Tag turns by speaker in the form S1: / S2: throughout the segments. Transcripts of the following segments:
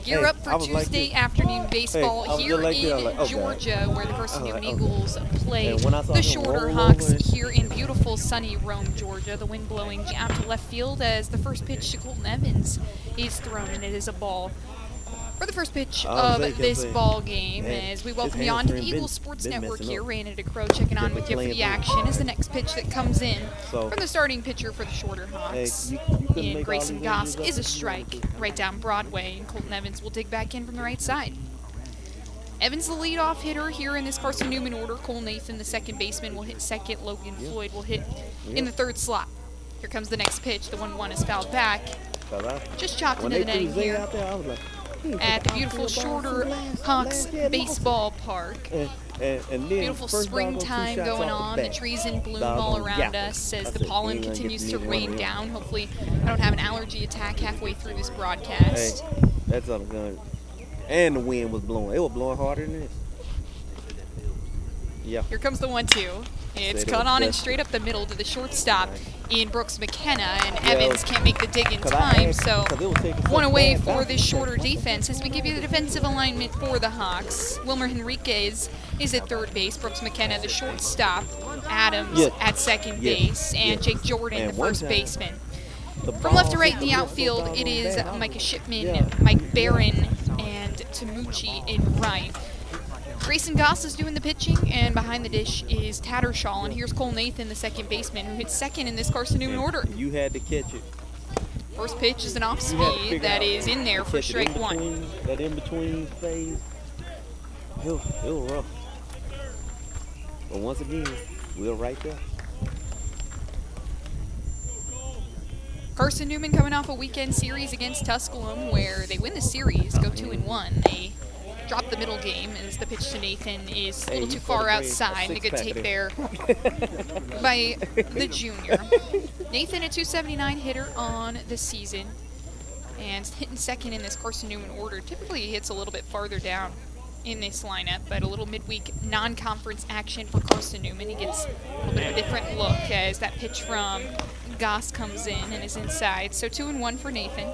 S1: gear up for Tuesday afternoon baseball here in Georgia, where the Carson-Newman Eagles play the Shorter Hawks here in beautiful sunny Rome, Georgia. The wind blowing out to left field as the first pitch to Colton Evans is thrown, and it is a ball. For the first pitch of this ball game, as we welcome you on to the Eagles Sports Network here, Raina DeCrow checking on with you for the action as the next pitch that comes in from the starting pitcher for the Shorter Hawks. And Grayson Goss is a strike right down Broadway, and Colton Evans will dig back in from the right side. Evans, the leadoff hitter here in this Carson-Newman order. Cole Nathan, the second baseman, will hit second. Logan Floyd will hit in the third slot. Here comes the next pitch. The 1-1 is fouled back. Just chopped into the netting here at the beautiful Shorter Hawks baseball park. Beautiful springtime going on. The trees in bloom all around us as the pollen continues to rain down. Hopefully I don't have an allergy attack halfway through this broadcast.
S2: That's something good. And the wind was blowing. It was blowing harder than this. Yeah.
S1: Here comes the 1-2. It's cut on and straight up the middle to the shortstop in Brooks McKenna, and Evans can't make the dig in time, so one away for this Shorter defense as we give you the defensive alignment for the Hawks. Wilmer Henriquez is at third base, Brooks McKenna the shortstop, Adams at second base, and Jake Jordan the first baseman. From left to right in the outfield, it is Micah Shipman, Mike Barron, and Tamucci in right. Grayson Goss is doing the pitching, and behind the dish is Tattershaw, and here's Cole Nathan, the second baseman, who hits second in this Carson-Newman order.
S2: You had to catch it.
S1: First pitch is an off-speed that is in there for strike one.
S2: That in-between phase, it was rough. But once again, we're right there.
S1: Carson-Newman coming off a weekend series against Tusculum where they win the series, go 2-1. They drop the middle game as the pitch to Nathan is a little too far outside. A good take there by the junior. Nathan, a .279 hitter on the season and hitting second in this Carson-Newman order. Typically he hits a little bit farther down in this lineup, but a little midweek non-conference action for Carson-Newman. He gets a little bit of a different look as that pitch from Goss comes in and is inside. So 2-1 for Nathan.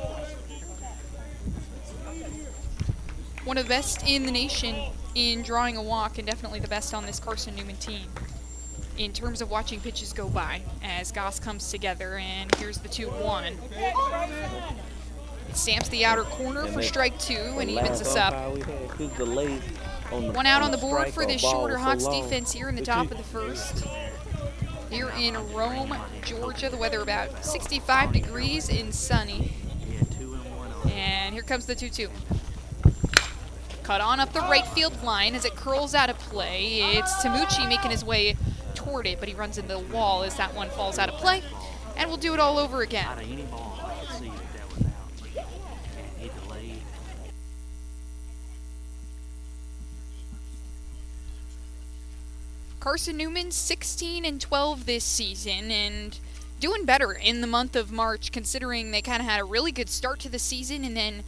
S1: One of the best in the nation in drawing a walk, and definitely the best on this Carson-Newman team in terms of watching pitches go by as Goss comes together, and here's the 2-1. It stamps the outer corner for strike two and evens us up. One out on the board for this Shorter Hawks defense here in the top of the first. Here in Rome, Georgia, the weather about 65 degrees and sunny. And here comes the 2-2. Cut on up the right field line as it curls out of play. It's Tamucci making his way toward it, but he runs into the wall as that one falls out of play. And we'll do it all over again. Carson-Newman 16-12 this season, and doing better in the month of March, considering they kind of had a really good start to the season and then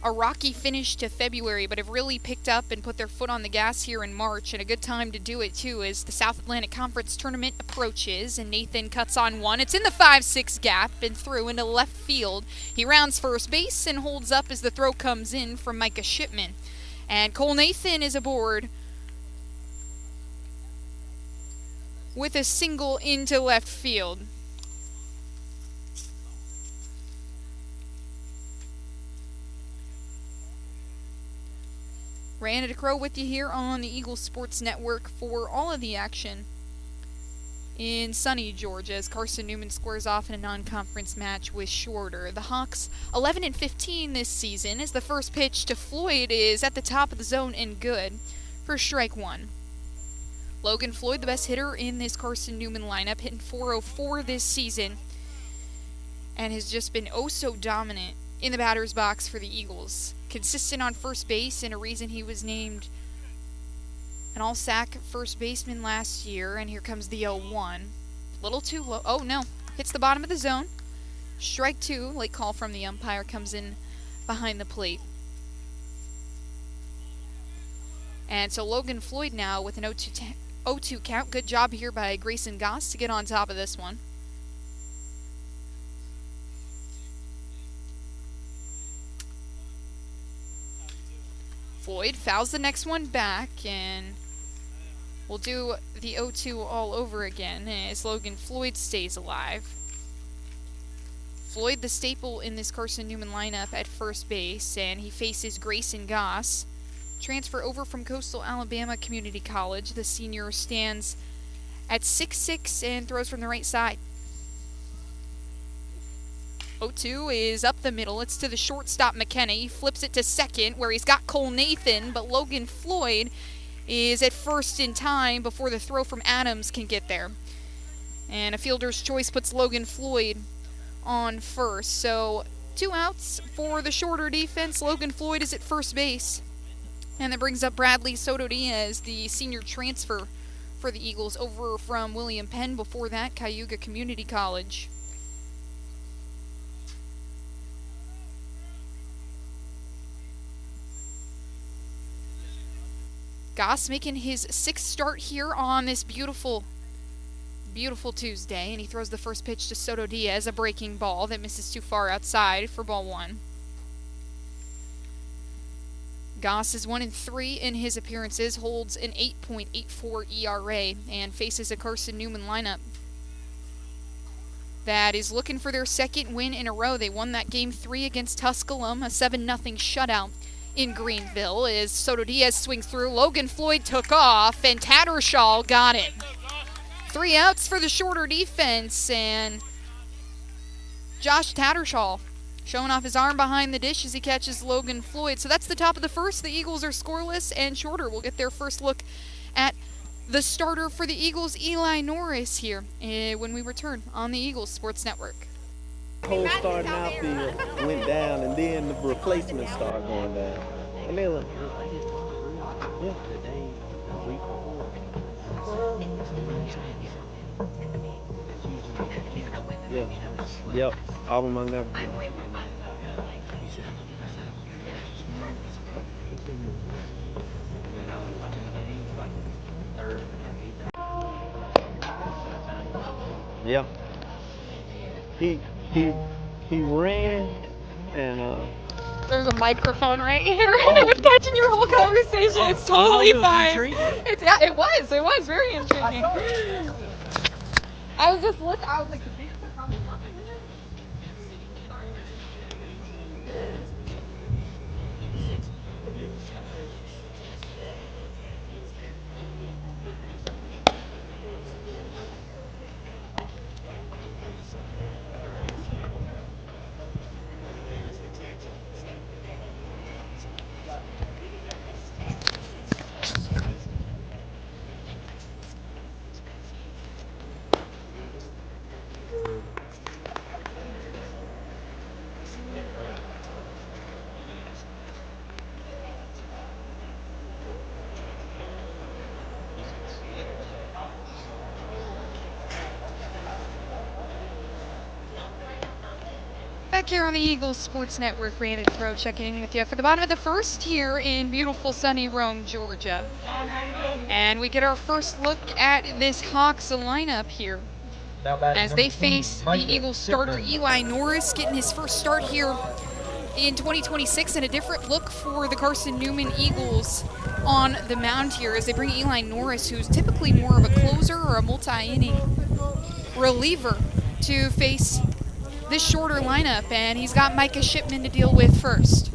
S1: a rocky finish to February, but have really picked up and put their foot on the gas here in March, and a good time to do it too as the South Atlantic Conference tournament approaches, and Nathan cuts on one. It's in the 5-6 gap and through into left field. He rounds first base and holds up as the throw comes in from Micah Shipman. And Cole Nathan is aboard with a single into left field. Raina DeCrow with you here on the Eagles Sports Network for all of the action in sunny Georgia as Carson-Newman squares off in a non-conference match with Shorter. The Hawks 11-15 this season as the first pitch to Floyd is at the top of the zone and good for strike one. Logan Floyd, the best hitter in this Carson-Newman lineup, hitting .404 this season and has just been oh so dominant in the batter's box for the Eagles. Consistent on first base, and a reason he was named an all-sack first baseman last year. And here comes the 0-1. Little too low. Oh, no. Hits the bottom of the zone. Strike two. Late call from the umpire comes in behind the plate. And so Logan Floyd now with an 0-2 count. Good job here by Grayson Goss to get on top of this one. Floyd fouls the next one back, and we'll do the 0-2 all over again as Logan Floyd stays alive. Floyd, the staple in this Carson-Newman lineup at first base, and he faces Grayson Goss. Transfer over from Coastal Alabama Community College. The senior stands at 6'6" and throws from the right side. 0-2 is up the middle. It's to the shortstop, McKenna. He flips it to second, where he's got Cole Nathan, but Logan Floyd is at first in time before the throw from Adams can get there. And a fielder's choice puts Logan Floyd on first. So 2 outs for the shorter defense. Logan Floyd is at first base. And that brings up Bradley Soto Diaz, the senior transfer for the Eagles, over from William Penn. Before that, Cayuga Community College. Goss making his 6th start here on this beautiful Tuesday, and he throws the first pitch to Soto Diaz, a breaking ball that misses too far outside for ball 1. Goss is 1-3 in his appearances, holds an 8.84 ERA, and faces a Carson-Newman lineup that is looking for their 2nd win in a row. They won that Game 3 against Tusculum, a 7-0 shutout in Greenville, as Soto Diaz swings through. Logan Floyd took off, and Tattershaw got it. 3 outs for the shorter defense, and Josh Tattershaw showing off his arm behind the dish as he catches Logan Floyd. So that's the top of the first. The Eagles are scoreless, and Shorter will get their first look at the starter for the Eagles, Eli Norris, here when we return on the Eagles Sports Network.
S2: Whole starting outfield went down, and then the replacements started going down. And they look, yeah. Yeah. Yep. All among them. Yeah. He ran and
S3: There's a microphone right here, and I'm catching your whole conversation. It's totally fine. It was very intriguing. I was just looking. I was like,
S1: Back here on the Eagles Sports Network, Brandon Crow checking in with you for the bottom of the first here in beautiful sunny Rome, Georgia. And we get our first look at this Hawks lineup here as they face the Eagles starter Eli Norris, getting his first start here in 2026, and a different look for the Carson-Newman Eagles on the mound here as they bring Eli Norris, who's typically more of a closer or a multi-inning reliever, to face this shorter lineup, and he's got Micah Shipman to deal with first.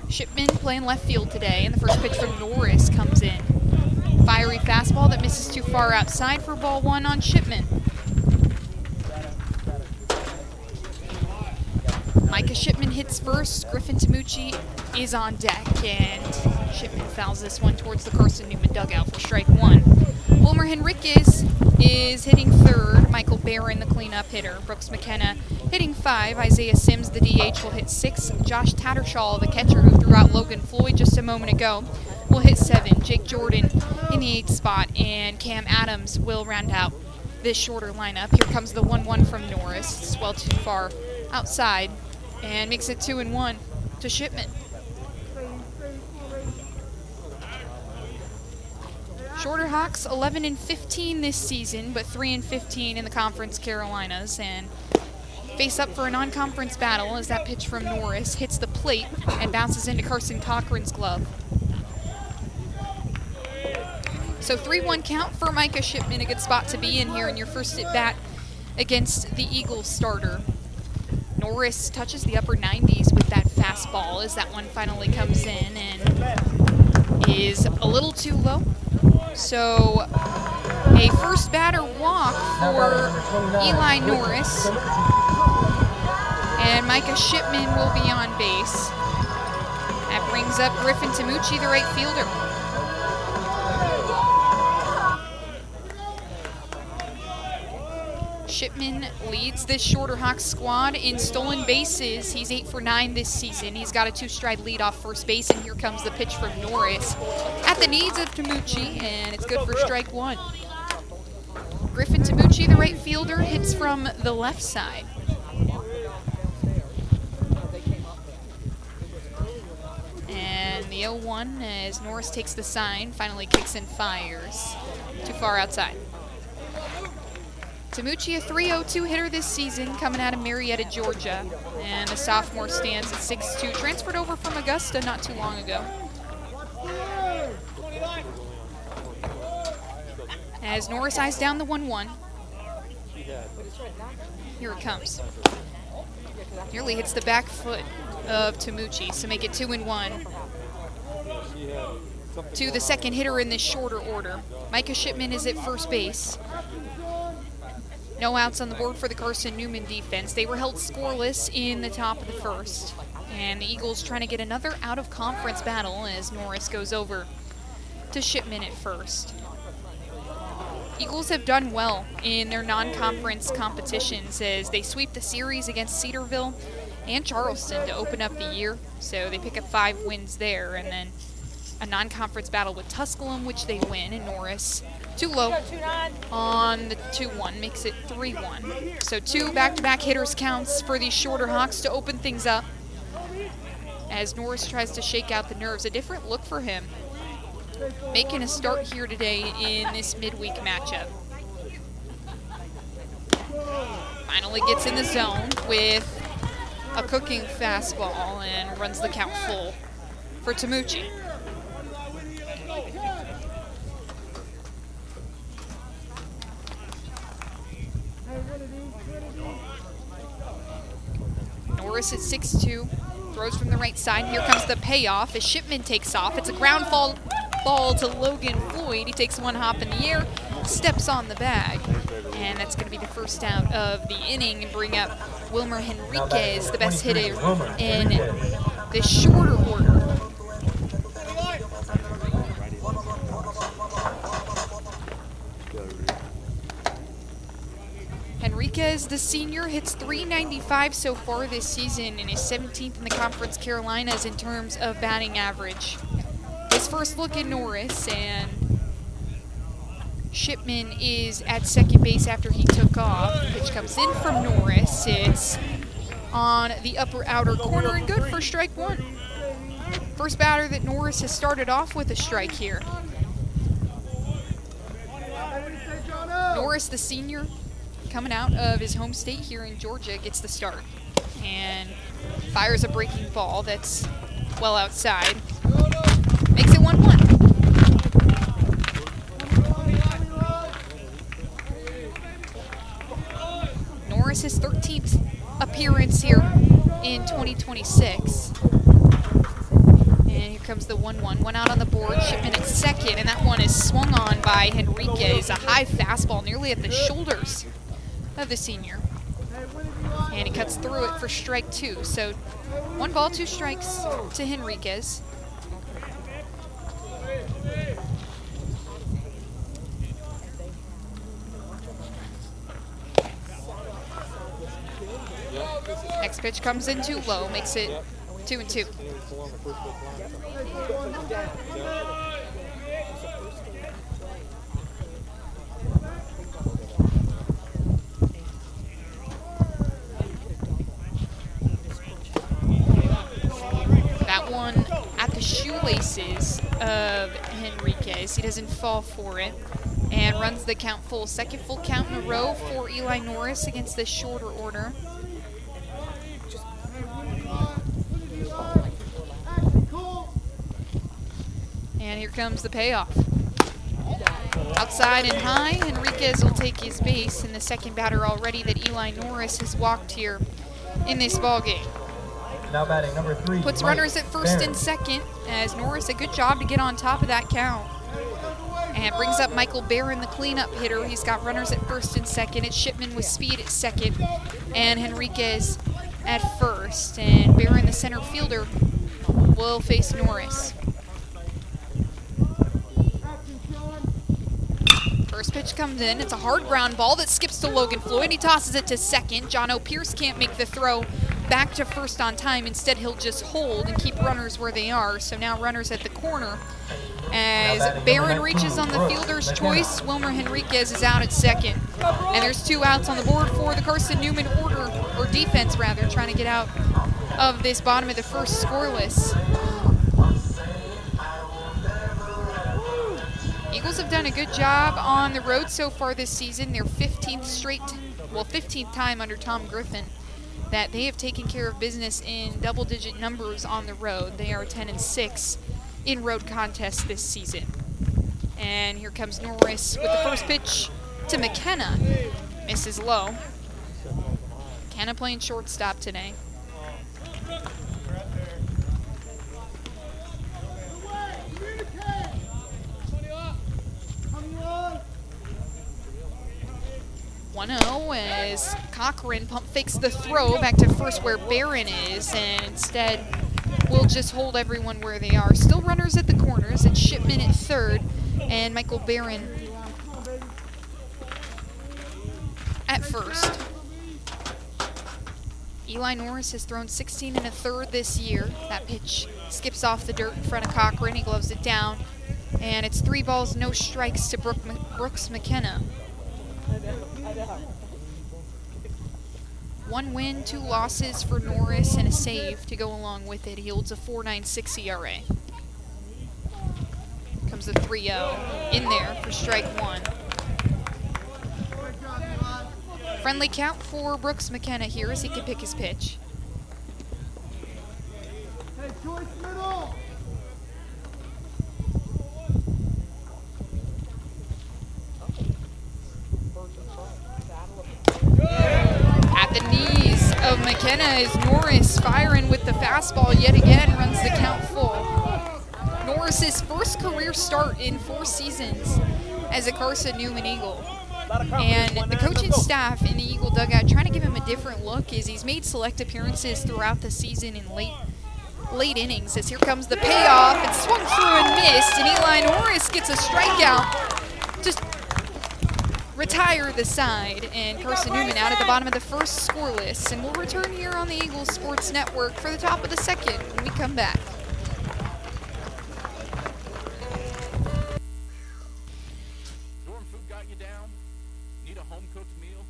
S1: Shipman playing left field today, and the first pitch from Norris comes in. Fiery fastball that misses too far outside for ball 1 on Shipman. Micah Shipman hits first. Griffin Tamucci is on deck, and Shipman fouls this one towards the Carson-Newman dugout for strike 1. Wilmer Henriquez is hitting third. Michael Barron, the cleanup hitter. Brooks McKenna hitting 5. Isaiah Sims, the DH, will hit 6. Josh Tattershaw, the catcher who threw out Logan Floyd just a moment ago, will hit 7. Jake Jordan in the 8th spot, and Cam Adams will round out this shorter lineup. Here comes the 1-1 from Norris. It's well too far outside, and makes it 2-1 to Shipman. Shorter Hawks 11-15 this season, but 3-15 in the Conference Carolinas, and face up for a non-conference battle as that pitch from Norris hits the plate and bounces into Carson Cochran's glove. So 3-1 count for Micah Shipman, a good spot to be in here in your first at bat against the Eagles starter. Norris touches the upper 90s with that fastball as that one finally comes in and is a little too low. So a first batter walk for Eli Norris. And Micah Shipman will be on base. That brings up Griffin Tamucci, the right fielder. Shipman leads this Shorter Hawks squad in stolen bases. He's 8 for 9 this season. He's got a 2-stride lead off first base, and here comes the pitch from Norris at the knees of Tamucci, and it's good for strike one. Griffin Tamucci, the right fielder, hits from the left side. And the 0-1 as Norris takes the sign, finally kicks and fires. Too far outside. Tamucci, a .302 hitter this season, coming out of Marietta, Georgia. And the sophomore stands at 6'2", transferred over from Augusta not too long ago. As Norris eyes down the 1-1. Here it comes. Nearly hits the back foot of Tamucci, so make it 2-1. To the second hitter in this shorter order. Micah Shipman is at first base. No outs on the board for the Carson-Newman defense. They were held scoreless in the top of the first. And the Eagles trying to get another out-of-conference battle as Norris goes over to Shipman at first. Eagles have done well in their non-conference competitions as they sweep the series against Cedarville and Charleston to open up the year. So they pick up 5 wins there, and then a non-conference battle with Tusculum, which they win, and Norris too low on the 2-1, makes it 3-1. So 2 back-to-back hitters counts for these Shorter Hawks to open things up as Norris tries to shake out the nerves. A different look for him, making a start here today in this midweek matchup. Finally gets in the zone with a cooking fastball and runs the count full for Tamucci. Norris at 6'2", throws from the right side. Here comes the payoff as Shipman takes off. It's a ground ball to Logan Floyd. He takes one hop in the air, steps on the bag, and that's going to be the first out of the inning and bring up Wilmer Henriquez, the best hitter in the shorter order. Henriquez, the senior, hits .395 so far this season and is 17th in the Conference Carolinas in terms of batting average. His first look at Norris, and Shipman is at second base after he took off. The pitch comes in from Norris. It's on the upper outer corner and good for strike one. First batter that Norris has started off with a strike here. Norris, the senior, coming out of his home state here in Georgia, gets the start and fires a breaking ball that's well outside. Makes it 1-1. Norris, his 13th appearance here in 2026. And here comes the 1-1. One out on the board, Shipman at second, and that one is swung on by Henriquez. A high fastball nearly at the shoulders of the senior. And he cuts through it for strike 2. So 1 ball, 2 strikes to Henriquez. Next pitch comes in too low, makes it 2-2. That one at the shoelaces of Henriquez. He doesn't fall for it and runs the count full. Second full count in a row for Eli Norris against this shorter order. And here comes the payoff. Outside and high, Henriquez will take his base, and the second batter already that Eli Norris has walked here in this ballgame.
S4: Now batting number 3.
S1: Puts runners at first and second, as Norris a good job to get on top of that count. And brings up Michael Barron, the cleanup hitter. He's got runners at first and second. It's Shipman with speed at second, and Henriquez at first. And Barron, the center fielder, will face Norris. First pitch comes in. It's a hard ground ball that skips to Logan Floyd. He tosses it to second. John O'Pierce can't make the throw back to first on time. Instead, he'll just hold and keep runners where they are. So now runners at the corner. As Barron reaches on the fielder's choice, Wilmer Henriquez is out at second. And there's 2 outs on the board for the Carson-Newman defense, trying to get out of this bottom of the first scoreless. Eagles have done a good job on the road so far this season. Their 15th time under Tom Griffin that they have taken care of business in double-digit numbers on the road. They are 10-6 in road contests this season. And here comes Norris with the first pitch to McKenna. Misses low. McKenna playing shortstop today. As Cochran pump fakes the throw back to first where Barron is, and instead will just hold everyone where they are. Still runners at the corners. It's Shipman at third and Michael Barron at first. Eli Norris has thrown 16 1/3 this year. That pitch skips off the dirt in front of Cochran. He gloves it down, and it's 3 balls, no strikes to Brooks McKenna. 1 win, 2 losses for Norris, and a save to go along with it. He holds a 4.96 ERA. Comes the 3-0 in there for strike 1. Friendly count for Brooks McKenna here as he can pick his pitch. At the knees of McKenna is Norris firing with the fastball yet again, runs the count full. Norris's first career start in 4 seasons as a Carson-Newman Eagle. And the coaching staff in the Eagle dugout trying to give him a different look as he's made select appearances throughout the season in late innings. As here comes the payoff, it's swung through and missed, and Eli Norris gets a strikeout. Just retire the side, and Carson-Newman out at the bottom of the first scoreless. And we'll return here on the Eagles Sports Network for the top of the second when we come back.
S5: Dorm food got you down? Need a home-cooked meal?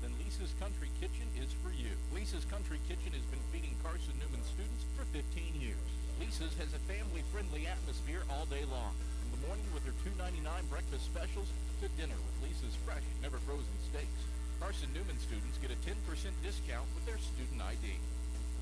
S5: Then Lisa's Country Kitchen is for you. Lisa's Country Kitchen has been feeding Carson-Newman students for 15 years. Lisa's has a family-friendly atmosphere all day long. From the morning with their $2.99 breakfast specials to dinner with Lisa's fresh, never frozen steaks. Carson-Newman students get a 10% discount with their student ID.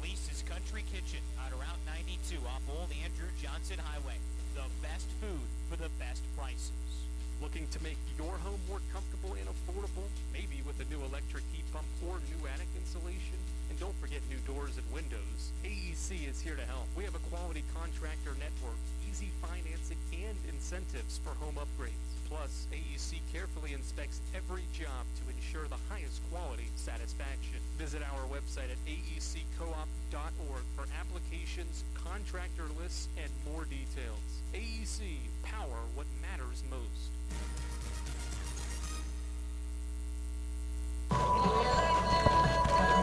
S6: Lisa's Country Kitchen on Route 92 off Old Andrew Johnson Highway. The best food for the best prices.
S7: Looking to make your home more comfortable and affordable? Maybe with a new electric heat pump or new attic insulation? And don't forget new doors and windows. AEC is here to help. We have a quality contractor network, easy financing, and incentives for home upgrades. Plus, AEC carefully inspects every job to ensure the highest quality satisfaction. Visit our website at aeccoop.org for applications, contractor lists, and more details. AEC, power what matters most.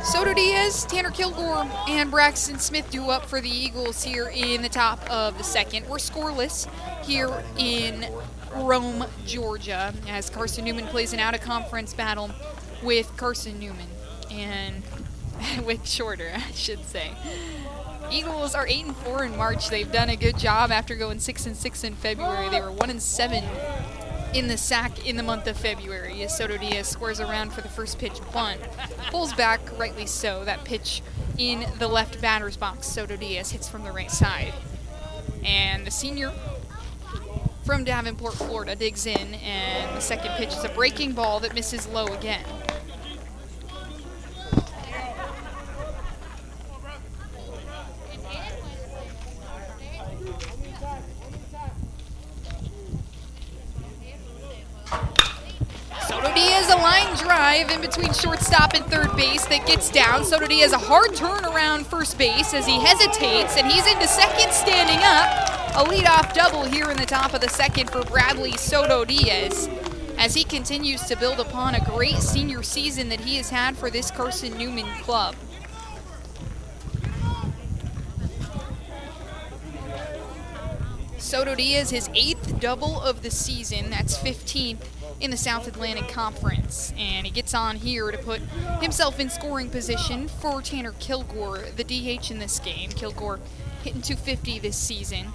S1: Soto Diaz, Tanner Kilgore, and Braxton Smith do up for the Eagles here in the top of the second. We're scoreless here in Rome, Georgia, as Carson-Newman plays an out-of-conference battle with Carson-Newman, and with Shorter, I should say. Eagles are 8-4 in March. They've done a good job after going 6-6 in February. They were 1-7 in the sack in the month of February as Soto Diaz squares around for the first pitch bunt. Pulls back, rightly so. That pitch in the left batter's box. Soto Diaz hits from the right side. And the senior from Davenport, Florida, digs in, and the second pitch is a breaking ball that misses low again. Soto Diaz, a line drive in between shortstop and third base that gets down. Soto Diaz, a hard turn around first base as he hesitates, and he's into second standing up. A leadoff double here in the top of the second for Bradley Soto Diaz as he continues to build upon a great senior season that he has had for this Carson-Newman club. Soto Diaz, his 8th double of the season. That's 15th in the South Atlantic Conference. And he gets on here to put himself in scoring position for Tanner Kilgore, the DH in this game. Kilgore hitting .250 this season.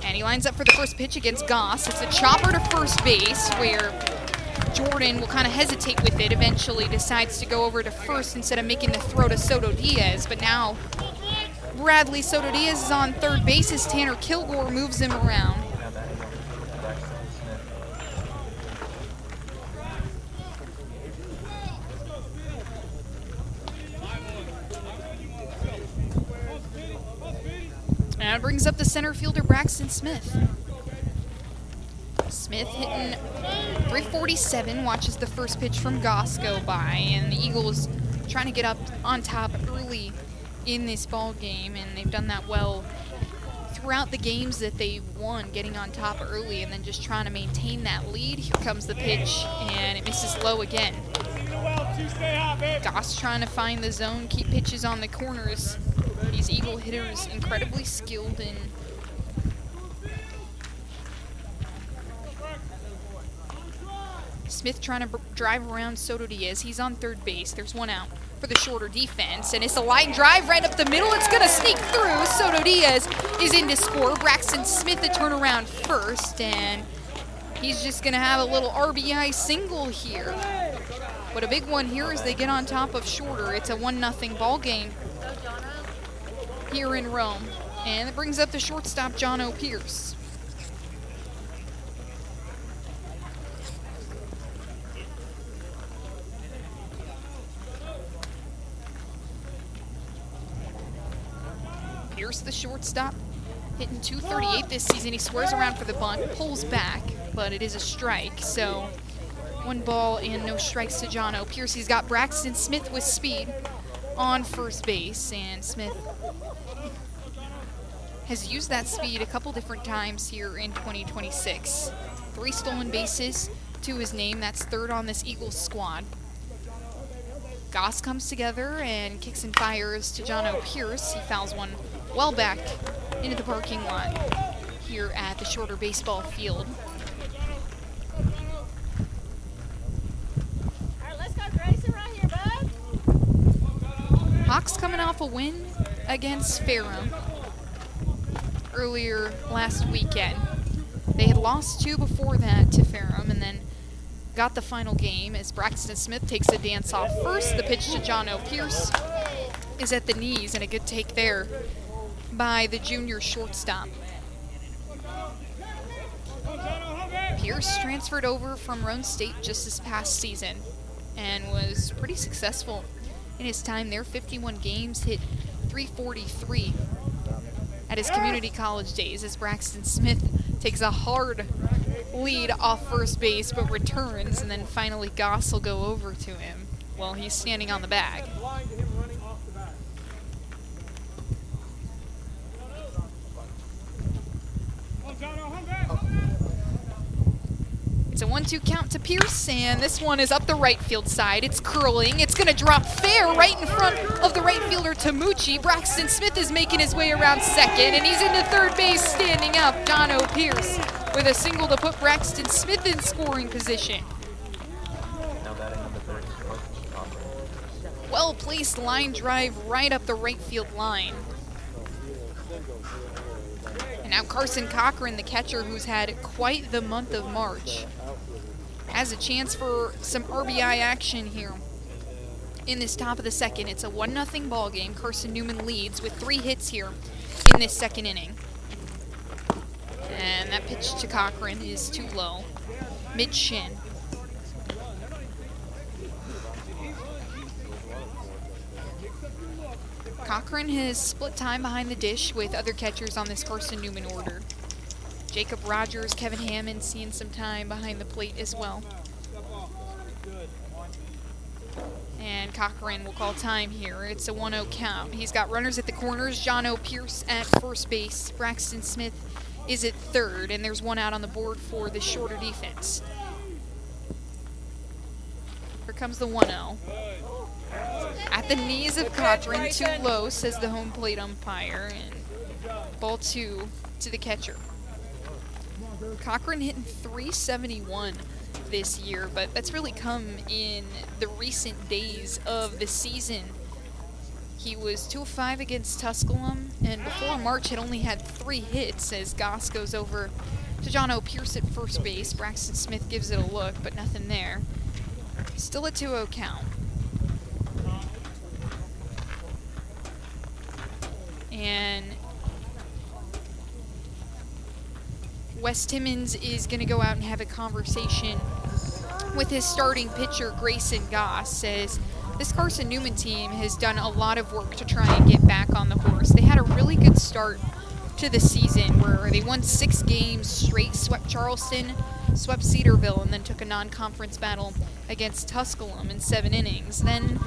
S1: And he lines up for the first pitch against Goss. It's a chopper to first base where Jordan will kind of hesitate with it, eventually decides to go over to first instead of making the throw to Soto Diaz. But now Bradley Soto Diaz is on third base as Tanner Kilgore moves him around. And it brings up the center fielder, Braxton Smith. Smith hitting .347, watches the first pitch from Goss go by, and the Eagles trying to get up on top early in this ball game, and they've done that well throughout the games that they've won, getting on top early and then just trying to maintain that lead. Here comes the pitch, and it misses low again. Goss trying to find the zone, keep pitches on the corners. These Eagle hitters incredibly skilled and Smith trying to drive around Soto Diaz. He's on third base. There's one out for the shorter defense, and it's a line drive right up the middle. It's going to sneak through. Soto Diaz is in to score. Braxton Smith to turn around first, and he's just going to have a little RBI single here. But a big one here as they get on top of shorter. It's a 1-0 ball game here in Rome, and it brings up the shortstop, Jono Pierce. Pierce, the shortstop, hitting .238 this season. He squares around for the bunt, pulls back, but it is a strike, so 1 ball and no strikes to Jono Pierce. He's got Braxton Smith with speed on first base, and Smith has used that speed a couple different times here in 2026. 3 stolen bases to his name. That's 3rd on this Eagles squad. Goss comes together and kicks and fires to Jono Pierce. He fouls one well back into the parking lot here at the shorter baseball field.
S8: All right, let's go Grayson right here, bud.
S1: Hawks coming off a win against Ferrum earlier last weekend. They had lost 2 before that to Ferrum and then got the final game as Braxton Smith takes the dance off first. The pitch to Jono Pierce is at the knees, and a good take there by the junior shortstop. Pierce transferred over from Roan State just this past season and was pretty successful in his time there. 51 games, hit .343 at his community college days as Braxton Smith takes a hard lead off first base but returns, and then finally Goss will go over to him while he's standing on the bag. It's a 1-2 count to Pierce, and this one is up the right field side. It's curling. It's going to drop fair right in front of the right fielder, Tamucci. Braxton Smith is making his way around second, and he's into third base standing up. Jono Pierce with a single to put Braxton Smith in scoring position. Well-placed line drive right up the right field line. And now Carson Cochran, the catcher, who's had quite the month of March, has a chance for some RBI action here in this top of the second. It's a 1-0 ball game. Carson-Newman leads with 3 hits here in this second inning. And that pitch to Cochran is too low. Mid-shin. Cochran has split time behind the dish with other catchers on this Carson-Newman order. Jacob Rogers, Kevin Hammond seeing some time behind the plate as well. And Cochran will call time here. It's a 1-0 count. He's got runners at the corners. Jono Pierce at first base. Braxton Smith is at third, and there's one out on the board for the shorter defense. Here comes the 1-0. At the knees of Cochran, too low, says the home plate umpire, and ball 2 to the catcher. Cochran hitting .371 this year, but that's really come in the recent days of the season. He was 2-5 against Tusculum, and before March had only had 3 hits as Goss goes over to Jono Pierce at first base. Braxton Smith gives it a look, but nothing there. Still a 2-0 count. And Wes Timmons is going to go out and have a conversation with his starting pitcher, Grayson Goss. Says this Carson-Newman team has done a lot of work to try and get back on the horse. They had a really good start to the season where they won 6 games straight, swept Charleston, swept Cedarville, and then took a non-conference battle against Tusculum in 7 innings. Then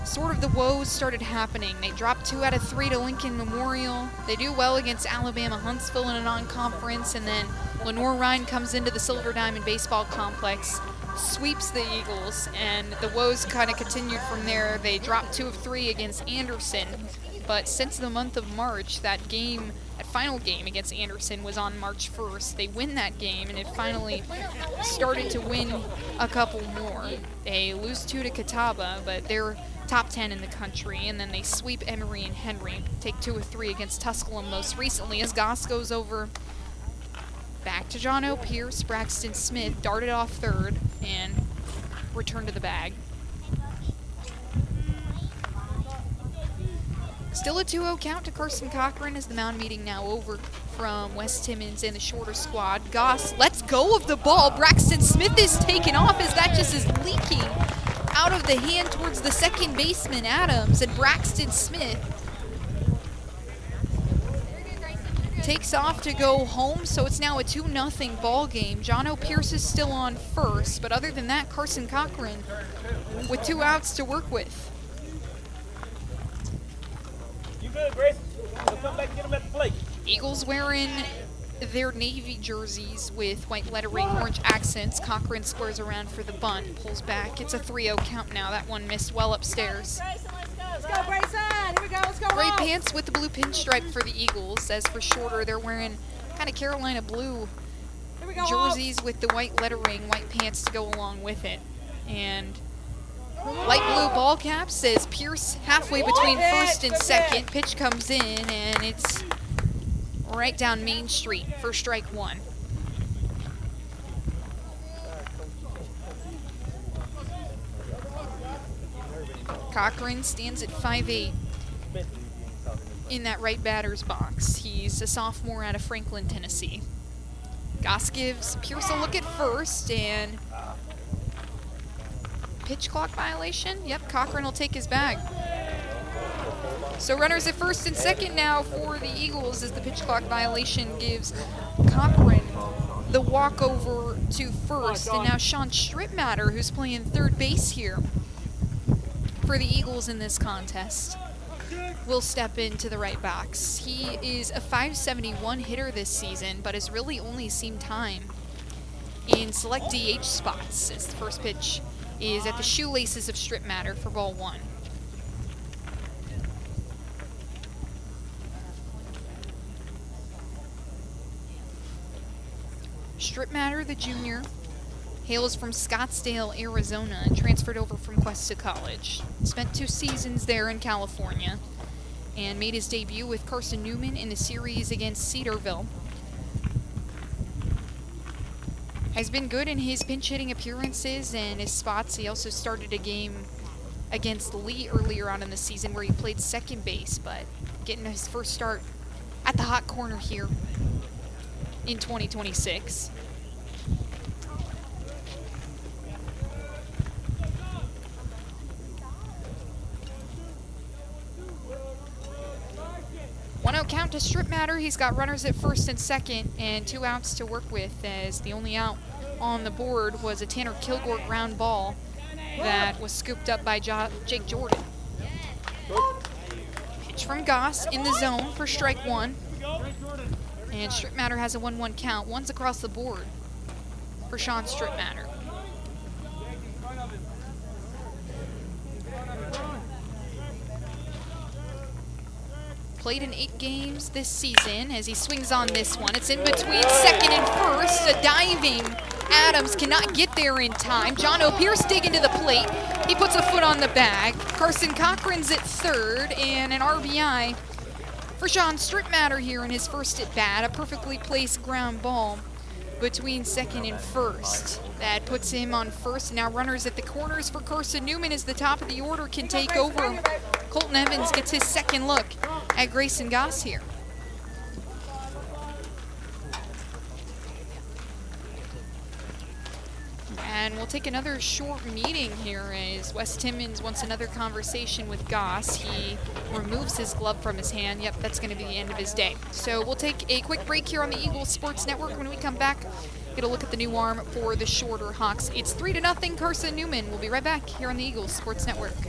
S1: sort of the woes started happening. They dropped 2 out of 3 to Lincoln Memorial. They do well against Alabama Huntsville in a non-conference, and then Lenore Rhine comes into the Silver Diamond Baseball Complex, sweeps the Eagles, and the woes kind of continued from there. They dropped 2 of 3 against Anderson, but since the month of March, that final game against Anderson was on March 1st. They win that game, and it finally started to win a couple more. They lose 2 to Catawba, but they're top 10 in the country, and then they sweep Emory and Henry, take 2 of 3 against Tusculum most recently as Goss goes over back to Jono Pierce. Braxton Smith darted off third and returned to the bag. Still a 2-0 count to Carson Cochran as the mound meeting now over from Wes Timmons and the shorter squad. Goss lets go of the ball. Braxton Smith is taken off as that just is leaking out of the hand towards the second baseman, Adams, and Braxton Smith takes off to go home, so it's now a 2-0 ball game. Jono Pierce is still on first, but other than that, Carson Cochran with 2 outs to work with.
S2: You good, Grace? We'll come back and get him at the plate.
S1: Eagles wearing their navy jerseys with white lettering, orange accents. Cochran squares around for the bunt, pulls back. It's a 3-0 count now. That one missed well upstairs.
S8: Let's go, Grayson. Here we go. Let's go.
S1: Gray pants with the blue pinstripe for the Eagles. As for shorter, they're wearing kind of Carolina blue jerseys with the white lettering, white pants to go along with it. And light blue ball caps says Pierce halfway between first and second. Pitch comes in, and it's right down Main Street for strike 1. Cochran stands at 5'8" in that right batter's box. He's a sophomore out of Franklin, Tennessee. Goss gives Pierce a look at first, and pitch clock violation. Yep, Cochran will take his bag. So runners at first and second now for the Eagles as the pitch clock violation gives Cochran the walkover to first. And now Sean Strittmatter, who's playing third base here for the Eagles in this contest, will step into the right box. He is a .571 hitter this season, but has really only seen time in select DH spots as the first pitch is at the shoelaces of Strittmatter for ball 1. Strittmatter, the junior, hails from Scottsdale, Arizona, and transferred over from Cuesta College. Spent 2 seasons there in California and made his debut with Carson-Newman in the series against Cedarville. Has been good in his pinch hitting appearances and his spots. He also started a game against Lee earlier on in the season where he played second base, but getting his first start at the hot corner here. in 2026. One out count to Strip Matter. He's got runners at first and second and 2 outs to work with, as the only out on the board was a Tanner Kilgore ground ball that was scooped up by Jake Jordan. Pitch from Goss in the zone for strike 1. And Strip Matter has a 1-1 count. One's across the board for Sean Strip Matter. Played in 8 games this season as he swings on this one. It's in between second and first. A diving Adams cannot get there in time. John O'Pierce digging to the plate. He puts a foot on the bag. Carson Cochran's at third, and an RBI for Sean Strip Matter here in his first at bat. A perfectly placed ground ball between second and first. That puts him on first. Now runners at the corners for Carson-Newman as the top of the order can take over. Colton Evans gets his second look at Grayson Goss here. And we'll take another short meeting here as Wes Timmons wants another conversation with Goss. He removes his glove from his hand. Yep, that's going to be the end of his day. So we'll take a quick break here on the Eagles Sports Network. When we come back, get a look at the new arm for the Shorter Hawks. It's 3-0 Carson-Newman. We'll be right back here on the Eagles Sports Network.
S9: We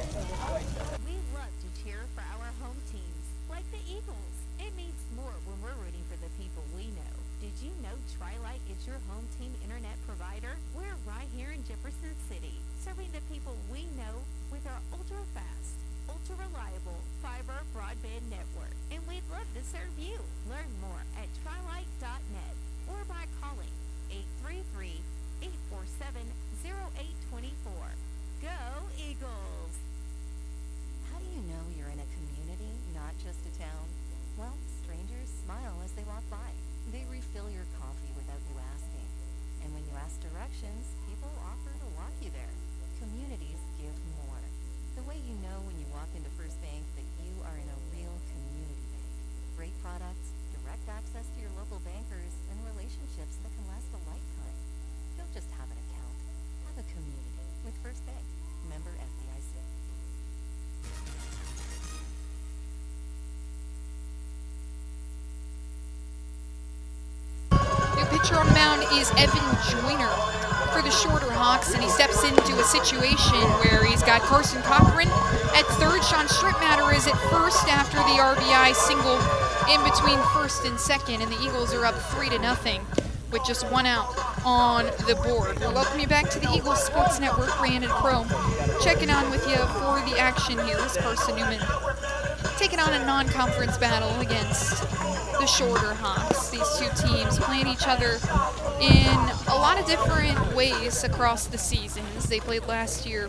S9: love to cheer for our home teams, like the Eagles. It means more when we're rooting for the people we know. Did you know Tri-Lite is your home team internet provider? We're right here in Jefferson City, serving the people we know with our ultra-fast, ultra-reliable fiber broadband network. And we'd love to serve you. Learn more at trilite.net or by calling 833-847-0824. Go Eagles!
S10: How do you know you're in a community, not just a town? Well, strangers smile as they walk by. They refill your coffee without you asking. And when you ask directions, people offer to walk you there. Communities give more. The way you know when you walk into First Bank that you are in a real community bank. Great products, direct access to your local bankers, and relationships that can last a lifetime. Don't just have an account. Have a community with First Bank. Member FDIC.
S1: New pitcher on the mound is Evan Joyner for the Shorter Hawks, and he steps into a situation where he's got Carson Cochran at third. Sean Strip Matter is at first after the RBI single in between first and second, and the Eagles are up 3-0 with just 1 out on the board. We'll welcome you back to the Eagles Sports Network. Brandon Crow checking on with you for the action here as Carson-Newman taking on a non-conference battle against the Shorter Hawks. These two teams playing each other in a lot of different ways across the seasons. They played last year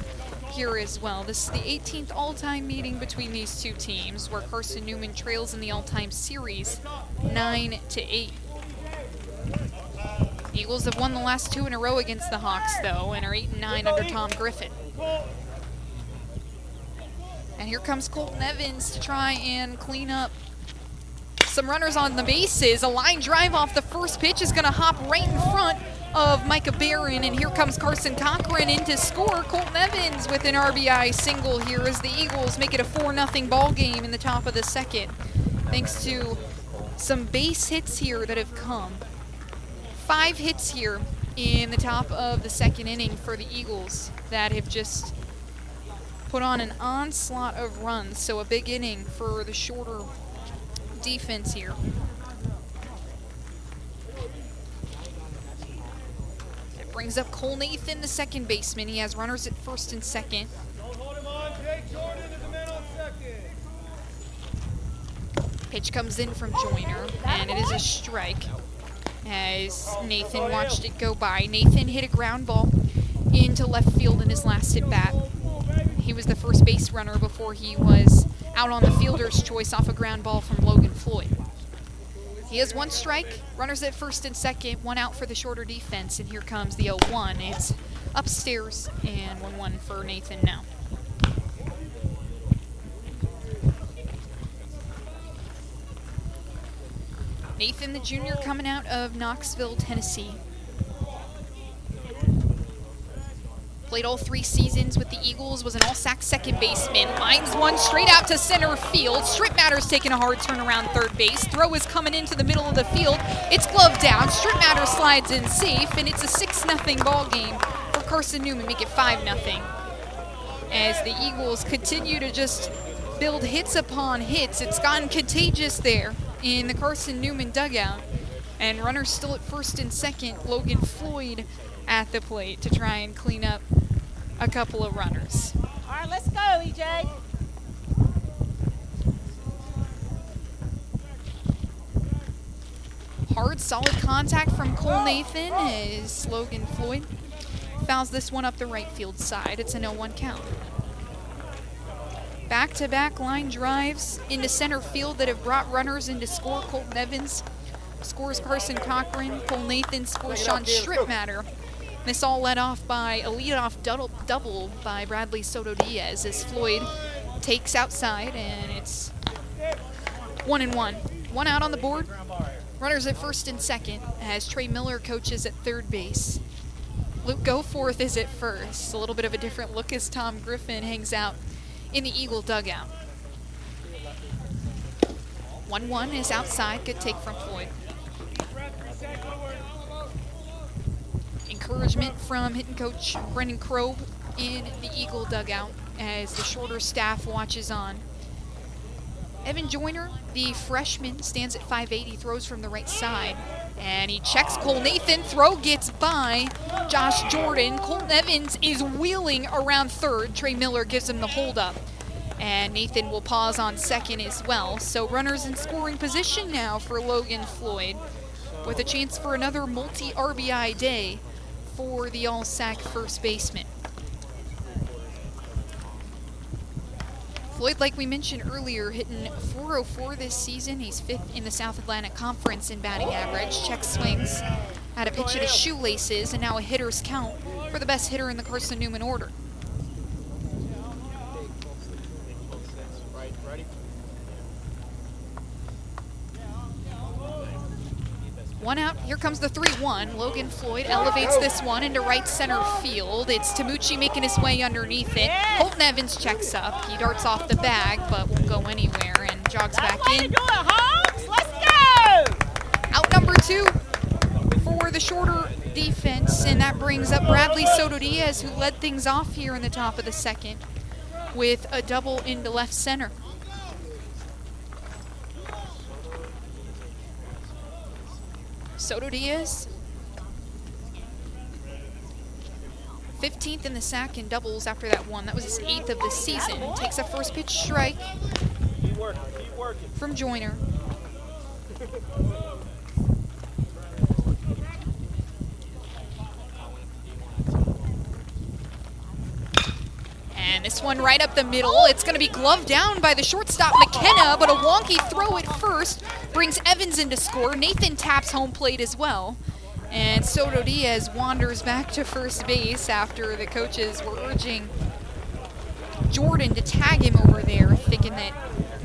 S1: here as well. This is the 18th all-time meeting between these two teams, where Carson-Newman trails in the all-time series 9-8. Eagles have won the last 2 in a row against the Hawks, though, and are 8-9 under Tom Griffin. And here comes Colton Evans to try and clean up some runners on the bases. A line drive off the first pitch is going to hop right in front of Micah Barron, and here comes Carson Cochran in to score. Colton Evans with an RBI single here as the Eagles make it a 4-0 ball game in the top of the second, thanks to some base hits here that have come. 5 hits here in the top of the second inning for the Eagles that have just put on an onslaught of runs, so a big inning for the Shorter defense here. It brings up Cole Nathan, the second baseman. He has runners at first and second. Pitch comes in from Joyner, and it is a strike as Nathan watched it go by. Nathan hit a ground ball into left field in his last at bat. He was the first base runner before he was out on the fielder's choice off a ground ball from Logan Floyd. He has 1 strike, runners at first and second, 1 out for the Shorter defense, and here comes the 0-1. It's upstairs and 1-1 for Nathan now. Nathan, the junior, coming out of Knoxville, Tennessee. Played all 3 seasons with the Eagles, was an all-sack second baseman. Lines one straight out to center field. Strittmatter's taking a hard turn around third base. Throw is coming into the middle of the field. It's gloved down. Strittmatter slides in safe, and it's a 6-0 ball game for Carson-Newman, make it 5-0. As the Eagles continue to just build hits upon hits. It's gotten contagious there in the Carson-Newman dugout. And runners still at first and second. Logan Floyd at the plate to try and clean up a couple of runners.
S8: All right, let's go, EJ.
S1: Hard, solid contact from Cole Nathan as Logan Floyd fouls this one up the right field side. It's a 0-1 count. Back-to-back line drives into center field that have brought runners into score. Colton Evans scores Carson Cochran. Cole Nathan scores Sean Strittmatter. This all led off by a leadoff double by Bradley Soto Diaz as Floyd takes outside, and it's 1-1. One out on the board. Runners at first and second as Trey Miller coaches at third base. Luke Goforth is at first. A little bit of a different look as Tom Griffin hangs out in the Eagle dugout. 1-1 is outside. Good take from Floyd. Encouragement from hitting coach Brendan Krob in the Eagle dugout as the shorter staff watches on. Evan Joyner, the freshman, stands at 5'8". He throws from the right side. And he checks Cole Nathan. Throw gets by Josh Jordan. Colton Evans is wheeling around third. Trey Miller gives him the holdup. And Nathan will pause on second as well. So runners in scoring position now for Logan Floyd, with a chance for another multi-RBI day for the all-sack first baseman. Floyd, like we mentioned earlier, hitting .404 this season. He's 5th in the South Atlantic Conference in batting average. Check swings, had a pitch at his shoelaces, and now a hitter's count for the best hitter in the Carson-Newman order. One out, here comes the 3-1. Logan Floyd elevates this one into right center field. It's Tamucci making his way underneath it. Colton Evans checks up. He darts off the bag, but won't go anywhere and jogs back in.
S8: Let's go!
S1: Out number 2 for the shorter defense, and that brings up Bradley Soto Diaz, who led things off here in the top of the second with a double into left center. Soto Diaz, 15th in the sack and doubles after that one. That was his 8th of the season. Takes a first pitch strike from Joyner. And this one right up the middle. It's going to be gloved down by the shortstop McKenna, but a wonky throw at first brings Evans into score. Nathan taps home plate as well. And Soto Diaz wanders back to first base after the coaches were urging Jordan to tag him over there, thinking that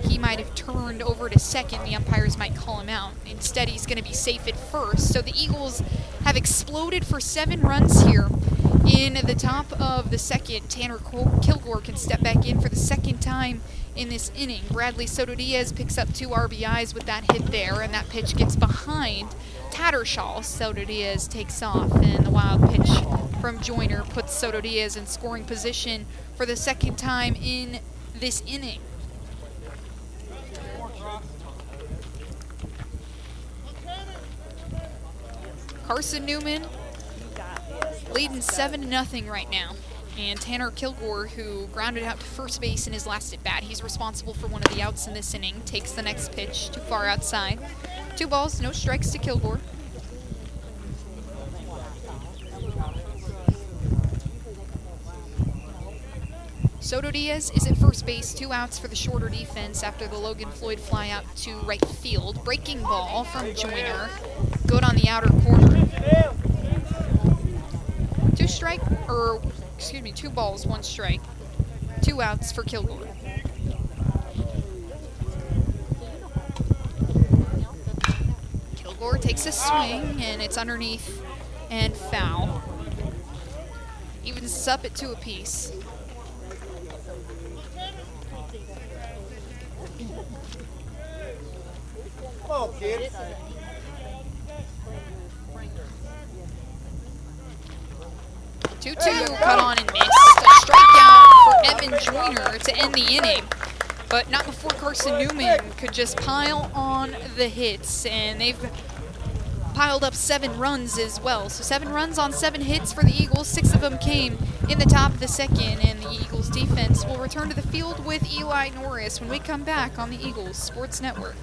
S1: he might have turned over to second. The umpires might call him out. Instead, he's going to be safe at first. So the Eagles have exploded for 7 runs here. In the top of the second, Tanner Kilgore can step back in for the second time in this inning. Bradley Soto Diaz picks up 2 RBIs with that hit there, and that pitch gets behind Tattershaw. Soto Diaz takes off, and the wild pitch from Joyner puts Soto Diaz in scoring position for the second time in this inning. Carson-Newman leading 7-0 right now. And Tanner Kilgore, who grounded out to first base in his last at-bat, he's responsible for one of the outs in this inning, takes the next pitch too far outside. 2 balls, no strikes to Kilgore. Soto Diaz is at first base, 2 outs for the shorter defense after the Logan Floyd fly out to right field. Breaking ball from Joyner, good on the outer corner. 2 balls, 1 strike. 2 outs for Kilgore. floor, takes a swing, and it's underneath and foul. Evens us up at 2 apiece.
S2: Come on, kids.
S1: 2-2, cut on and missed. A strikeout for Evan Joyner to end the inning, but not before Carson-Newman could just pile on the hits, and they've piled up 7 runs as well. So 7 runs on 7 hits for the Eagles. 6 of them came in the top of the second, and the Eagles defense will return to the field with Eli Norris when we come back on the Eagles Sports Network.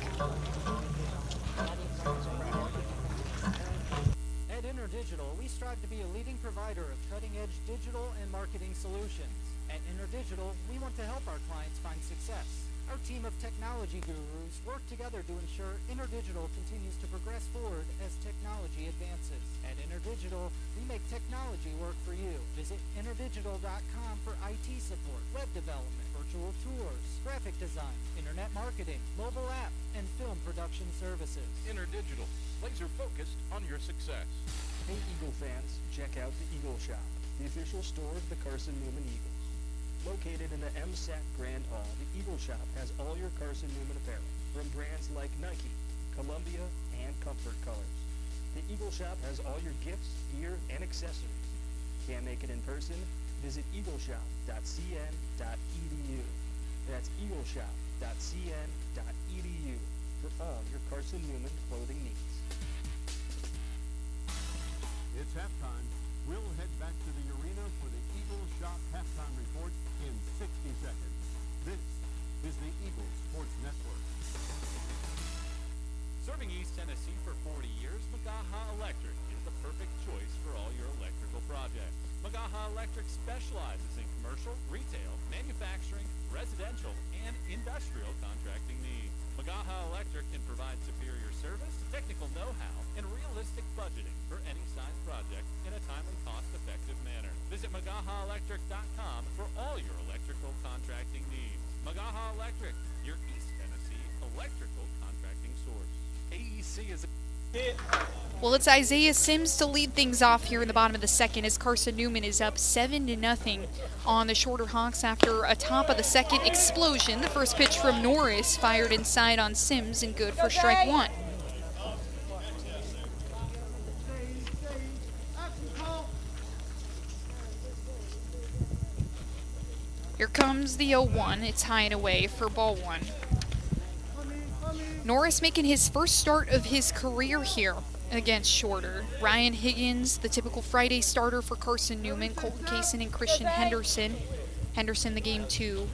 S11: At InterDigital, we strive to be a leading provider of cutting-edge digital and marketing solutions. At InterDigital, we want to help our clients find success. Our team of technology gurus work together to ensure InterDigital continues to progress forward as technology advances. At InterDigital, we make technology work for you. Visit interdigital.com for IT support, web development, virtual tours, graphic design, internet marketing, mobile app, and film production services.
S5: InterDigital, laser focused on your success.
S12: Hey Eagle fans, check out the Eagle Shop, the official store of the Carson-Newman Eagles. Located in the MSAT Grand Hall, the Eagle Shop has all your Carson-Newman apparel, from brands like Nike, Columbia, and Comfort Colors. The Eagle Shop has all your gifts, gear, and accessories. Can't make it in person? Visit eagleshop.cn.edu. That's eagleshop.cn.edu for all your Carson-Newman clothing needs.
S13: It's halftime. We'll head back to the arena for the Eagles Shop halftime report in 60 seconds. This is the Eagles Sports Network.
S5: Serving East Tennessee for 40 years, Magaha Electric is the perfect choice for all your electrical projects. Magaha Electric specializes in commercial, retail, manufacturing, residential, and industrial contracting needs. Magaha Electric can provide superior service, technical know-how, and realistic budgeting for any size project in a timely, cost-effective manner. Visit MagahaElectric.com for all your electrical contracting needs. Magaha Electric, your East Tennessee electrical contracting source. AEC is
S1: Well, it's Isaiah Sims to lead things off here in the bottom of the second as Carson-Newman is up 7-0 on the Shorter Hawks after a top of the second explosion. The first pitch from Norris fired inside on Sims and good for strike 1. Here comes the 0-1. It's high and away for ball 1. Norris making his first start of his career here against Shorter. Ryan Higgins, the typical Friday starter for Carson-Newman, Colton Kaysen and Christian Henderson. Henderson the game 2,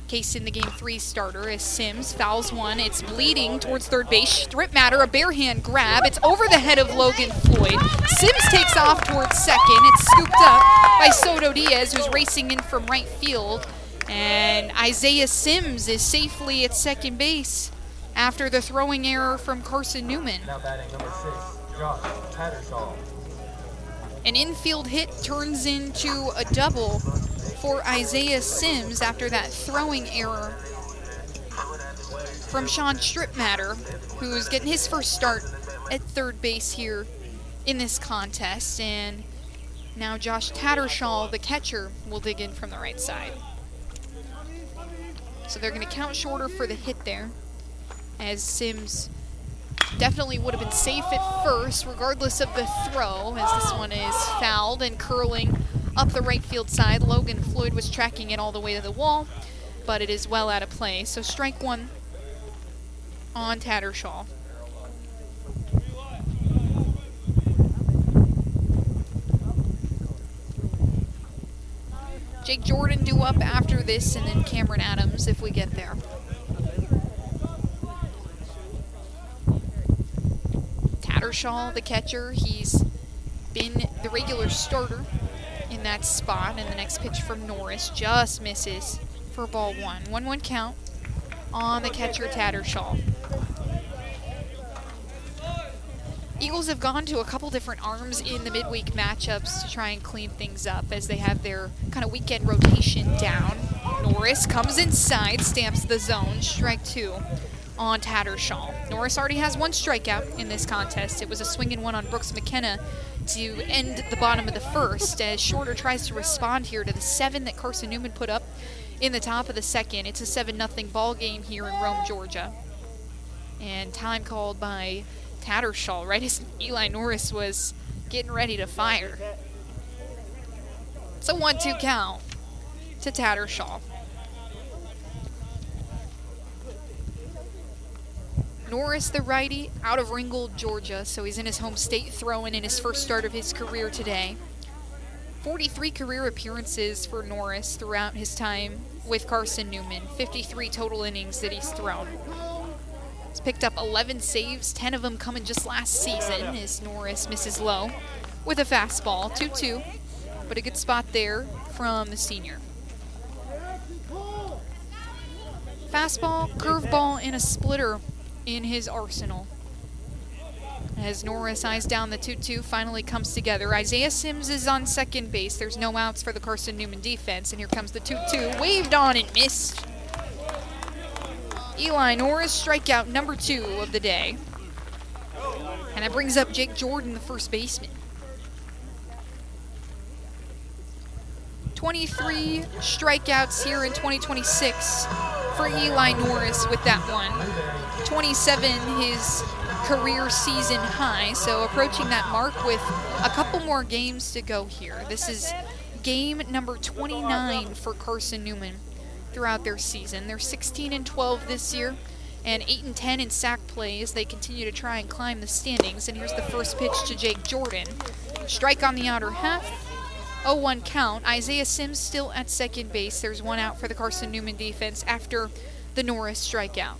S1: Kaysen the game 3 starter as Sims fouls one. It's bleeding towards third base. Strip matter, a bare hand grab. It's over the head of Logan Floyd. Sims takes off towards second. It's scooped up by Soto Diaz, who's racing in from right field. And Isaiah Sims is safely at second base after the throwing error from Carson-Newman.
S4: Now batting number 6, Josh Tattersall.
S1: An infield hit turns into a double for Isaiah Sims after that throwing error from Sean Stripmatter, who's getting his first start at third base here in this contest. And now Josh Tattersall, the catcher, will dig in from the right side. So they're going to count Shorter for the hit there, as Sims definitely would have been safe at first, regardless of the throw, as this one is fouled and curling up the right field side. Logan Floyd was tracking it all the way to the wall, but it is well out of play. So strike 1 on Tattersall. Jake Jordan due up after this, and then Cameron Adams if we get there. Tattersall, the catcher, he's been the regular starter in that spot, and the next pitch from Norris just misses for ball 1. 1-1 count on the catcher Tattersall. Eagles have gone to a couple different arms in the midweek matchups to try and clean things up as they have their kind of weekend rotation down. Norris comes inside, stamps the zone, strike 2 on Tattersall. Norris already has one strikeout in this contest. It was a swing and one on Brooks McKenna to end the bottom of the first, as Shorter tries to respond here to the 7 that Carson-Newman put up in the top of the second. It's a 7-0 ball game here in Rome, Georgia. And time called by Tattersall right as Eli Norris was getting ready to fire. It's a 1-2 count to Tattersall. Norris, the righty, out of Ringgold, Georgia, so he's in his home state throwing in his first start of his career today. 43 career appearances for Norris throughout his time with Carson-Newman, 53 total innings that he's thrown. He's picked up 11 saves, 10 of them coming just last season as Norris misses low with a fastball, 2-2, but a good spot there from the senior. Fastball, curveball, and a splitter in his arsenal. As Norris eyes down the 2-2, finally comes together. Isaiah Sims is on second base. There's no outs for the Carson-Newman defense, and here comes the 2-2, waved on and missed. Eli Norris, strikeout number 2 of the day. And that brings up Jake Jordan, the first baseman. 23 strikeouts here in 2026 for Eli Norris with that one. 27 his career season high, so approaching that mark with a couple more games to go here. This is game number 29 for Carson-Newman throughout their season. They're 16-12 this year and 8-10 in sack play as they continue to try and climb the standings. And here's the first pitch to Jake Jordan. Strike on the outer half. 0-1 count. Isaiah Sims still at second base. There's one out for the Carson-Newman defense after the Norris strikeout.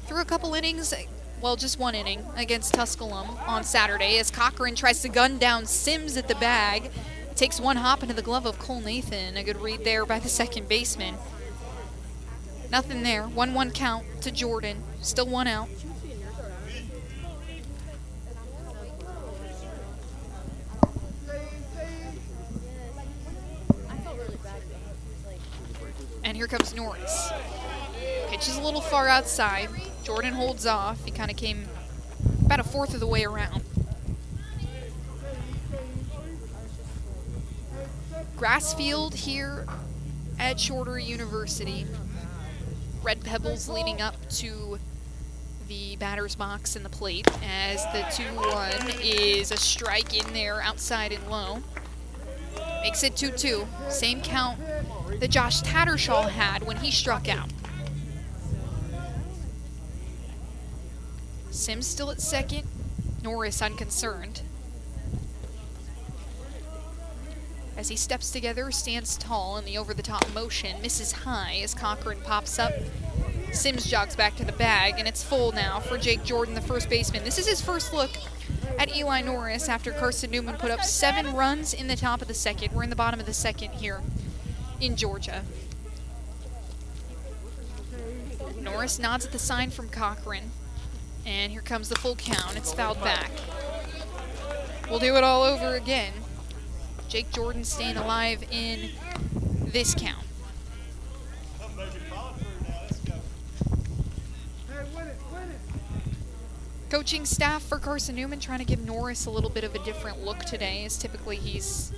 S1: Through a couple innings, well, just one inning against Tusculum on Saturday as Cochran tries to gun down Sims at the bag. Takes one hop into the glove of Cole Nathan. A good read there by the second baseman. Nothing there. 1-1 count to Jordan. Still one out. And here comes Norris. Pitches a little far outside. Jordan holds off. He kind of came about a fourth of the way around. Grass field here at Shorter University. Red pebbles leading up to the batter's box and the plate as the 2-1 is a strike in there outside and low. Makes it 2-2. Same count that Josh Tattersall had when he struck out. Sims still at second. Norris unconcerned. As he steps together, stands tall in the over-the-top motion, misses high as Cochran pops up. Sims jogs back to the bag, and it's full now for Jake Jordan, the first baseman. This is his first look at Eli Norris after Carson-Newman put up 7 runs in the top of the second. We're in the bottom of the second here in Georgia. Norris nods at the sign from Cochran. And here comes the full count. It's fouled back. We'll do it all over again. Jake Jordan staying alive in this count. Coaching staff for Carson-Newman trying to give Norris a little bit of a different look today, as typically he's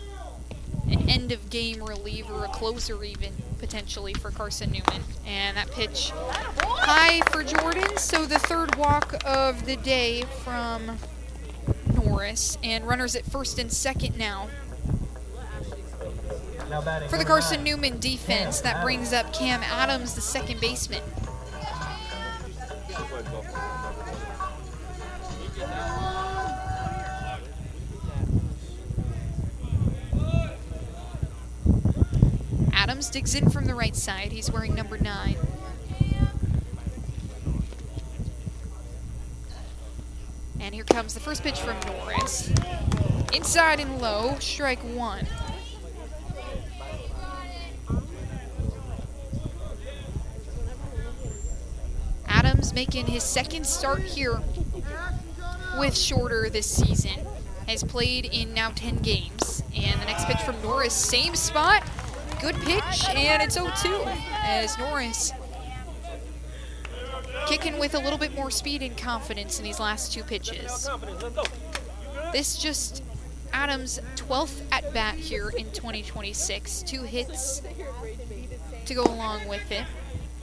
S1: an end-of-game reliever, a closer even, potentially, for Carson-Newman. And that pitch high for Jordan, so the third walk of the day from Norris. And runners at first and second now. For the Carson-Newman defense, that brings up Cam Adams, the second baseman. Adams digs in from the right side. He's wearing number 9. And here comes the first pitch from Norris. Inside and low, strike 1. Adams making his second start here with Shorter this season. Has played in now 10 games. And the next pitch from Norris, same spot. good pitch, and it's 0-2 as Norris kicking with a little bit more speed and confidence in these last 2 pitches. This just Adams' 12th at-bat here in 2026. 2 hits to go along with it.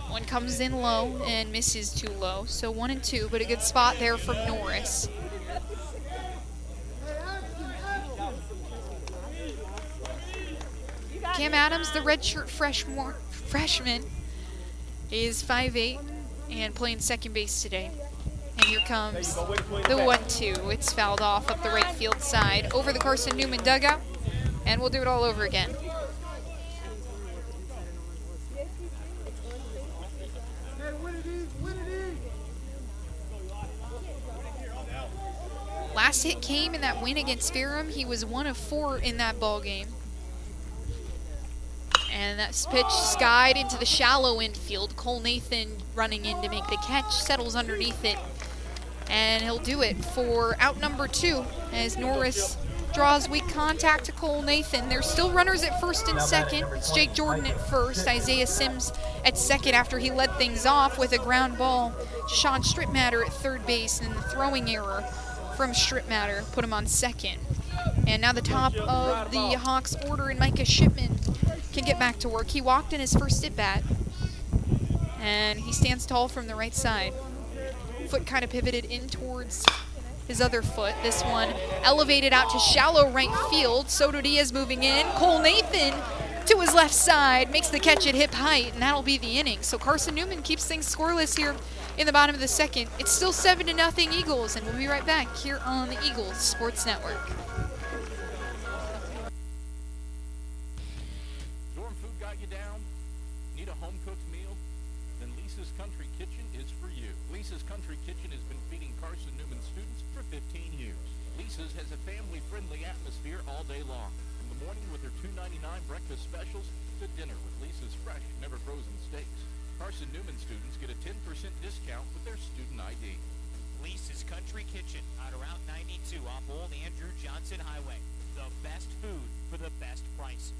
S1: One comes in low and misses too low, so 1-2, but a good spot there from Norris. Cam Adams, the redshirt freshman, is 5'8" and playing second base today. And here comes the 1-2. It's fouled off up the right field side over the Carson-Newman dugout, and we'll do it all over again. Last hit came in that win against Ferrum. He was 1 of 4 in that ball game. And that pitch skied into the shallow infield. Cole Nathan running in to make the catch, settles underneath it. And he'll do it for out number 2 as Norris draws weak contact to Cole Nathan. There's still runners at first and second. It's Jake Jordan at first, Isaiah Sims at second after he led things off with a ground ball. Sean Strittmatter at third base, and the throwing error from Strittmatter put him on second. And now the top of the Hawks order, and Micah Shipman can get back to work. He walked in his first at-bat, and he stands tall from the right side. Foot kind of pivoted in towards his other foot. This one elevated out to shallow right field. Soto Diaz moving in. Cole Nathan to his left side makes the catch at hip height, and that'll be the inning. So Carson-Newman keeps things scoreless here in the bottom of the second. It's still 7-0 Eagles, and we'll be right back here on the Eagles Sports Network.
S5: Dorm food got you down? Need a home-cooked meal? Then Lisa's Country Kitchen is for you. Lisa's Country Kitchen has been feeding Carson-Newman students for 15 years. Lisa's has a family-friendly atmosphere all day long. From the morning with their $2.99 breakfast specials to dinner with Lisa's fresh, never-frozen steaks. Carson-Newman students get a 10% discount with their student ID.
S6: Lisa's Country Kitchen on Route 92 off Old Andrew Johnson Highway. The best food for the best prices.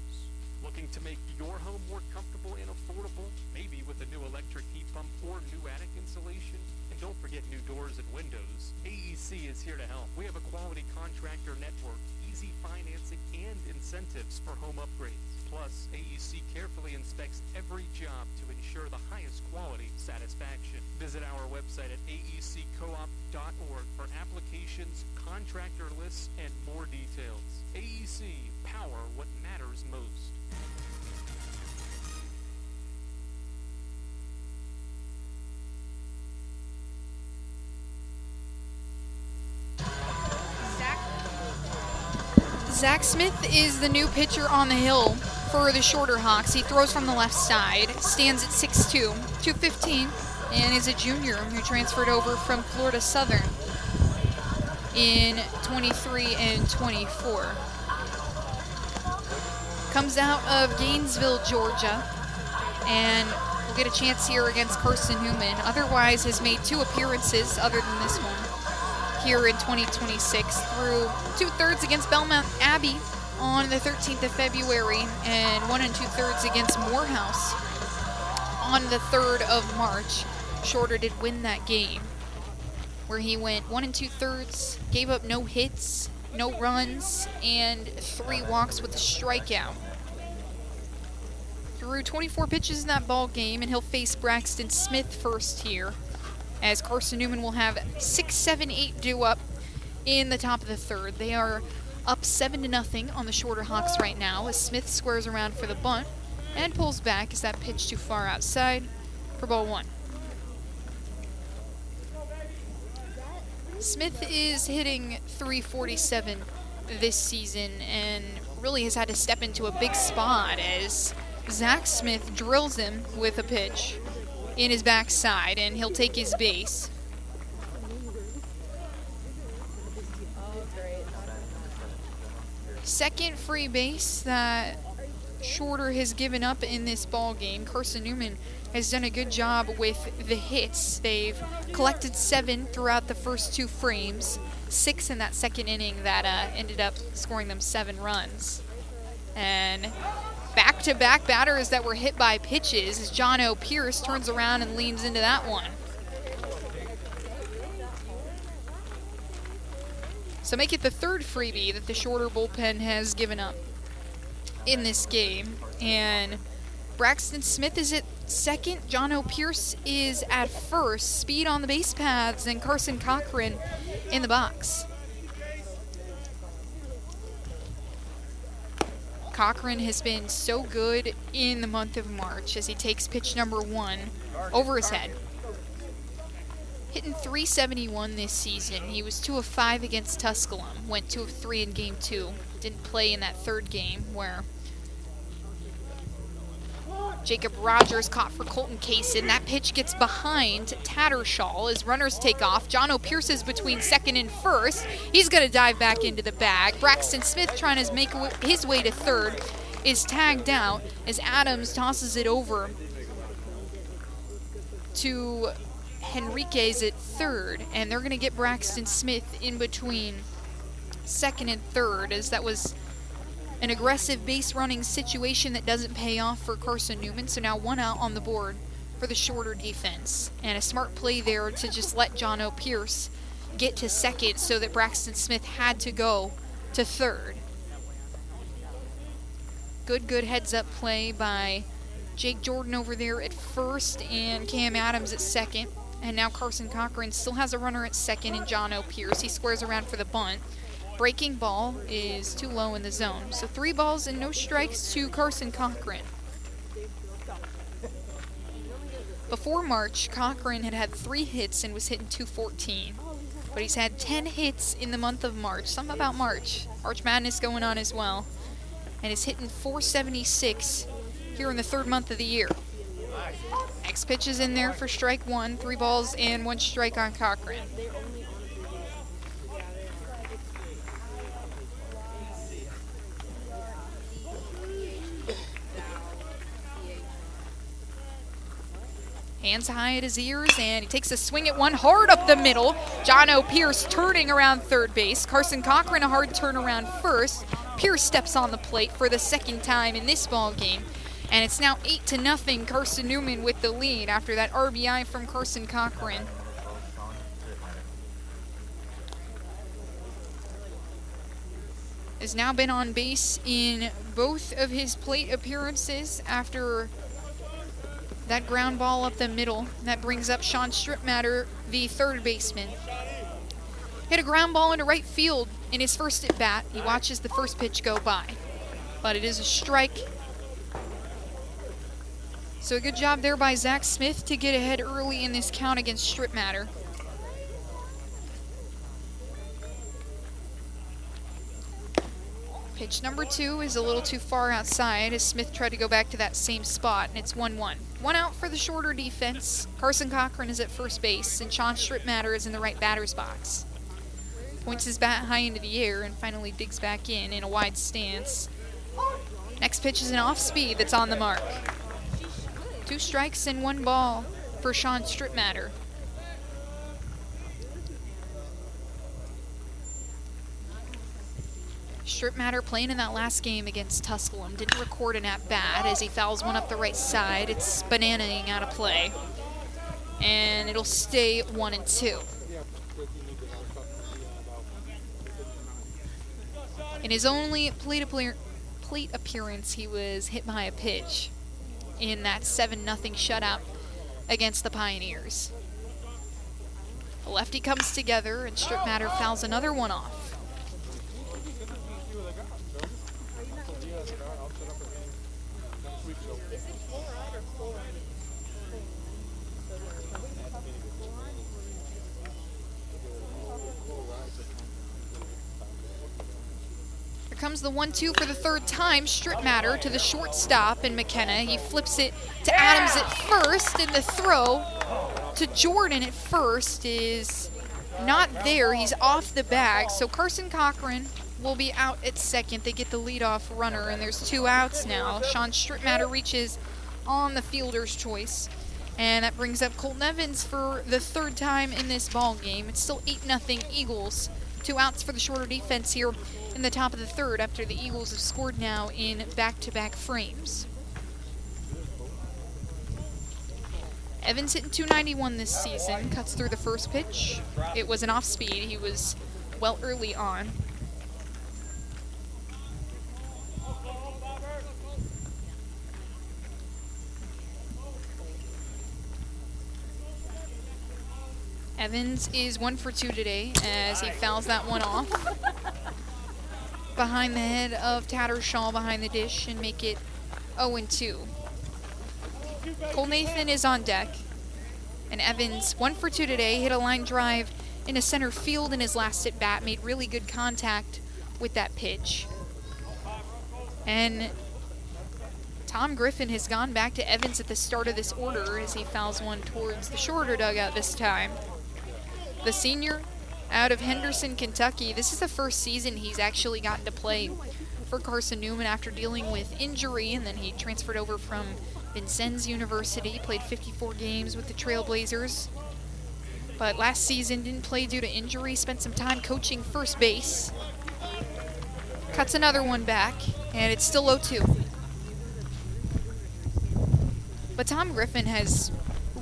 S7: Looking to make your home more comfortable and affordable? Maybe with a new electric heat pump or new attic insulation? And don't forget new doors and windows. AEC is here to help. We have a quality contractor network, easy financing, and incentives for home upgrades. Plus, AEC carefully inspects every job to ensure the highest quality satisfaction. Visit our website at aeccoop.org for applications, contractor lists, and more details. AEC, power what matters most.
S1: Zach Smith is the new pitcher on the hill for the Shorter Hawks. He throws from the left side, stands at 6'2", 215, and is a junior who transferred over from Florida Southern in 23 and 24. Comes out of Gainesville, Georgia, and will get a chance here against Carson-Newman. Otherwise has made 2 appearances other than this one here in 2026 through 2/3 against Belmont Abbey on the 13th of February and 1 2/3 against Morehouse on the 3rd of March. Shorter did win that game where he went 1 2/3, gave up no hits, no runs, and 3 walks with a strikeout. Threw 24 pitches in that ball game, and he'll face Braxton Smith first here, as Carson-Newman will have 6, 7, 8 due up in the top of the 3rd. They are up 7-0 on the Shorter Hawks right now, as Smith squares around for the bunt and pulls back as that pitch too far outside for ball 1. Smith is hitting .347 this season and really has had to step into a big spot as Zach Smith drills him with a pitch in his backside, and he'll take his base. Second free base that Shorter has given up in this ball game. Carson-Newman has done a good job with the hits. They've collected 7 throughout the first 2 frames, 6 in that second inning that ended up scoring them 7 runs. And back-to-back batters that were hit by pitches as John O. Pierce turns around and leans into that one. So make it the third freebie that the shorter bullpen has given up in this game. And Braxton Smith is at second, John O. Pierce is at first, speed on the base paths, and Carson Cochran in the box. Cochran has been so good in the month of March as he takes pitch number 1 over his head. Hitting .371 this season. He was 2 of 5 against Tusculum, went 2 of 3 in game 2. Didn't play in that third game where Jacob Rogers caught for Colton Kaysen. That pitch gets behind Tattershaw as runners take off. John O. Pierce is between second and first. He's going to dive back into the bag. Braxton Smith trying to make his way to third is tagged out as Adams tosses it over to Henriquez at third, and they're going to get Braxton Smith in between second and third, as that was an aggressive base running situation that doesn't pay off for Carson-Newman. So now 1 out on the board for the shorter defense, and a smart play there to just let John O. Pierce get to second so that Braxton Smith had to go to third. Good heads up play by Jake Jordan over there at first and Cam Adams at second. And now Carson Cochran still has a runner at second and John O. Pierce. He squares around for the bunt. Breaking ball is too low in the zone. So 3 balls and no strikes to Carson Cochran. Before March, Cochran had 3 hits and was hitting .214. But he's had 10 hits in the month of March. Something about March. March Madness going on as well. And is hitting .476 here in the 3rd month of the year. Next pitch is in there for strike 1. 3 balls and 1 strike on Cochran. Hands high at his ears, and he takes a swing at one hard up the middle. John O. Pierce turning around third base. Carson Cochran a hard turn around first. Pierce steps on the plate for the 2nd time in this ball game. And it's now 8-0, Carson-Newman with the lead after that RBI from Carson Cochran. Has now been on base in both of his plate appearances after that ground ball up the middle. That brings up Sean Stripmatter, the 3rd baseman. Hit a ground ball into right field in his first at bat. He watches the first pitch go by, but it is a strike. So a good job there by Zach Smith to get ahead early in this count against Stripmatter. Pitch number 2 is a little too far outside as Smith tried to go back to that same spot, and it's 1-1. 1 out for the shorter defense. Carson Cochran is at first base, and Sean Stripmatter is in the right batter's box. Points his bat high into the air and finally digs back in a wide stance. Next pitch is an off-speed that's on the mark. 2 strikes and 1 ball for Sean Stripmatter. Stripmatter playing in that last game against Tusculum didn't record an at-bat as he fouls one up the right side. It's bananaing out of play. And it'll stay 1-2. In his only plate appearance, he was hit by a pitch in that 7-0 shutout against the Pioneers. The lefty comes together and Stripmatter fouls another one off. Comes the 1-2 for the 3rd time. Stripmatter to the shortstop and McKenna. He flips it to Adams at first, and the throw to Jordan at first is not there. He's off the bag, so Carson Cochran will be out at second. They get the leadoff runner, and there's 2 outs now. Sean Stripmatter reaches on the fielder's choice, and that brings up Colton Evans for the 3rd time in this ball game. It's still 8-0 Eagles. 2 outs for the shorter defense here in in the top of the third after the Eagles have scored now in back-to-back frames. Evans hitting .291 this season, cuts through the first pitch. It was an off-speed. He was well early on. Evans is 1 for 2 today as he fouls that one off. Behind the head of Tattershaw behind the dish and make it 0-2. Cole Nathan is on deck. And Evans, 1 for 2 today, hit a line drive into center field in his last at-bat, made really good contact with that pitch. And Tom Griffin has gone back to Evans at the start of this order as he fouls one towards the shorter dugout this time. The senior out of Henderson, Kentucky. This is the first season he's actually gotten to play for Carson-Newman after dealing with injury, and then he transferred over from Vincennes University, played 54 games with the Trailblazers. But last season didn't play due to injury, spent some time coaching first base. Cuts another one back, and it's still 0-2. But Tom Griffin has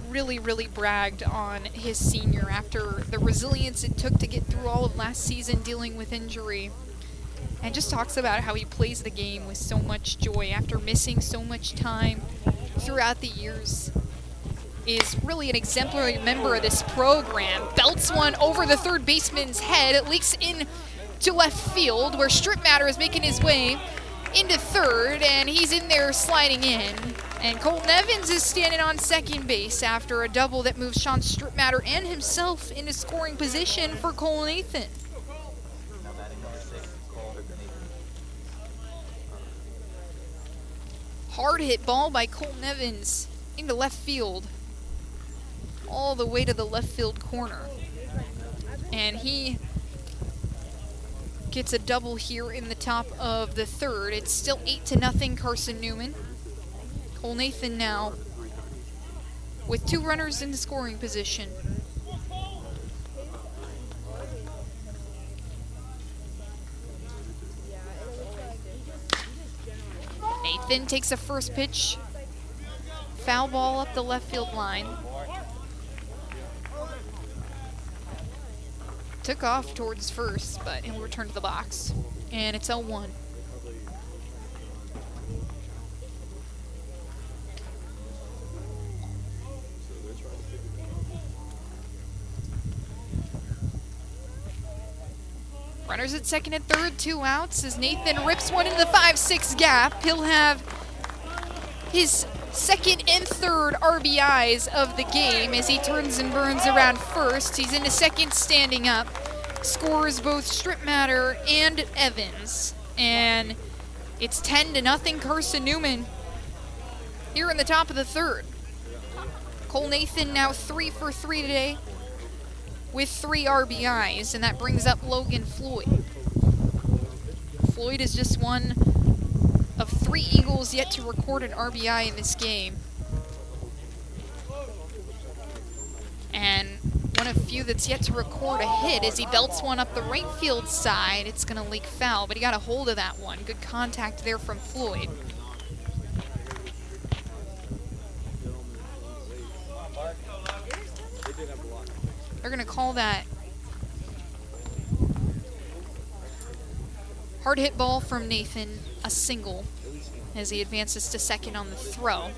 S1: really bragged on his senior after the resilience it took to get through all of last season dealing with injury. And just talks about how he plays the game with so much joy after missing so much time throughout the years. Is really an exemplary member of this program. Belts one over the third baseman's head. It leaks in to left field where Stripmatter is making his way into third, and he's in there sliding in. And Colton Evans is standing on second base after a double that moves Sean Stripmatter and himself into scoring position for Cole Nathan. Hard hit ball by Colton Evans into left field, all the way to the left field corner. And he gets a double here in the top of the third. It's still 8-0 Carson-Newman. Cole Nathan now with 2 runners in the scoring position. Nathan takes a first pitch. Foul ball up the left field line. Took off towards first, but he'll return to the box. And it's 0-1. Runners at second and third, 2 outs as Nathan rips one into the 5-6 gap. He'll have his second and third RBIs of the game as he turns and burns around first. He's into second standing up. Scores both Stripmatter and Evans. And it's 10-0 Carson-Newman here in the top of the third. Cole Nathan now 3 for 3 today with 3 RBIs, and that brings up Logan Floyd. Floyd is just one of 3 Eagles yet to record an RBI in this game. And one of few that's yet to record a hit as he belts one up the right field side. It's going to leak foul, but he got a hold of that one. Good contact there from Floyd. They're going to call that hard hit ball from Nathan, a single, as he advances to second on the throw.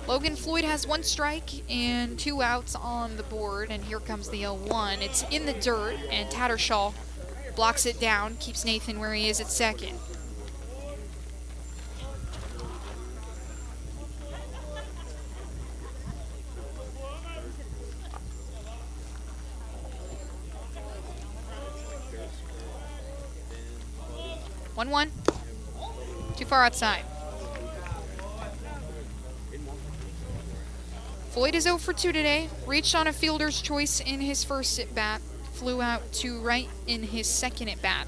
S1: Logan Floyd has 1 strike and 2 outs on the board, and here comes the 0-1. It's in the dirt, and Tattershaw blocks it down, keeps Nathan where he is at second. One. Too far outside. Floyd is 0 for 2 today. Reached on a fielder's choice in his first at-bat. Flew out to right in his second at-bat.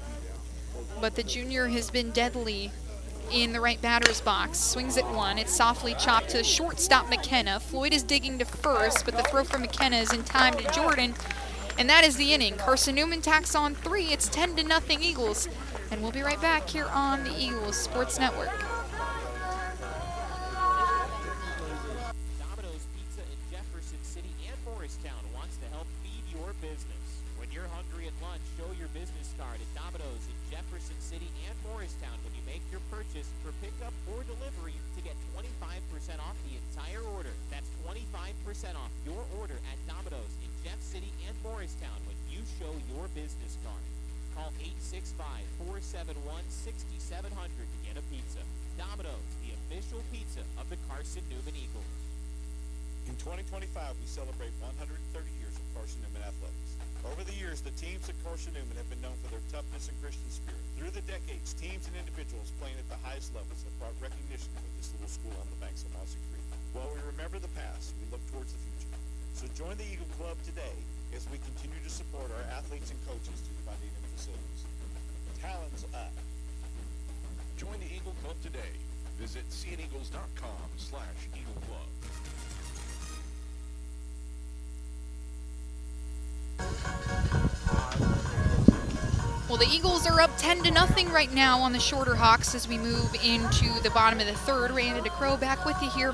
S1: But the junior has been deadly in the right batter's box. Swings at 1. It's softly chopped to shortstop McKenna. Floyd is digging to first, but the throw from McKenna is in time to Jordan. And that is the inning. Carson-Newman tacks on 3. It's 10-0 Eagles And we'll be right back here on the Eagles Sports Network.
S6: Domino's Pizza in Jefferson City and Morristown wants to help feed your business. When you're hungry at lunch, show your business card at Domino's in Jefferson City and Morristown when you make your purchase for pickup or delivery to get 25% off the entire order. That's 25% off your order at Domino's in Jeff City and Morristown when you show your business card. Call 865-471-6700 to get a pizza. Domino's, the official pizza of the Carson-Newman Eagles.
S5: In 2025, we celebrate 130 years of Carson-Newman athletics. Over the years, the teams at Carson-Newman have been known for their toughness and Christian spirit. Through the decades, teams and individuals playing at the highest levels have brought recognition for this little school on the banks of Mossy Creek. While we remember the past, we look towards the future. So join the Eagle Club today as we continue to support our athletes and coaches through funding and facilities. Talents up.
S14: Join the Eagle Club today. Visit cneagles.com/Eagle Club.
S1: Well, the Eagles are up 10-0 right now on the Shorter Hawks as we move into the bottom of the third. Randy DeCrow back with you here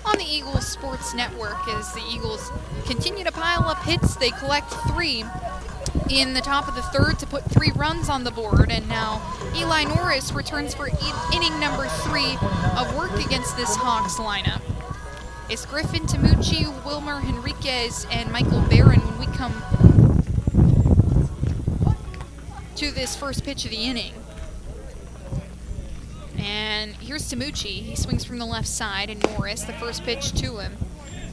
S1: on the Eagles Sports Network as the Eagles continue to pile up hits. They collect 3 in the top of the third to put 3 runs on the board, and now Eli Norris returns for inning number 3 of work against this Hawks lineup. It's Griffin Tamucci, Wilmer Henriquez, and Michael Barron when we come to this first pitch of the inning. And here's Tamucci. He swings from the left side, and Norris, the first pitch to him,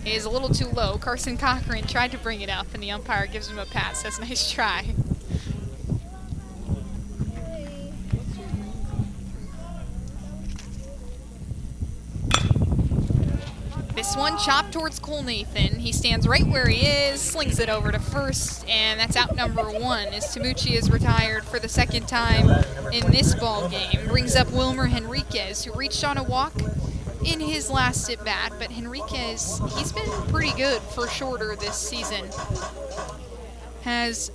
S1: is a little too low. Carson Cochran tried to bring it up, and the umpire gives him a pass. Says, nice try. This one chopped towards Cole Nathan. He stands right where he is, slings it over to first, and that's out number 1 as Tamucci is retired for the second time in this ball game. Brings up Wilmer Henriquez, who reached on a walk in his last at-bat, but Henriquez, he's been pretty good for Shorter this season. Has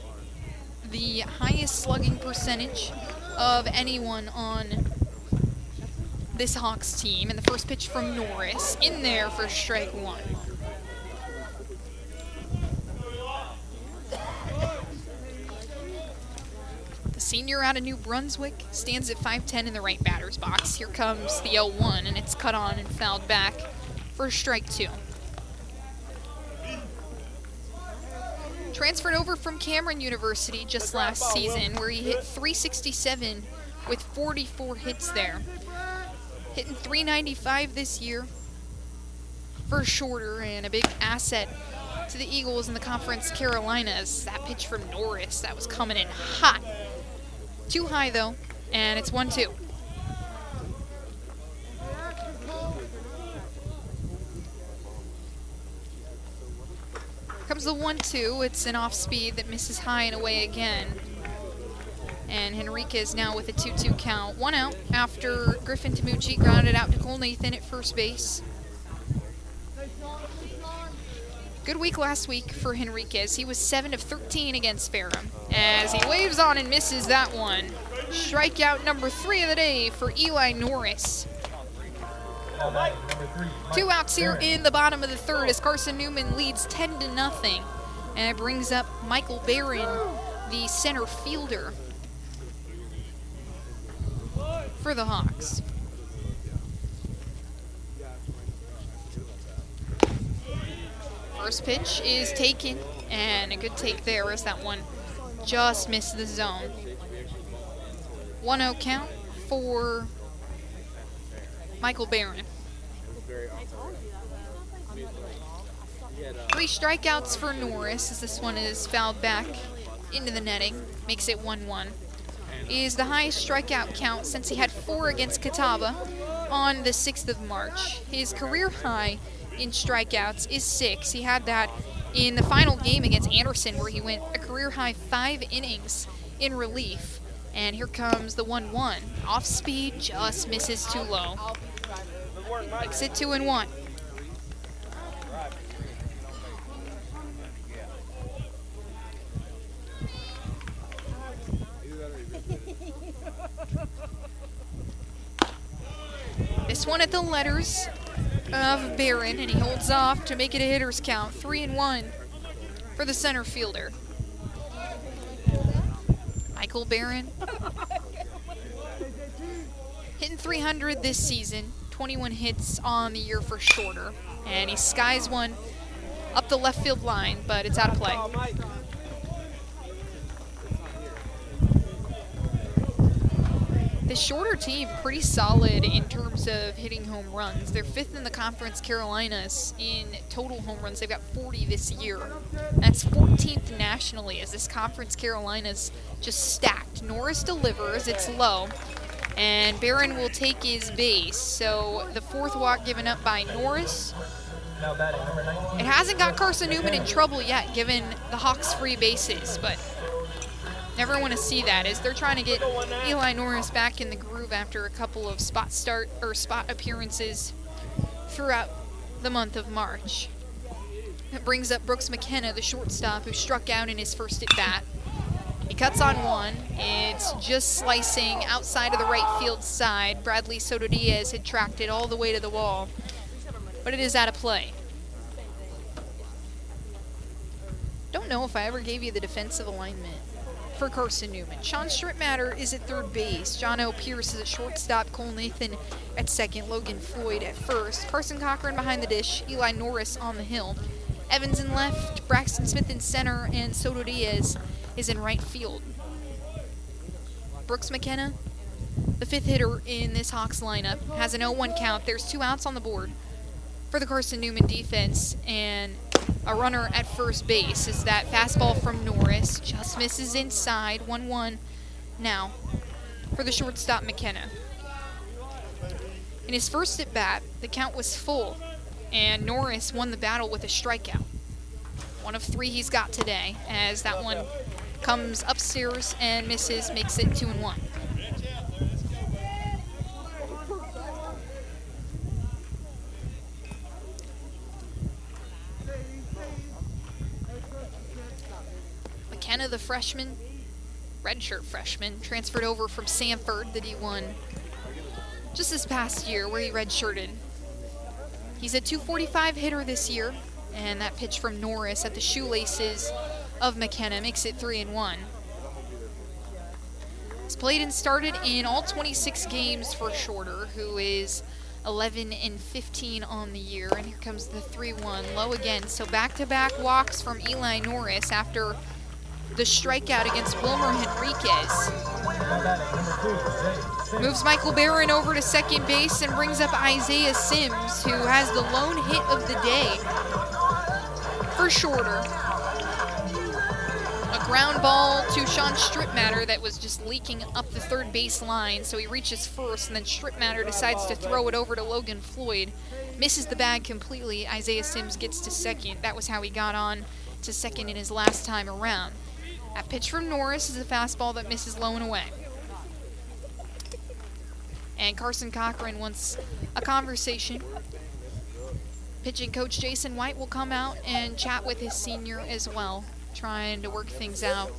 S1: the highest slugging percentage of anyone on this Hawks team, and the first pitch from Norris in there for strike 1. The senior out of New Brunswick stands at 5'10" in the right batter's box. Here comes the 0-1, and it's cut on and fouled back for strike 2. Transferred over from Cameron University just last season, where he hit .367 with 44 hits there. Hitting .395 this year for Shorter, and a big asset to the Eagles in the Conference Carolinas. That pitch from Norris, that was coming in hot. Too high though, and it's 1-2. Comes the 1-2. It's an off speed that misses high and away again. And Henriquez now with a 2-2 count. 1 out after Griffin Tamucci grounded out to Cole Nathan at first base. Good week last week for Henriquez. He was 7 of 13 against Ferrum as he waves on and misses that one. Strikeout number 3 of the day for Eli Norris. 2 outs here in the bottom of the third as Carson-Newman leads 10-0. And it brings up Michael Barron, the center fielder for the Hawks. First pitch is taken, and a good take there as that one just missed the zone. 1-0 count for Michael Barron. 3 strikeouts for Norris as this one is fouled back into the netting, makes it 1-1. Is the highest strikeout count since he had 4 against Catawba on the 6th of March. His career high in strikeouts is 6. He had that in the final game against Anderson where he went a career high 5 innings in relief. And here comes the 1-1. Off speed, just misses too low. Makes it 2-1. This one at the letters of Barron, and he holds off to make it a hitter's count. 3-1 for the center fielder. Michael Barron hitting .300 this season, 21 hits on the year for shorter, and he skies one up the left field line, but it's out of play. The shorter team pretty solid in terms of hitting home runs. They're 5th in the Conference Carolinas in total home runs. They've got 40 this year. That's 14th nationally as this Conference Carolinas just stacked. Norris delivers, it's low, and Barron will take his base. So the 4th walk given up by Norris. It hasn't got Carson-Newman in trouble yet, given the Hawks free bases, but never want to see that as they're trying to get Eli Norris back in the groove after a couple of spot appearances throughout the month of March. It brings up Brooks McKenna, the shortstop, who struck out in his first at bat. He cuts on one. It's just slicing outside of the right field side. Bradley Soto Diaz had tracked it all the way to the wall, but it is out of play. Don't know if I ever gave you the defensive alignment for Carson-Newman. Sean Strittmatter is at third base. John O. Pierce is at shortstop. Cole Nathan at second. Logan Floyd at first. Carson Cochran behind the dish. Eli Norris on the hill. Evans in left. Braxton Smith in center. And Soto Diaz is in right field. Brooks McKenna, the 5th hitter in this Hawks lineup, has an 0-1 count. There's 2 outs on the board for the Carson-Newman defense, and a runner at first base is that fastball from Norris. Just misses inside. 1-1 now for the shortstop McKenna. In his first at bat, the count was full, and Norris won the battle with a strikeout. 1 of 3 he's got today, as that one comes upstairs and misses, makes it 2-1. McKenna, the freshman, redshirt freshman, transferred over from Sanford, the D1, just this past year where he redshirted. He's a .245 hitter this year, and that pitch from Norris at the shoelaces of McKenna makes it 3-1. He's played and started in all 26 games for Shorter, who is 11-15 on the year, and here comes the 3-1, low again. So back-to-back walks from Eli Norris after the strikeout against Wilmer Henriquez. Moves Michael Barron over to second base and brings up Isaiah Sims, who has the lone hit of the day for Shorter. A ground ball to Sean Strittmatter that was just leaking up the third base line, so he reaches first, and then Strittmatter decides to throw it over to Logan Floyd. Misses the bag completely. Isaiah Sims gets to second. That was how he got on to second in his last time around. That pitch from Norris is a fastball that misses low and away. And Carson Cochran wants a conversation. Pitching coach Jason White will come out and chat with his senior as well, trying to work things out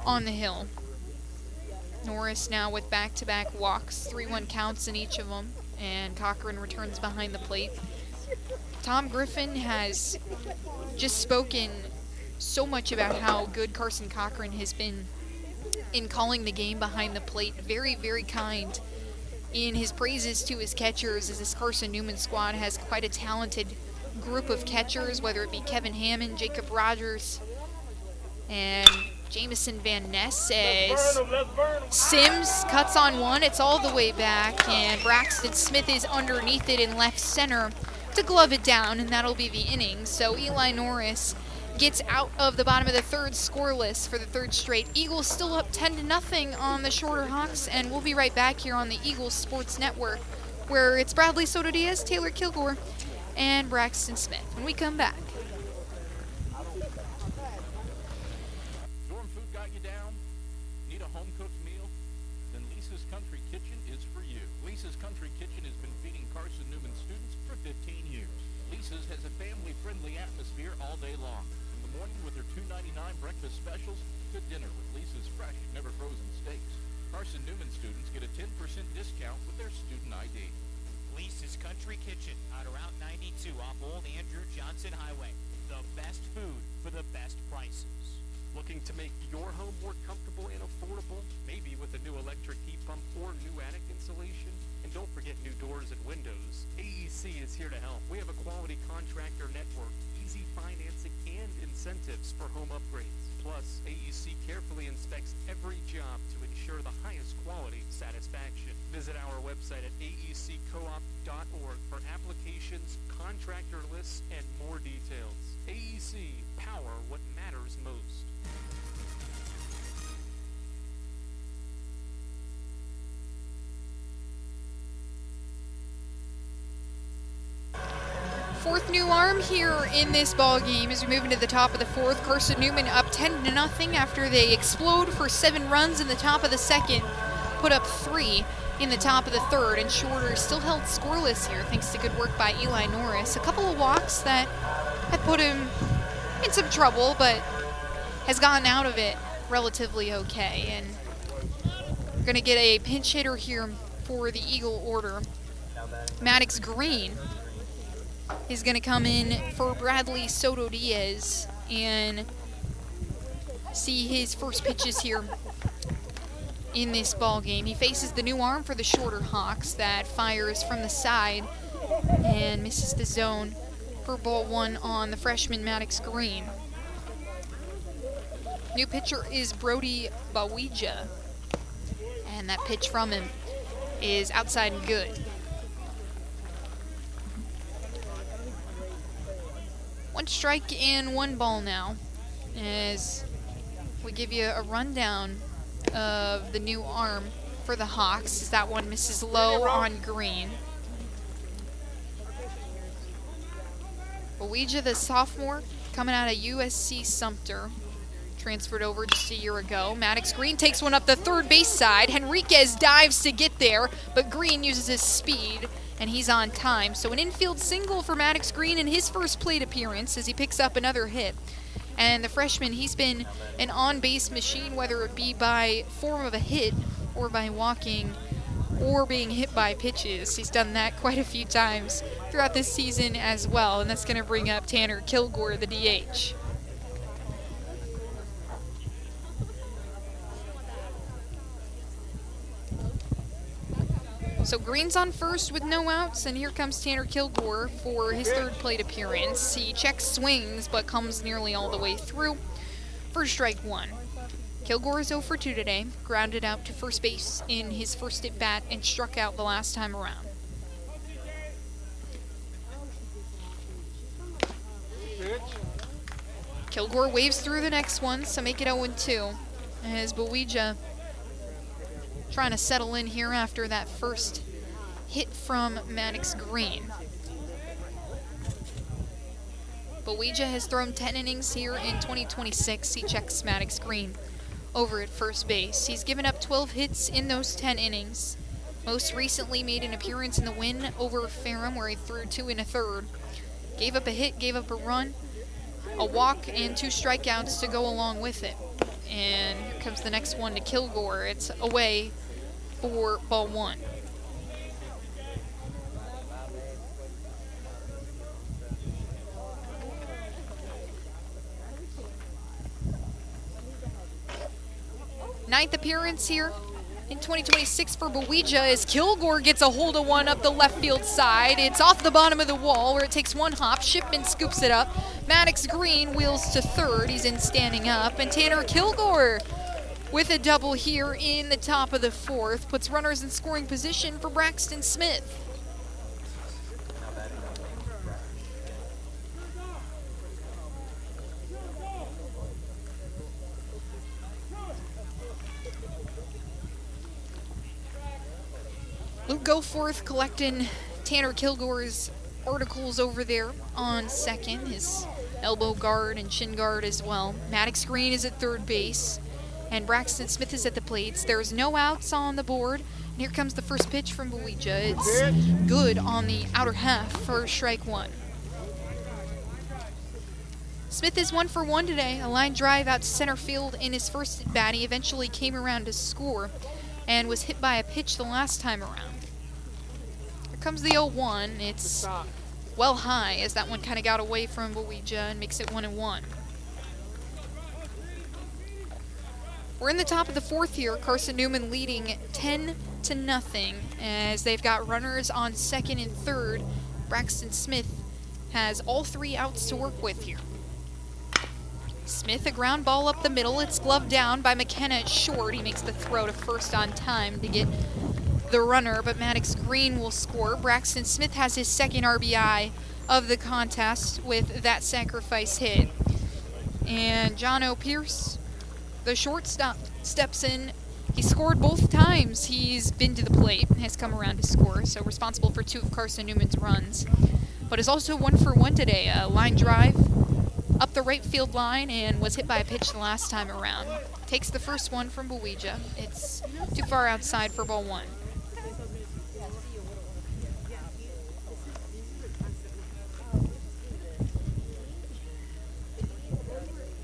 S1: on the hill. Norris now with back-to-back walks, 3-1 counts in each of them, and Cochran returns behind the plate. Tom Griffin has just spoken so much about how good Carson Cochran has been in calling the game behind the plate. Very, very kind in his praises to his catchers, as this Carson-Newman squad has quite a talented group of catchers, whether it be Kevin Hammond, Jacob Rogers, and Jamison Van Ness. As Sims cuts on one, it's all the way back, and Braxton Smith is underneath it in left center to glove it down, and that'll be the inning. So Eli Norris gets out of the bottom of the third scoreless for the third straight. Eagles still up 10-0 on the Shorter Hawks, and we'll be right back here on the Eagles Sports Network, where it's Bradley Soto Diaz, Taylor Kilgore, and Braxton Smith when we come back.
S5: Dorm food got you down? Need a home-cooked meal? Then Lisa's Country Kitchen is for you. Lisa's Country Kitchen has been feeding Carson-Newman students for 15 years. Lisa's has a family-friendly atmosphere all day long. In the morning with their $2.99 breakfast specials, to dinner with Lisa's fresh, never frozen steaks. Carson-Newman students get a 10% discount with their student ID.
S6: Lisa's Country Kitchen on Route 92 off Old Andrew Johnson Highway. The best food for the best prices.
S7: Looking to make your home more comfortable and affordable? Maybe with a new electric heat pump or new attic insulation? And don't forget new doors and windows. AEC is here to help. We have a quality contractor network, easy financing, and incentives for home upgrades. Plus, AEC carefully inspects every job to ensure the highest quality satisfaction. Visit our website at aeccoop.org for applications, contractor lists, and more details. AEC, power what matters most.
S1: Fourth new arm here in this ball game as we move into the top of the fourth. Carson-Newman up 10-0 after they explode for 7 runs in the top of the second, put up 3 in the top of the third, and Shorter still held scoreless here thanks to good work by Eli Norris. A couple of walks that had put him in some trouble, but has gotten out of it relatively okay. And we're going to get a pinch hitter here for the Eagle order. Maddox Green is going to come in for Bradley Soto Diaz and see his first pitches here in this ball game. He faces the new arm for the Shorter Hawks that fires from the side and misses the zone for ball 1 on the freshman Maddox Green. New pitcher is Brody Bawija, and that pitch from him is outside and good. 1 strike and 1 ball now as we give you a rundown of the new arm for the Hawks. That one misses low on Green. Ouija, the sophomore, coming out of USC Sumter, transferred over just a year ago. Maddox Green takes one up the third base side. Henriquez dives to get there, but Green uses his speed, and he's on time. So an infield single for Maddox Green in his first plate appearance as he picks up another hit. And the freshman, he's been an on-base machine, whether it be by form of a hit or by walking or being hit by pitches. He's done that quite a few times throughout this season as well, and that's going to bring up Tanner Kilgore, the DH. So Green's on first with no outs, and here comes Tanner Kilgore for his third plate appearance. He checks swings, but comes nearly all the way through for strike 1. Kilgore is 0 for 2 today, grounded out to first base in his first at-bat and struck out the last time around. Kilgore waves through the next one, so make it 0-2 as Bawija trying to settle in here after that first hit from Maddox Green. Bawija has thrown 10 innings here in 2026. He checks Maddox Green over at first base. He's given up 12 hits in those 10 innings. Most recently made an appearance in the win over Ferrum where he threw 2 1/3. Gave up a hit, gave up a run, a walk, and 2 strikeouts to go along with it. And here comes the next one to Kilgore. It's away for ball 1. Ninth appearance here in 2026 for Bawija as Kilgore gets a hold of one up the left field side. It's off the bottom of the wall where it takes 1 hop. Shipman scoops it up. Maddox Green wheels to third. He's in standing up. And Tanner Kilgore with a double here in the top of the fourth puts runners in scoring position for Braxton Smith. Luke Goforth collecting Tanner Kilgore's articles over there on second, his elbow guard and shin guard as well. Maddox Green is at third base, and Braxton Smith is at the plates. There's no outs on the board, and here comes the first pitch from Bawija. It's good on the outer half for strike 1. Smith is 1 for 1 today. A line drive out to center field in his first at bat. He eventually came around to score and was hit by a pitch the last time around. Here comes the 0-1. It's well high as that one kind of got away from Bowegia and makes it 1-1. We're in the top of the fourth here. Carson-Newman leading 10-0 as they've got runners on second and third. Braxton Smith has all 3 outs to work with here. Smith, a ground ball up the middle. It's gloved down by McKenna at short. He makes the throw to first on time to get the runner, but Maddox Green will score. Braxton Smith has his second RBI of the contest with that sacrifice hit. And John O'Pierce, the shortstop, steps in. He scored both times he's been to the plate, has come around to score, so responsible for 2 of Carson-Newman's runs. But is also 1 for 1 today. A line drive up the right field line and was hit by a pitch the last time around. Takes the first one from Bowegia. It's too far outside for ball 1.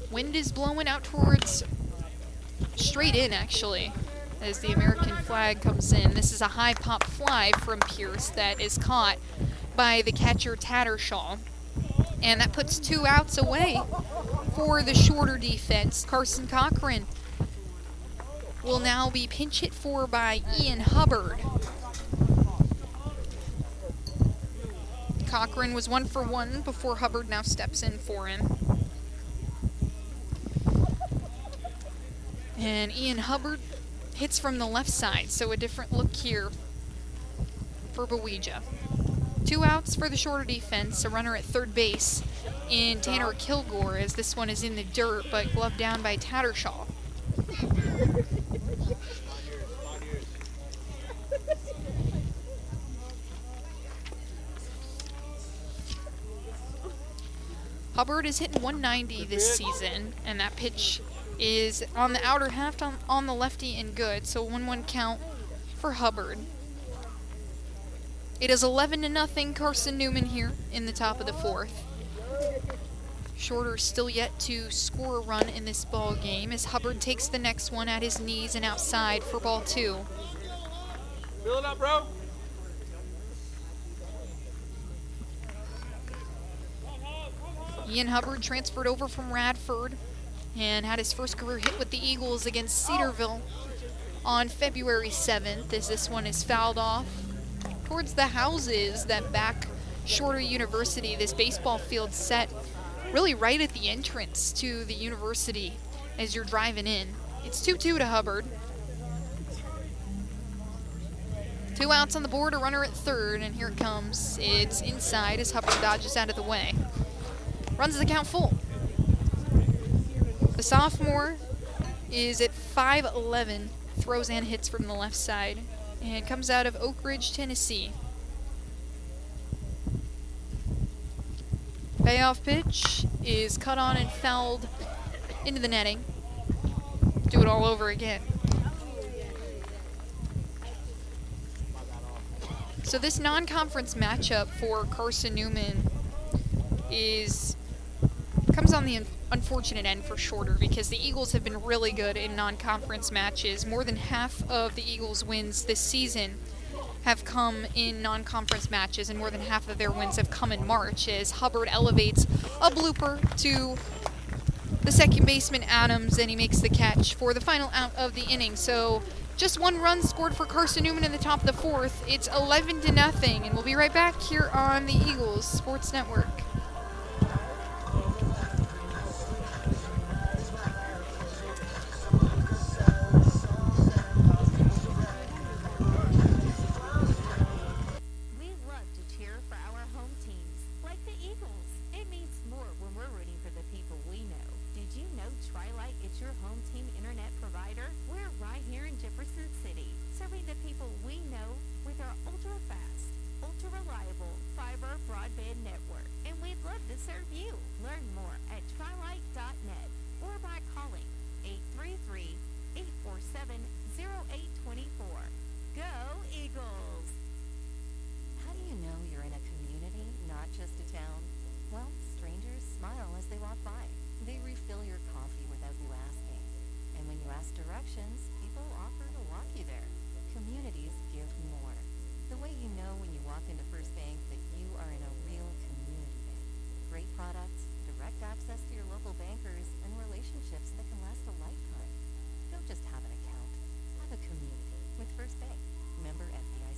S1: Wind is blowing out towards, straight in actually, as the American flag comes in. This is a high pop fly from Pierce that is caught by the catcher Tattershaw. And that puts 2 outs away for the shorter defense. Carson Cochran will now be pinch hit for by Ian Hubbard. Cochran was 1 for 1 before Hubbard now steps in for him. And Ian Hubbard hits from the left side, so a different look here for Bowegia. 2 outs for the shorter defense, a runner at third base in Tanner Kilgore, as this one is in the dirt, but gloved down by Tattershaw. Hubbard is hitting 190 this season, and that pitch is on the outer half on the lefty and good, so 1-1 count for Hubbard. It is 11-0 Carson-Newman here in the top of the fourth. Shorter still yet to score a run in this ball game as Hubbard takes the next one at his knees and outside for ball 2.
S15: Fill it up, bro.
S1: Ian Hubbard transferred over from Radford and had his first career hit with the Eagles against Cedarville on February 7th, as this one is fouled off towards the houses that back Shorter University. This baseball field set really right at the entrance to the university as you're driving in. It's 2-2 to Hubbard. 2 outs on the board, a runner at third, and here it comes. It's inside as Hubbard dodges out of the way. Runs the count full. The sophomore is at 5'11", throws and hits from the left side, and comes out of Oak Ridge, Tennessee. Payoff pitch is cut on and fouled into the netting. Do it all over again. So this non-conference matchup for Carson-Newman comes on the unfortunate end for Shorter, because the Eagles have been really good in non-conference matches. More than half of the Eagles' wins this season have come in non-conference matches, and more than half of their wins have come in March, as Hubbard elevates a blooper to the second baseman Adams, and he makes the catch for the final out of the inning. So just 1 run scored for Carson-Newman in the top of the fourth. It's 11-0, and we'll be right back here on the Eagles Sports Network.
S10: Directions, people offer to walk you there. Communities give more. The way you know when you walk into First Bank that you are in a real community bank. Great products, direct access to your local bankers, and relationships that can last a lifetime. Don't just have an account, have a community with First Bank. Member FDIC.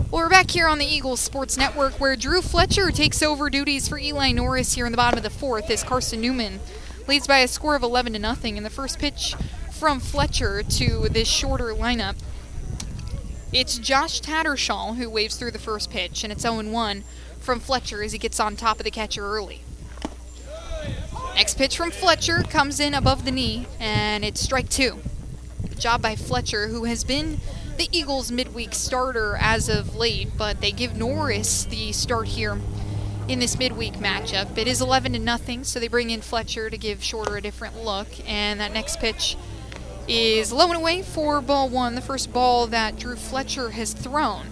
S1: Well, we're back here on the Eagles Sports Network where Drew Fletcher takes over duties for Eli Norris here in the bottom of the fourth as Carson-Newman leads by a score of 11-0 in the first pitch from Fletcher to this shorter lineup. It's Josh Tattersall who waves through the first pitch, and it's 0-1 from Fletcher as he gets on top of the catcher early. Next pitch from Fletcher comes in above the knee, and it's strike two. Good job by Fletcher, who has been the Eagles' midweek starter as of late, but they give Norris the start here in this midweek matchup. It is 11-0, so they bring in Fletcher to give Shorter a different look, and that next pitch is low and away for ball one, the first ball that Drew Fletcher has thrown.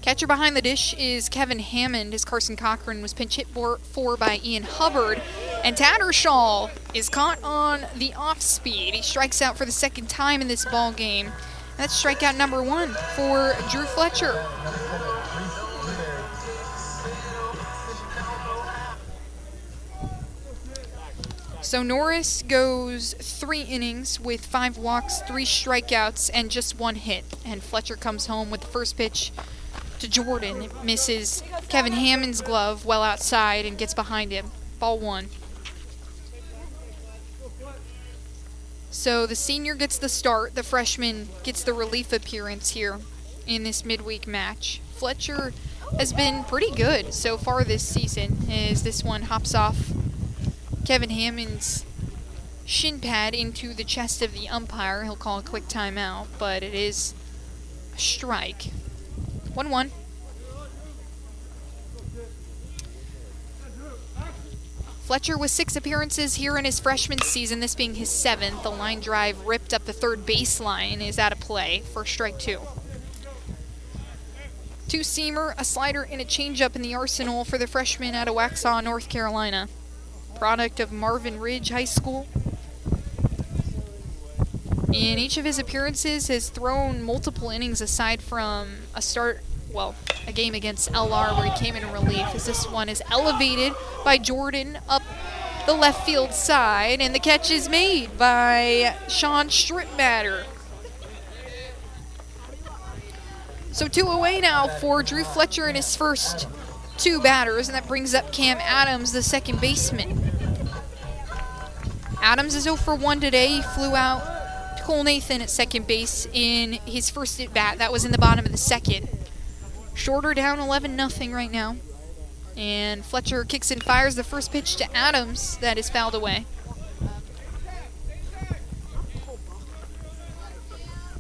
S1: Catcher behind the dish is Kevin Hammond, as Carson Cochran was pinch hit for by Ian Hubbard. And Tattersall is caught on the off speed. He strikes out for the second time in this ball game. That's strikeout number one for Drew Fletcher. So Norris goes 3 innings with 5 walks, 3 strikeouts, and just 1 hit. And Fletcher comes home with the first pitch to Jordan. It misses Kevin Hammond's glove well outside and gets behind him. Ball one. So the senior gets the start. The freshman gets the relief appearance here in this midweek match. Fletcher has been pretty good so far this season, as this one hops off Kevin Hammond's shin pad into the chest of the umpire. He'll call a quick timeout, but it is a strike. 1-1. Fletcher with 6 appearances here in his freshman season, this being his 7th. The line drive ripped up the third baseline is out of play for strike 2. 2-seamer, a slider, and a changeup in the arsenal for the freshman out of Waxhaw, North Carolina. Product of Marvin Ridge High School. In each of his appearances has thrown multiple innings aside from a game against LR where he came in relief, as this one is elevated by Jordan up the left field side, and the catch is made by Sean Strittmatter. So 2 away now for Drew Fletcher in his first 2 batters, and that brings up Cam Adams, the second baseman. Adams is 0 for 1 today. He flew out to Cole Nathan at second base in his first at-bat. That was in the bottom of the second. Shorter down 11-0 right now. And Fletcher kicks and fires the first pitch to Adams. That is fouled away.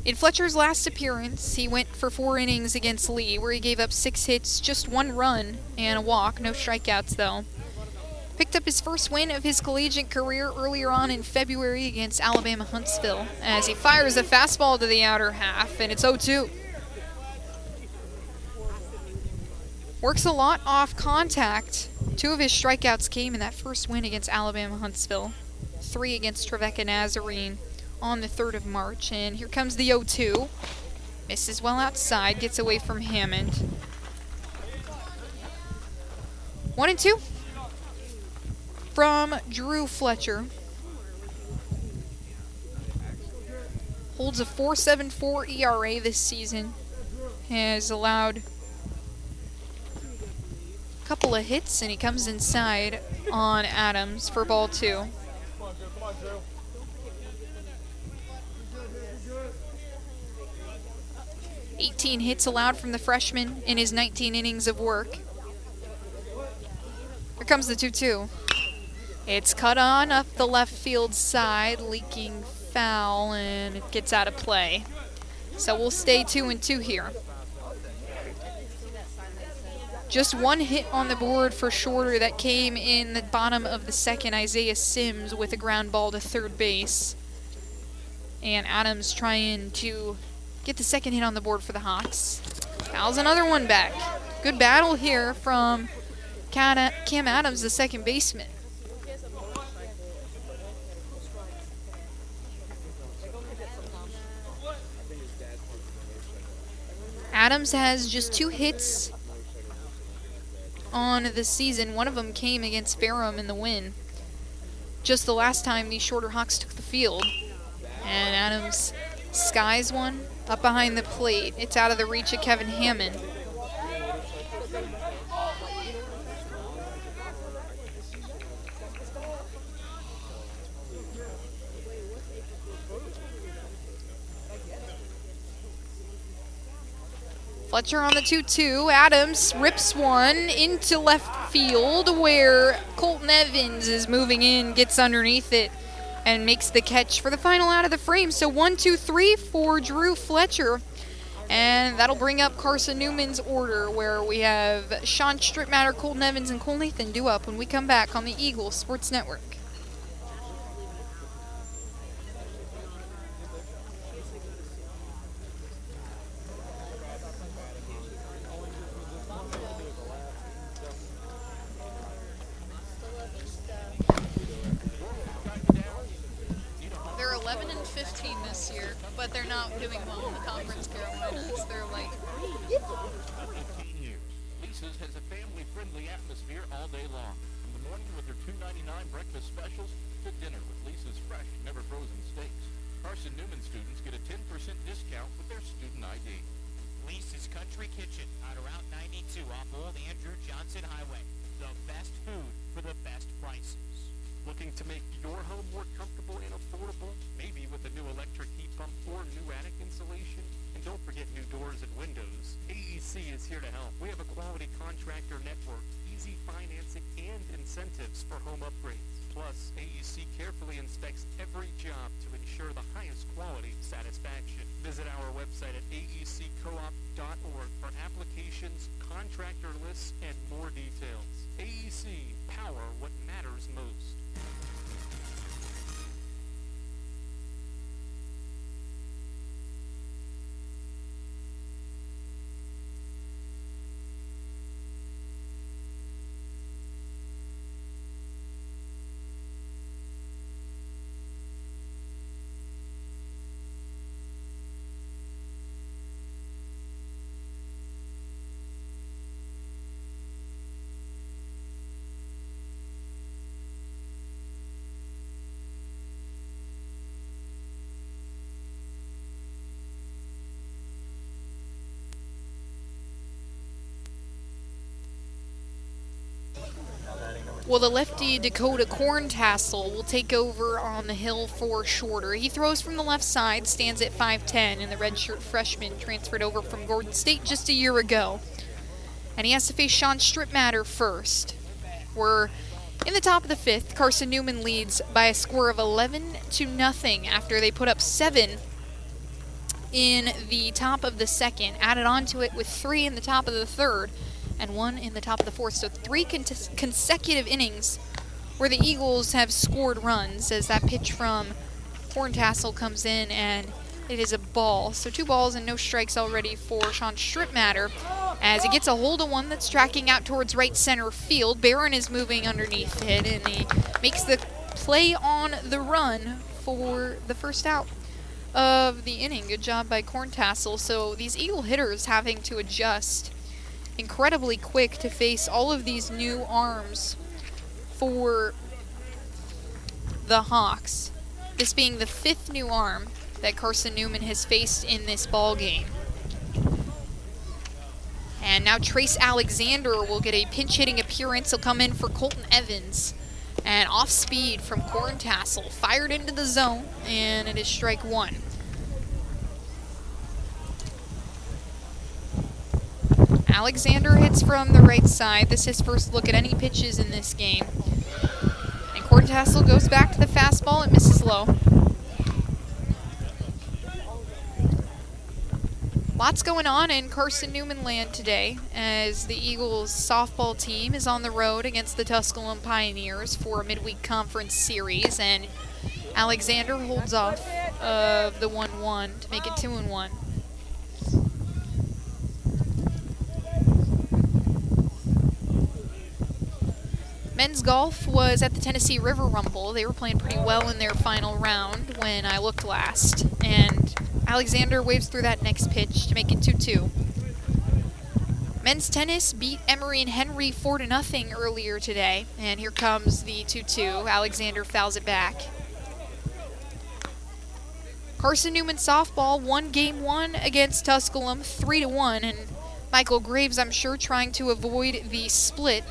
S1: In Fletcher's last appearance, he went for 4 innings against Lee, where he gave up 6 hits, just 1 run, and a walk. No strikeouts, though. Picked up his first win of his collegiate career earlier on in February against Alabama Huntsville, as he fires a fastball to the outer half, and it's 0-2. Works a lot off contact. 2 of his strikeouts came in that first win against Alabama Huntsville. 3 against Trevecca Nazarene on the 3rd of March. And here comes the 0-2. Misses well outside, gets away from Hammond. 1-2 from Drew Fletcher. Holds a 4.74 ERA this season. Has allowed couple of hits, and he comes inside on Adams for ball 2. 18 hits allowed from the freshman in his 19 innings of work. Here comes the 2-2. It's cut on up the left field side, leaking foul, and it gets out of play. So we'll stay 2-2 here. Just one hit on the board for Shorter. That came in the bottom of the second. Isaiah Sims with a ground ball to third base. And Adams trying to get the second hit on the board for the Hawks. Fouls another one back. Good battle here from Cam Adams, the second baseman. Adams has just 2 hits on the season. One of them came against Ferrum in the win. Just the last time the Shorter Hawks took the field. And Adams skies one up behind the plate. It's out of the reach of Kevin Hammond. Fletcher on the 2-2. Adams rips one into left field where Colton Evans is moving in, gets underneath it, and makes the catch for the final out of the frame. So 1-2-3 for Drew Fletcher. And that'll bring up Carson-Newman's order, where we have Sean Strittmatter, Colton Evans, and Cole Nathan due up when we come back on the Eagles Sports Network. They're 11 and 15 this year, but they're not doing well in the Conference Carolinas. They're like
S5: 15 years. Lisa's has a family-friendly atmosphere all day long. From the morning with their $2.99 breakfast specials to dinner with Lisa's fresh, never frozen steaks. Carson-Newman students get a 10% discount with their student ID.
S6: Lisa's Country Kitchen on Route 92 off Old Andrew Johnson Highway. The best food for the best prices.
S7: Looking to make your home more comfortable and affordable? Maybe with a new electric heat pump or new attic insulation? And don't forget new doors and windows. AEC is here to help. We have a quality contractor network, easy financing, and incentives for home upgrades. Plus, AEC carefully inspects every job to ensure the highest quality satisfaction. Visit our website at aeccoop.org for applications, contractor lists, and more details. AEC, power what matters most.
S1: Well, the lefty Dakota Corntassel will take over on the hill for Shorter. He throws from the left side, stands at 5'10", and the redshirt freshman transferred over from Gordon State just a year ago. And he has to face Sean Strittmatter first. We're in the top of the fifth. Carson-Newman leads by a score of 11-0 after they put up 7 in the top of the second. Added on to it with 3 in the top of the third and 1 in the top of the fourth. So 3 consecutive innings where the Eagles have scored runs as that pitch from Horntassel comes in and it is a ball. So 2 balls and no strikes already for Sean Strittmatter as he gets a hold of one that's tracking out towards right center field. Barron is moving underneath it and he makes the play on the run for the first out of the inning. Good job by Corntassel. So these Eagle hitters having to adjust incredibly quick to face all of these new arms for the Hawks. This being the 5th new arm that Carson-Newman has faced in this ball game. And now Trace Alexander will get a pinch hitting appearance. He'll come in for Colton Evans. And off speed from Corntassel, fired into the zone, and it is strike 1. Alexander hits from the right side. This is his first look at any pitches in this game. And Corntassel goes back to the fastball and misses low. Lots going on in Carson-Newman land today as the Eagles softball team is on the road against the Tusculum Pioneers for a midweek conference series, and Alexander holds off of the 1-1 to make it 2-1. Men's golf was at the Tennessee River Rumble. They were playing pretty well in their final round when I looked last, and Alexander waves through that next pitch to make it 2-2. Men's tennis beat Emory and Henry 4-0 earlier today, and here comes the 2-2. Alexander fouls it back. Carson-Newman softball won Game 1 against Tusculum 3-1, and Michael Graves, I'm sure, trying to avoid the split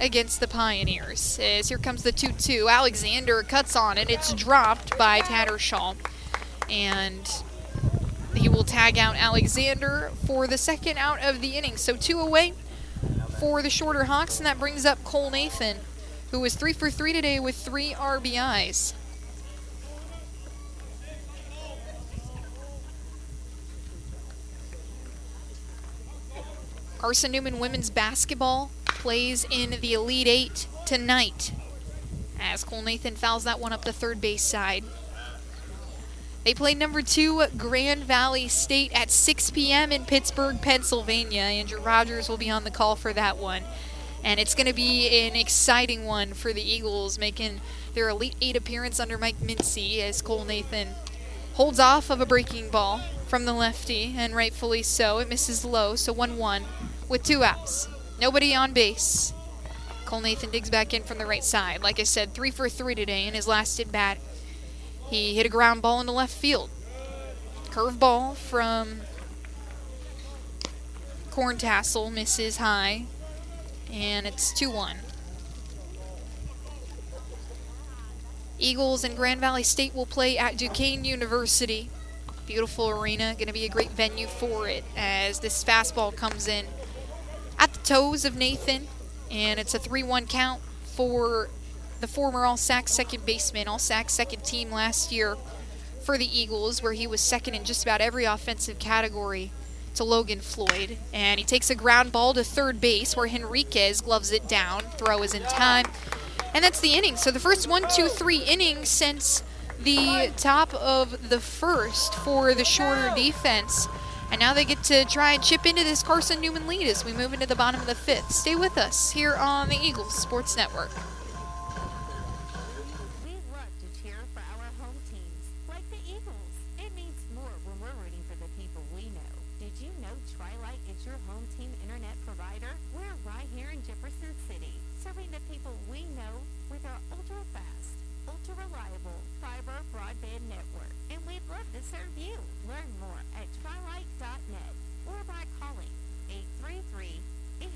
S1: against the Pioneers. As here comes the 2-2. Alexander cuts on it. It's dropped by Tattersall, and he will tag out Alexander for the second out of the inning. So 2 away for the Shorter Hawks, and that brings up Cole Nathan, who was 3 for 3 today with 3 RBIs. Carson-Newman women's basketball plays in the Elite Eight tonight as Cole Nathan fouls that one up the third base side. They play number 2 Grand Valley State at 6 p.m. in Pittsburgh, Pennsylvania. Andrew Rogers will be on the call for that one. And it's going to be an exciting one for the Eagles, making their Elite Eight appearance under Mike Mincy as Cole Nathan holds off of a breaking ball from the lefty, and rightfully so. It misses low, so 1-1 with 2 outs. Nobody on base. Cole Nathan digs back in from the right side. Like I said, 3 for 3 today in his last at bat. He hit a ground ball into left field. Curveball from Corntassel misses high, and it's 2-1. Eagles and Grand Valley State will play at Duquesne University. Beautiful arena, going to be a great venue for it as this fastball comes in at the toes of Nathan, and it's a 3-1 count for the former All-Sac second baseman, All-Sac second team last year for the Eagles, where he was second in just about every offensive category to Logan Floyd. And he takes a ground ball to third base where Henriquez gloves it down. Throw is in time. And that's the inning. So the first 1-2-3 inning since the top of the first for the Shorter defense. And now they get to try and chip into this Carson-Newman lead as we move into the bottom of the 5th. Stay with us here on the Eagles Sports Network.
S9: We love to cheer for our home teams, like the Eagles. It means more when we're rooting for the people we know. Did you know Tri-Lite is your home team internet provider? We're right here in Jefferson City, serving the people we know with our ultra-fast, ultra-reliable fiber broadband network. And we'd love to serve you. Learn more at trilite.net or by calling 833-847-0824.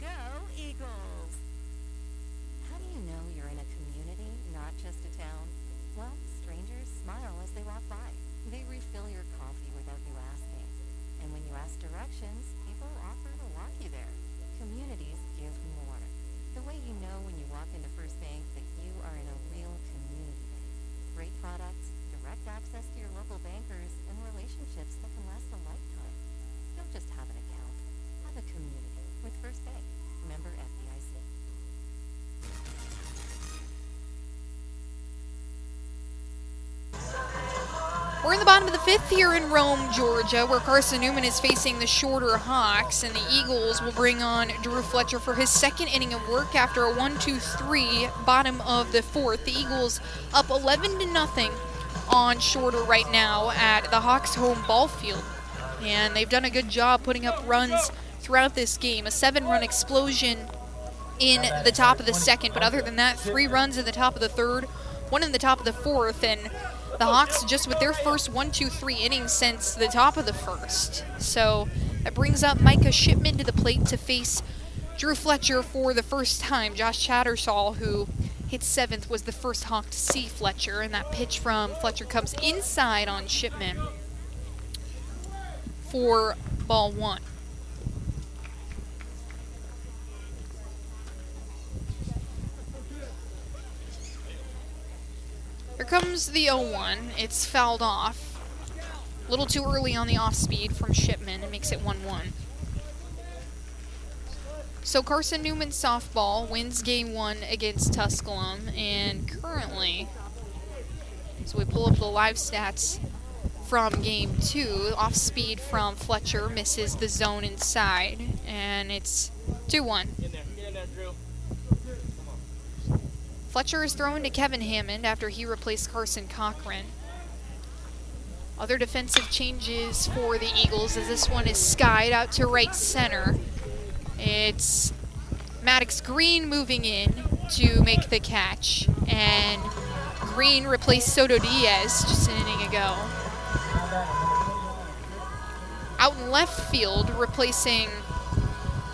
S9: Go Eagles!
S10: How do you know you're in a community, not just a town? Well, strangers smile as they walk by. They refill your coffee without you asking. And when you ask directions, people offer to walk you there. Communities give more. The way you know when you walk into First Bank that you are in a real community bank. Great products, direct access to your local bankers, and relationships that can last a lifetime. Don't just have an account. Have a community with First Bank. Member FDIC.
S1: We're in the bottom of the 5th here in Rome, Georgia, where Carson-Newman is facing the Shorter Hawks, and the Eagles will bring on Drew Fletcher for his second inning of work after a 1-2-3 bottom of the 4th. The Eagles up 11-0 on Shorter right now at the Hawks' home ball field, and they've done a good job putting up runs throughout this game. A 7-run explosion in the top of the 2nd, but other than that, 3 runs in the top of the 3rd, 1 in the top of the 4th, and the Hawks just with their first 1-2-3 innings since the top of the 1st. So that brings up Micah Shipman to the plate to face Drew Fletcher for the first time. Josh Chattersall, who hit 7th, was the first Hawk to see Fletcher, and that pitch from Fletcher comes inside on Shipman for ball 1. Here comes the 0-1. It's fouled off. A little too early on the off speed from Shipman. It makes it 1-1. So Carson-Newman softball wins game 1 against Tusculum, and currently, so we pull up the live stats from game 2. Off speed from Fletcher misses the zone inside, and it's 2-1. Fletcher is thrown to Kevin Hammond after he replaced Carson Cochran. Other defensive changes for the Eagles as this one is skied out to right center. It's Maddox Green moving in to make the catch, and Green replaced Soto Diaz just an inning ago. Out in left field, replacing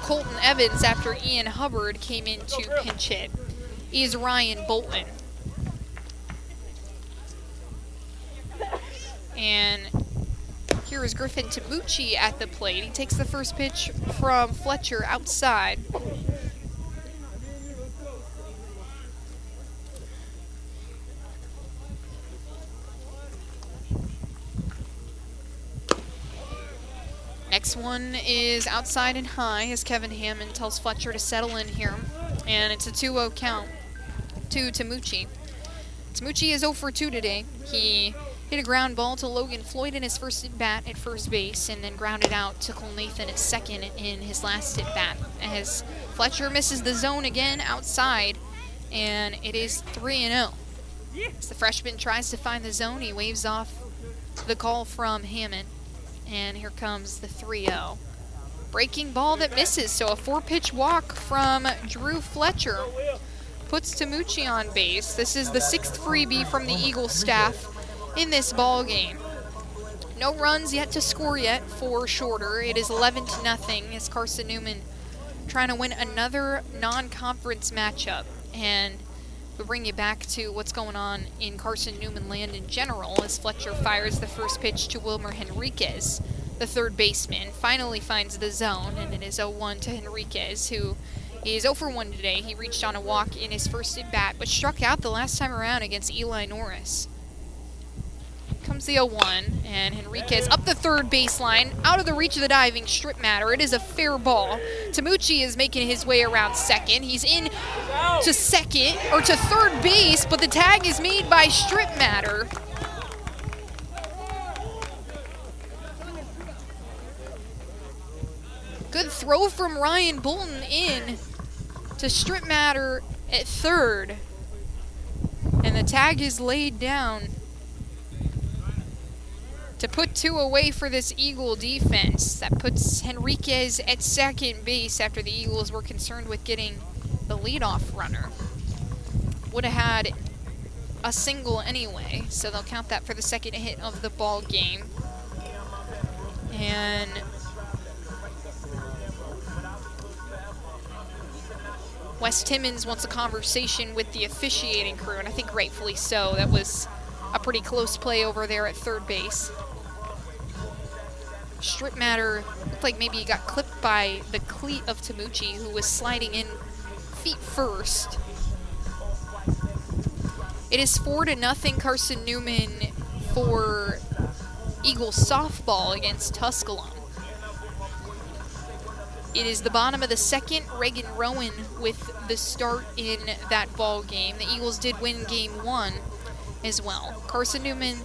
S1: Colton Evans after Ian Hubbard came in to pinch hit, is Ryan Bolton. And here is Griffin Tabucci at the plate. He takes the first pitch from Fletcher outside. Next one is outside and high as Kevin Hammond tells Fletcher to settle in here. And it's a 2-0 count to Tamucci. Tamucci is 0 for 2 today. He hit a ground ball to Logan Floyd in his first at-bat at first base, and then grounded out to Cole Nathan at second in his last at-bat. As Fletcher misses the zone again outside, and it is 3-0. As the freshman tries to find the zone, he waves off the call from Hammond, and here comes the 3-0. Breaking ball that misses, so a 4-pitch walk from Drew Fletcher puts Tamucci on base. This is the 6th freebie from the Eagles staff in this ball game. No runs yet to score yet for Shorter. It is 11-0 as Carson-Newman trying to win another non-conference matchup. And we'll bring you back to what's going on in Carson-Newman land in general as Fletcher fires the first pitch to Wilmer Henriquez. The third baseman finally finds the zone, and it is 0-1 to Henriquez, who is 0 for 1 today. He reached on a walk in his first at-bat, but struck out the last time around against Eli Norris. Comes the 0-1, and Henriquez up the third baseline, out of the reach of the diving Strip Matter. It is a fair ball. Tamucci is making his way around second. He's in to second, or to third base, but the tag is made by Strip Matter. Good throw from Ryan Bolton in to Strip Matter at third. And the tag is laid down to put 2 away for this Eagle defense. That puts Henriquez at second base after the Eagles were concerned with getting the leadoff runner. Would have had a single anyway, so they'll count that for the second hit of the ball game. And Wes Timmons wants a conversation with the officiating crew, and I think rightfully so. That was a pretty close play over there at third base. Strip Matter looked like maybe he got clipped by the cleat of Tamucci, who was sliding in feet first. It is 4-0 Carson-Newman for Eagles softball against Tusculum. It is the bottom of the second. Reagan Rowan with the start in that ball game. The Eagles did win game 1 as well. Carson-Newman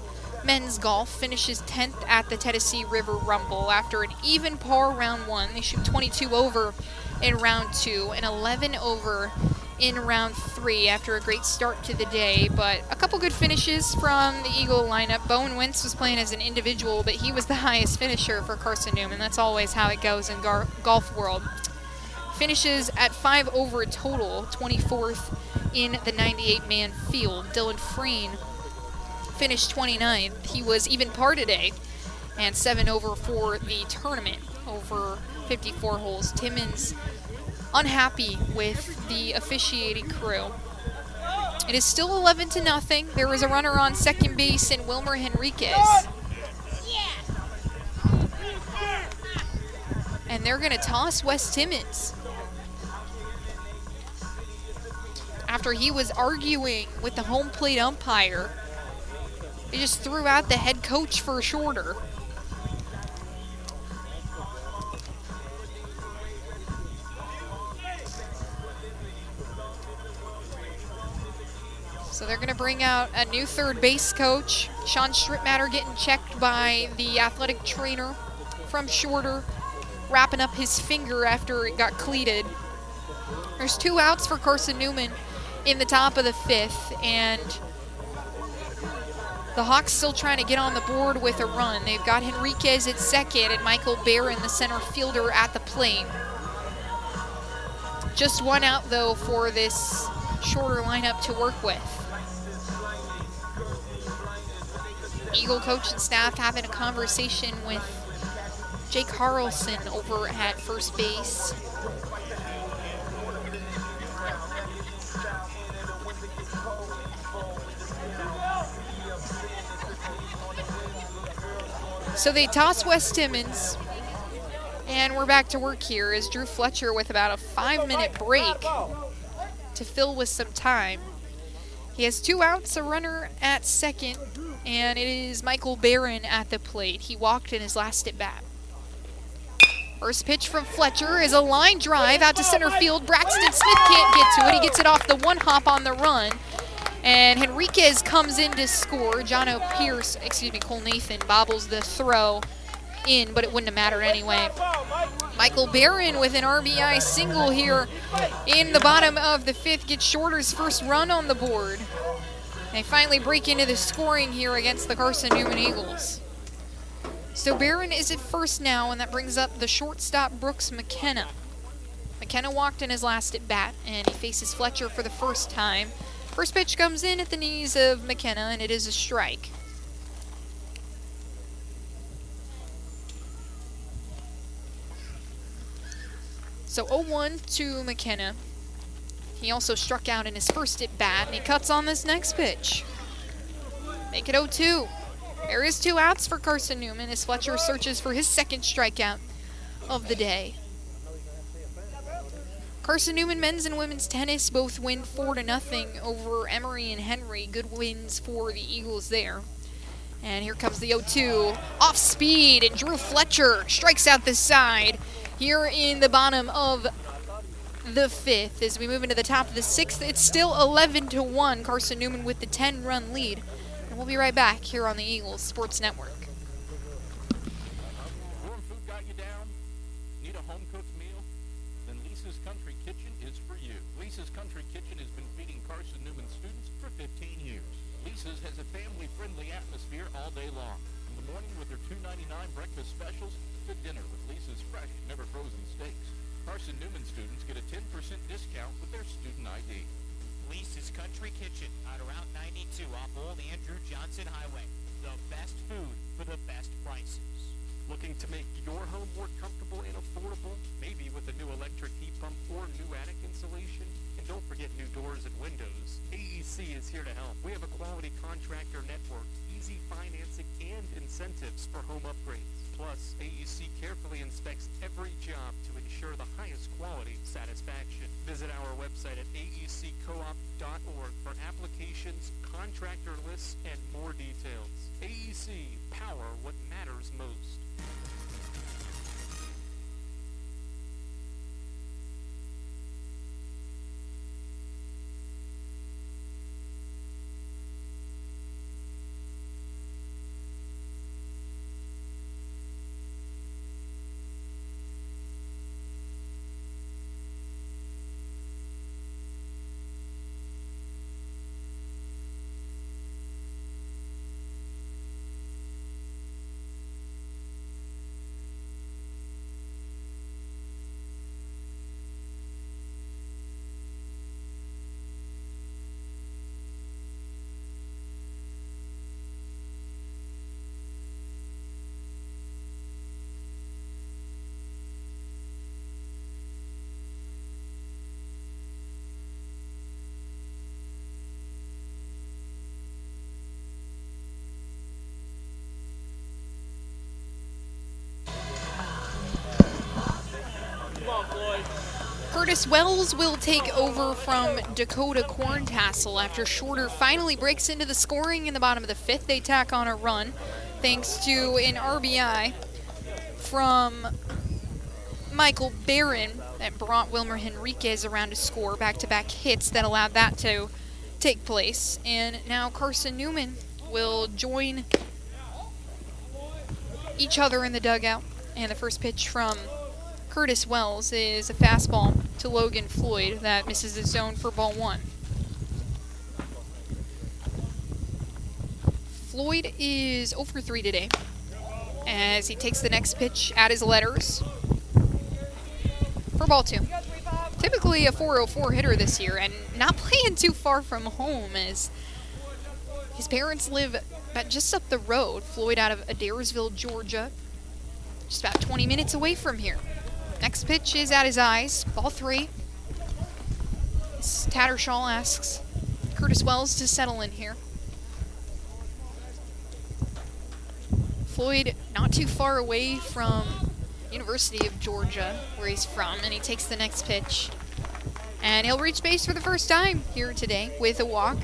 S1: men's golf finishes 10th at the Tennessee River Rumble after an even par round 1. They shoot 22 over in round 2 and 11 over in round 3 after a great start to the day, but a couple good finishes from the Eagle lineup. Bowen Wentz was playing as an individual, but he was the highest finisher for Carson-Newman. That's always how it goes in golf world. Finishes at 5 over total, 24th in the 98-man field. Dylan Freen finished 29th. He was even par today, and 7 over for the tournament over 54 holes. Timmons unhappy with the officiating crew. It is still 11-0. There is a runner on second base in Wilmer Henriquez. And they're going to toss Wes Timmons. After he was arguing with the home plate umpire, they just threw out the head coach for shorter. So they're going to bring out a new third base coach. Sean Strittmatter getting checked by the athletic trainer from shorter, wrapping up his finger after it got cleated. There's 2 outs for Carson-Newman in the top of the 5th, and the Hawks still trying to get on the board with a run. They've got Henriquez at second and Michael Barron, the center fielder, at the plate. Just 1 out, though, for this shorter lineup to work with. Eagle coach and staff having a conversation with Jake Harrelson over at first base. So they toss Wes Timmons, and we're back to work here as Drew Fletcher with about a 5-minute break to fill with some time. He has 2 outs, a runner at second, and it is Michael Barron at the plate. He walked in his last at bat. First pitch from Fletcher is a line drive out to center field. Braxton Smith can't get to it. He gets it off the 1-hop on the run. And Henriquez comes in to score. Cole Nathan bobbles the throw in, but it wouldn't have mattered anyway. Michael Barron with an RBI single here in the bottom of the 5th gets Shorter's first run on the board. They finally break into the scoring here against the Carson-Newman Eagles. So Barron is at first now, and that brings up the shortstop Brooks McKenna. McKenna walked in his last at bat, and he faces Fletcher for the first time. First pitch comes in at the knees of McKenna, and it is a strike. So 0-1 to McKenna. He also struck out in his first at bat, and he cuts on this next pitch. Make it 0-2. There is 2 outs for Carson-Newman as Fletcher searches for his second strikeout of the day. Carson-Newman men's and women's tennis both win 4-0 over Emory and Henry. Good wins for the Eagles there. And here comes the 0-2. Off speed, and Drew Fletcher strikes out the side here in the bottom of the 5th. As we move into the top of the 6th, it's still 11-1. Carson-Newman with the 10-run lead. And we'll be right back here on the Eagles Sports Network.
S5: Warm food got you down? Need a home-cooked meal? Then Lisa's Country Kitchen is for you. Lisa's Country Kitchen has been feeding Carson-Newman students for 15 years. Lisa's has a family-friendly atmosphere all day long. In the morning with their $2.99 breakfast specials, to dinner with Lisa's fresh, never-frozen steaks. Carson-Newman students get a 10% discount with their student ID.
S6: Lisa's Country Kitchen on Route 92 off Old Andrew Johnson Highway. The best food for the best prices.
S7: Looking to make your home more comfortable and affordable? Maybe with a new electric heat pump or new attic insulation? And don't forget new doors and windows. AEC is here to help. We have a quality contractor network, easy financing, and incentives for home upgrades. Plus, AEC carefully inspects every job to ensure the highest quality satisfaction. Visit our website at aeccoop.org for applications, contractor lists, and more details. AEC, power what matters most.
S1: Curtis Wells will take over from Dakota Corntassel after Shorter finally breaks into the scoring in the bottom of the 5th. They tack on a run thanks to an RBI from Michael Barron that brought Wilmer Henriquez around to score. Back-to-back hits that allowed that to take place. And now Carson-Newman will join each other in the dugout. And the first pitch from Curtis Wells is a fastball to Logan Floyd that misses the zone for ball 1. Floyd is 0 for 3 today as he takes the next pitch at his letters for ball 2. Typically a 404 hitter this year and not playing too far from home as his parents live about just up the road. Floyd out of Adairsville, Georgia, just about 20 minutes away from here. Next pitch is at his eyes, ball 3. Tattershaw asks Curtis Wells to settle in here. Floyd not too far away from University of Georgia, where he's from, and he takes the next pitch. And he'll reach base for the first time here today with a walk.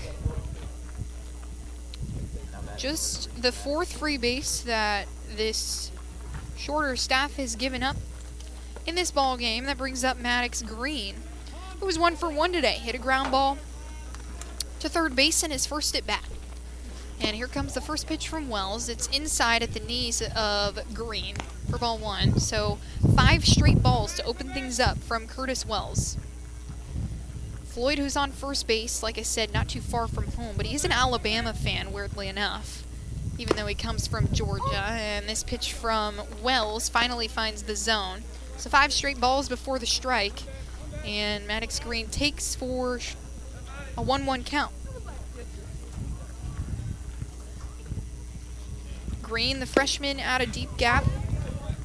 S1: Just the 4th free base that this Shorter staff has given up in this ball game. That brings up Maddox Green, who was 1 for 1 today. Hit a ground ball to third base in his first at bat. And here comes the first pitch from Wells. It's inside at the knees of Green for ball 1. So 5 straight balls to open things up from Curtis Wells. Floyd, who's on first base, like I said, not too far from home, but he's an Alabama fan, weirdly enough, even though he comes from Georgia. And this pitch from Wells finally finds the zone. So 5 straight balls before the strike, and Maddox Green takes for a 1-1 count. Green, the freshman out of Deep Gap,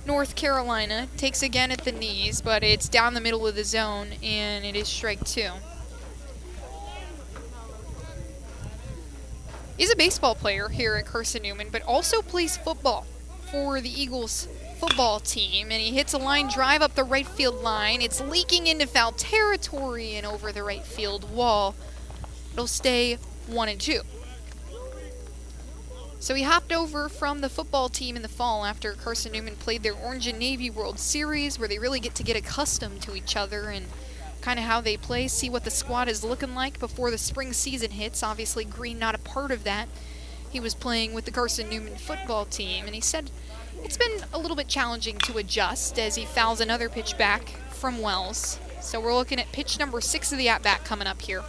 S1: North Carolina, takes again at the knees, but it's down the middle of the zone, and it is strike 2. He's a baseball player here at Carson-Newman, but also plays football for the Eagles football team, and he hits a line drive up the right field line. It's leaking into foul territory and over the right field wall. It'll stay 1-2. So he hopped over from the football team in the fall after Carson-Newman played their Orange and Navy World Series, where they really get to get accustomed to each other and kind of how they play, see what the squad is looking like before the spring season hits. Obviously, Green not a part of that. He was playing with the Carson-Newman football team, and he said it's been a little bit challenging to adjust as he fouls another pitch back from Wells. So we're looking at pitch number 6 of the at-bat coming up here.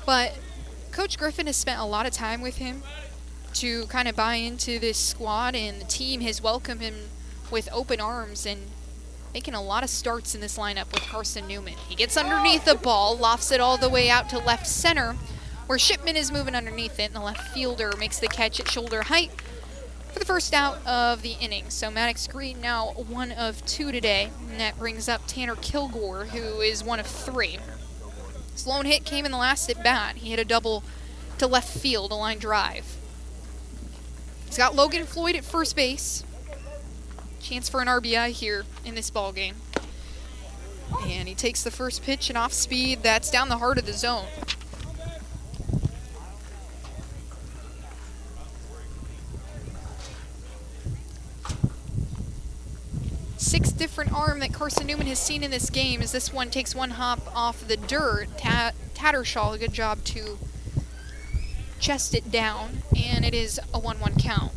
S1: But Coach Griffin has spent a lot of time with him to kind of buy into this squad, and the team has welcomed him with open arms and making a lot of starts in this lineup with Carson-Newman. He gets underneath the ball, lofts it all the way out to left center, where Shipman is moving underneath it, and the left fielder makes the catch at shoulder height for the first out of the inning. So Maddox Green now 1 of 2 today, and that brings up Tanner Kilgore, who is 1 of 3. His lone hit came in the last at bat. He hit a double to left field, a line drive. He's got Logan Floyd at first base. Chance for an RBI here in this ball game. And he takes the first pitch and off speed. That's down the heart of the zone. Sixth different arm that Carson-Newman has seen in this game as this one takes 1 hop off the dirt. Tattershaw, a good job to chest it down, and it is a 1-1 count.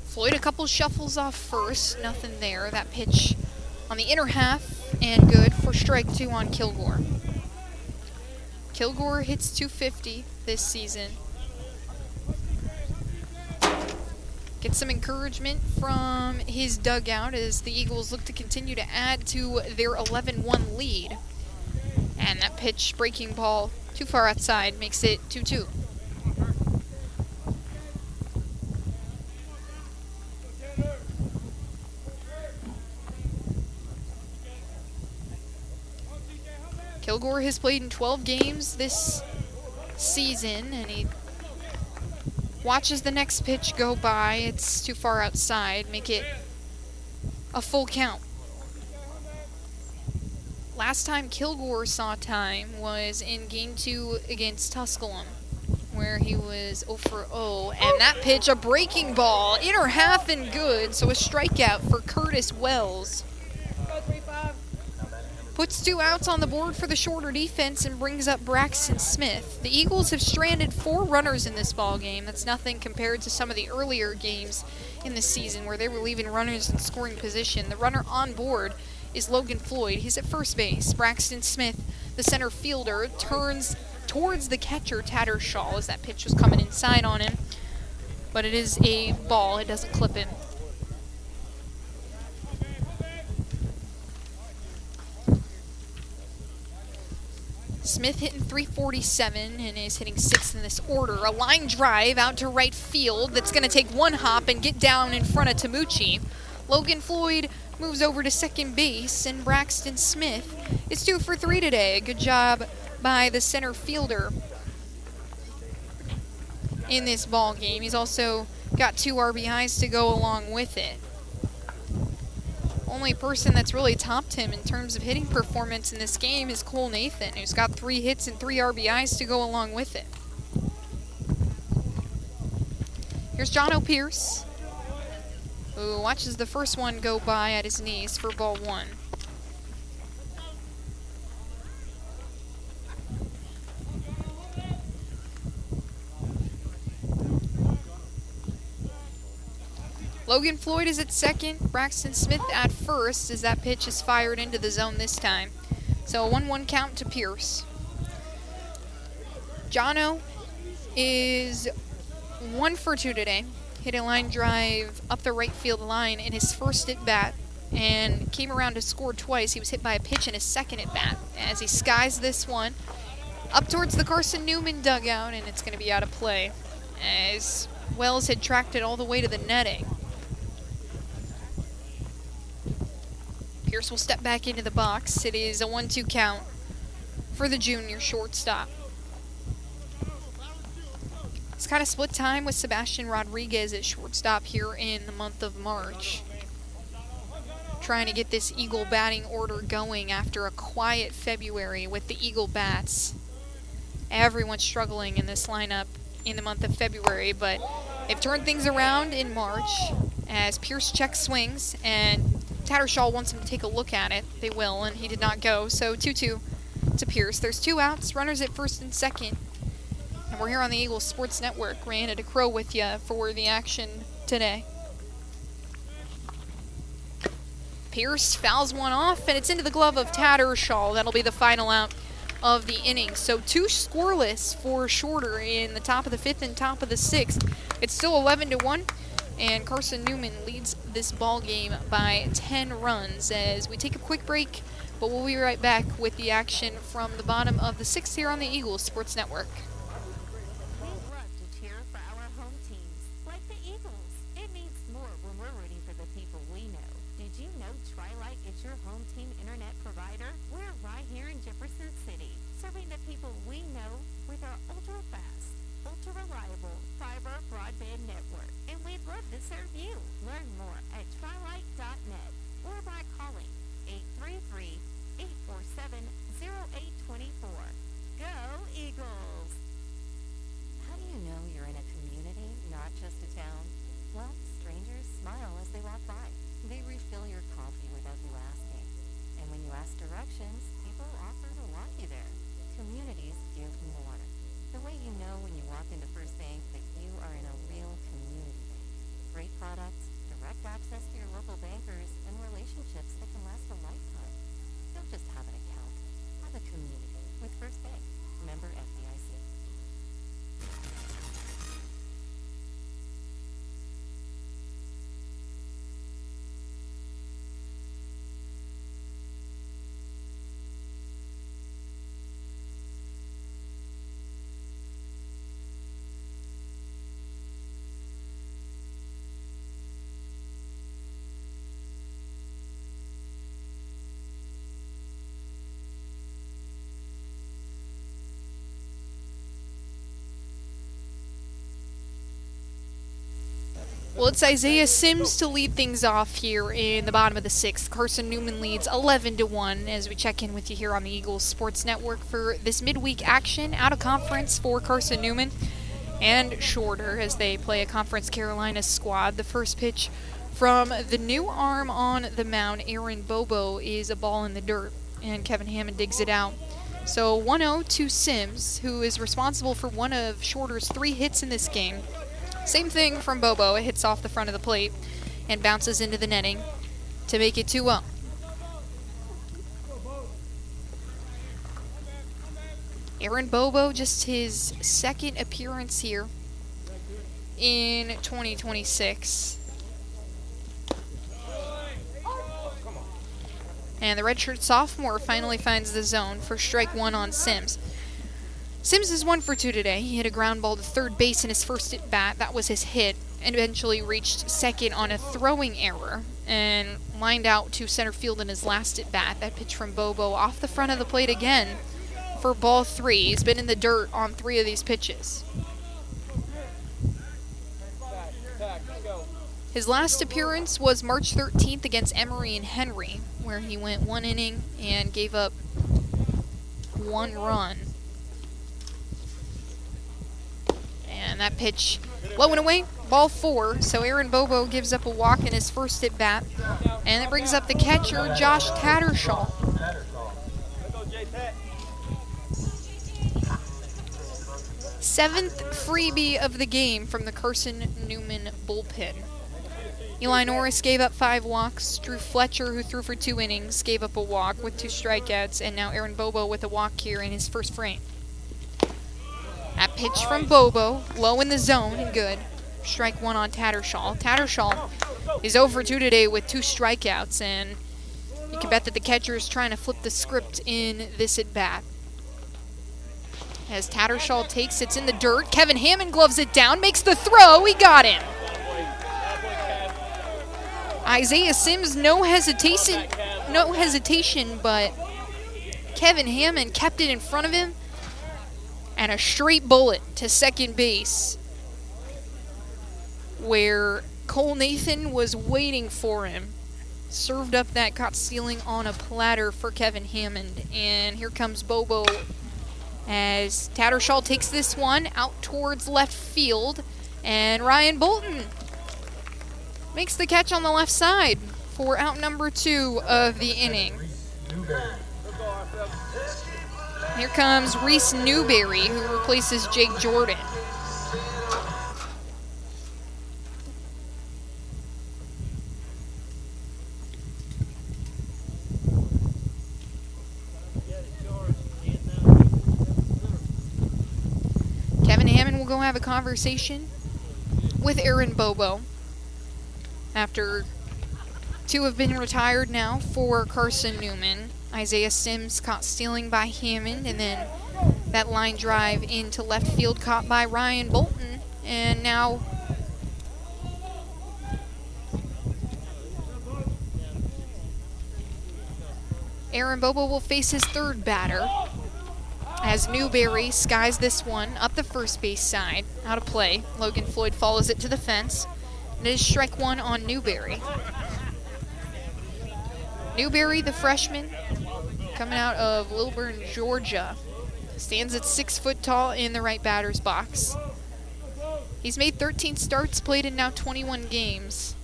S1: Floyd a couple shuffles off first, nothing there. That pitch on the inner half, and good for strike 2 on Kilgore. Kilgore hits .250 this season. Gets some encouragement from his dugout as the Eagles look to continue to add to their 11-1 lead. And that pitch, breaking ball, too far outside, makes it 2-2. Kilgore has played in 12 games this season, and he Watches the next pitch go by. It's too far outside. Make it a full count. Last time Kilgore saw time was in Game 2 against Tusculum, where he was 0 for 0. And that pitch, a breaking ball, inner half and good, so a strikeout for Curtis Wells. Puts 2 outs on the board for the shorter defense and brings up Braxton Smith. The Eagles have stranded 4 runners in this ball game. That's nothing compared to some of the earlier games in the season where they were leaving runners in scoring position. The runner on board is Logan Floyd. He's at first base. Braxton Smith, the center fielder, turns towards the catcher, Tattershaw, as that pitch was coming inside on him. But it is a ball. It doesn't clip him. Smith hitting .347 and is hitting 6th in this order. A line drive out to right field that's going to take one hop and get down in front of Tamucci. Logan Floyd moves over to second base, and Braxton Smith is 2 for 3 today. A good job by the center fielder in this ball game. He's also got 2 RBIs to go along with it. Only person that's really topped him in terms of hitting performance in this game is Cole Nathan, who's got 3 hits and 3 RBIs to go along with it. Here's John O'Pierce, who watches the first one go by at his knees for ball 1. Logan Floyd is at second, Braxton Smith at first as that pitch is fired into the zone this time. So a 1-1 count to Pierce. Jono is 1 for 2 today. Hit a line drive up the right field line in his first at bat and came around to score twice. He was hit by a pitch in his second at bat as he skies this one up towards the Carson-Newman dugout, and it's going to be out of play as Wells had tracked it all the way to the netting. Pierce will step back into the box. It is a 1-2 count for the junior shortstop. It's kind of split time with Sebastian Rodriguez at shortstop here in the month of March. Trying to get this Eagle batting order going after a quiet February with the Eagle bats. Everyone's struggling in this lineup in the month of February, but they've turned things around in March as Pierce checks swings and Tattershaw wants him to take a look at it. They will, and he did not go. So 2-2 to Pierce. There's 2 outs, runners at first and second. And we're here on the Eagles Sports Network. Rihanna DeCrow with you for the action today. Pierce fouls one off, and it's into the glove of Tattershaw. That'll be the final out of the inning. So 2 scoreless for Shorter in the top of the 5th and top of the 6th. It's still 11-1. And Carson-Newman leads this ball game by 10 runs as we take a quick break, but we'll be right back with the action from the bottom of the 6th here on the Eagles Sports Network.
S9: We love to cheer for our home teams, like the Eagles. It means more when we're rooting for the people we know. Did you know Tri-Light is your home team internet provider? We're right here in Jefferson City, serving the people we know with our ultra-fast, ultra-reliable fiber broadband network. And we'd love to serve you. Learn more at trilight.net or by calling 833-847-0824. Go Eagles!
S10: How do you know you're in a community, not just a town? Well, strangers smile as they walk by. They refill your coffee without you asking. And when you ask directions, people offer to walk you there. Communities give more. The way you
S1: Well, it's Isaiah Sims to lead things off here in the bottom of the 6th. Carson-Newman leads 11-1 as we check in with you here on the Eagles Sports Network for this midweek action out of conference for Carson-Newman and Shorter as they play a Conference Carolina squad. The first pitch from the new arm on the mound, Aaron Bobo, is a ball in the dirt, and Kevin Hammond digs it out. So 1-0 to Sims, who is responsible for one of Shorter's 3 hits in this game. Same thing from Bobo. It hits off the front of the plate and bounces into the netting to make it 2-0. Aaron Bobo, just his second appearance here in 2026. And the redshirt sophomore finally finds the zone for strike 1 on Sims. Sims is 1 for 2 today. He hit a ground ball to third base in his first at bat. That was his hit, and eventually reached second on a throwing error and lined out to center field in his last at bat. That pitch from Bobo off the front of the plate again for ball 3. He's been in the dirt on 3 of these pitches. His last appearance was March 13th against Emory and Henry, where he went 1 inning and gave up 1 run. And that pitch low and away, ball 4. So Aaron Bobo gives up a walk in his first at bat. And it brings up the catcher, Josh Tattershaw. Seventh freebie of the game from the Carson-Newman bullpen. Eli Norris gave up 5 walks. Drew Fletcher, who threw for 2 innings, gave up a walk with 2 strikeouts. And now Aaron Bobo with a walk here in his first frame. That pitch from Bobo, low in the zone and good. Strike 1 on Tattershaw. Tattershaw is 0 for 2 today with 2 strikeouts, and you can bet that the catcher is trying to flip the script in this at-bat. As Tattershaw takes, it's in the dirt. Kevin Hammond gloves it down, makes the throw. He got him. Isaiah Sims, no hesitation, but Kevin Hammond kept it in front of him. And a straight bullet to second base, where Cole Nathan was waiting for him. Served up that caught stealing on a platter for Kevin Hammond. And here comes Bobo as Tattershaw takes this one out towards left field. And Ryan Bolton makes the catch on the left side for out number 2 of the inning. Here comes Reese Newberry, who replaces Jake Jordan. Kevin Hammond will go have a conversation with Aaron Bobo after 2 have been retired now for Carson-Newman. Isaiah Sims caught stealing by Hammond, and then that line drive into left field caught by Ryan Bolton. And now Aaron Bobo will face his 3rd batter as Newberry skies this one up the first base side. Out of play. Logan Floyd follows it to the fence. And it is strike 1 on Newberry. Newberry, the freshman, coming out of Lilburn, Georgia, stands at 6 foot tall in the right batter's box. He's made 13 starts, played in now 21 games,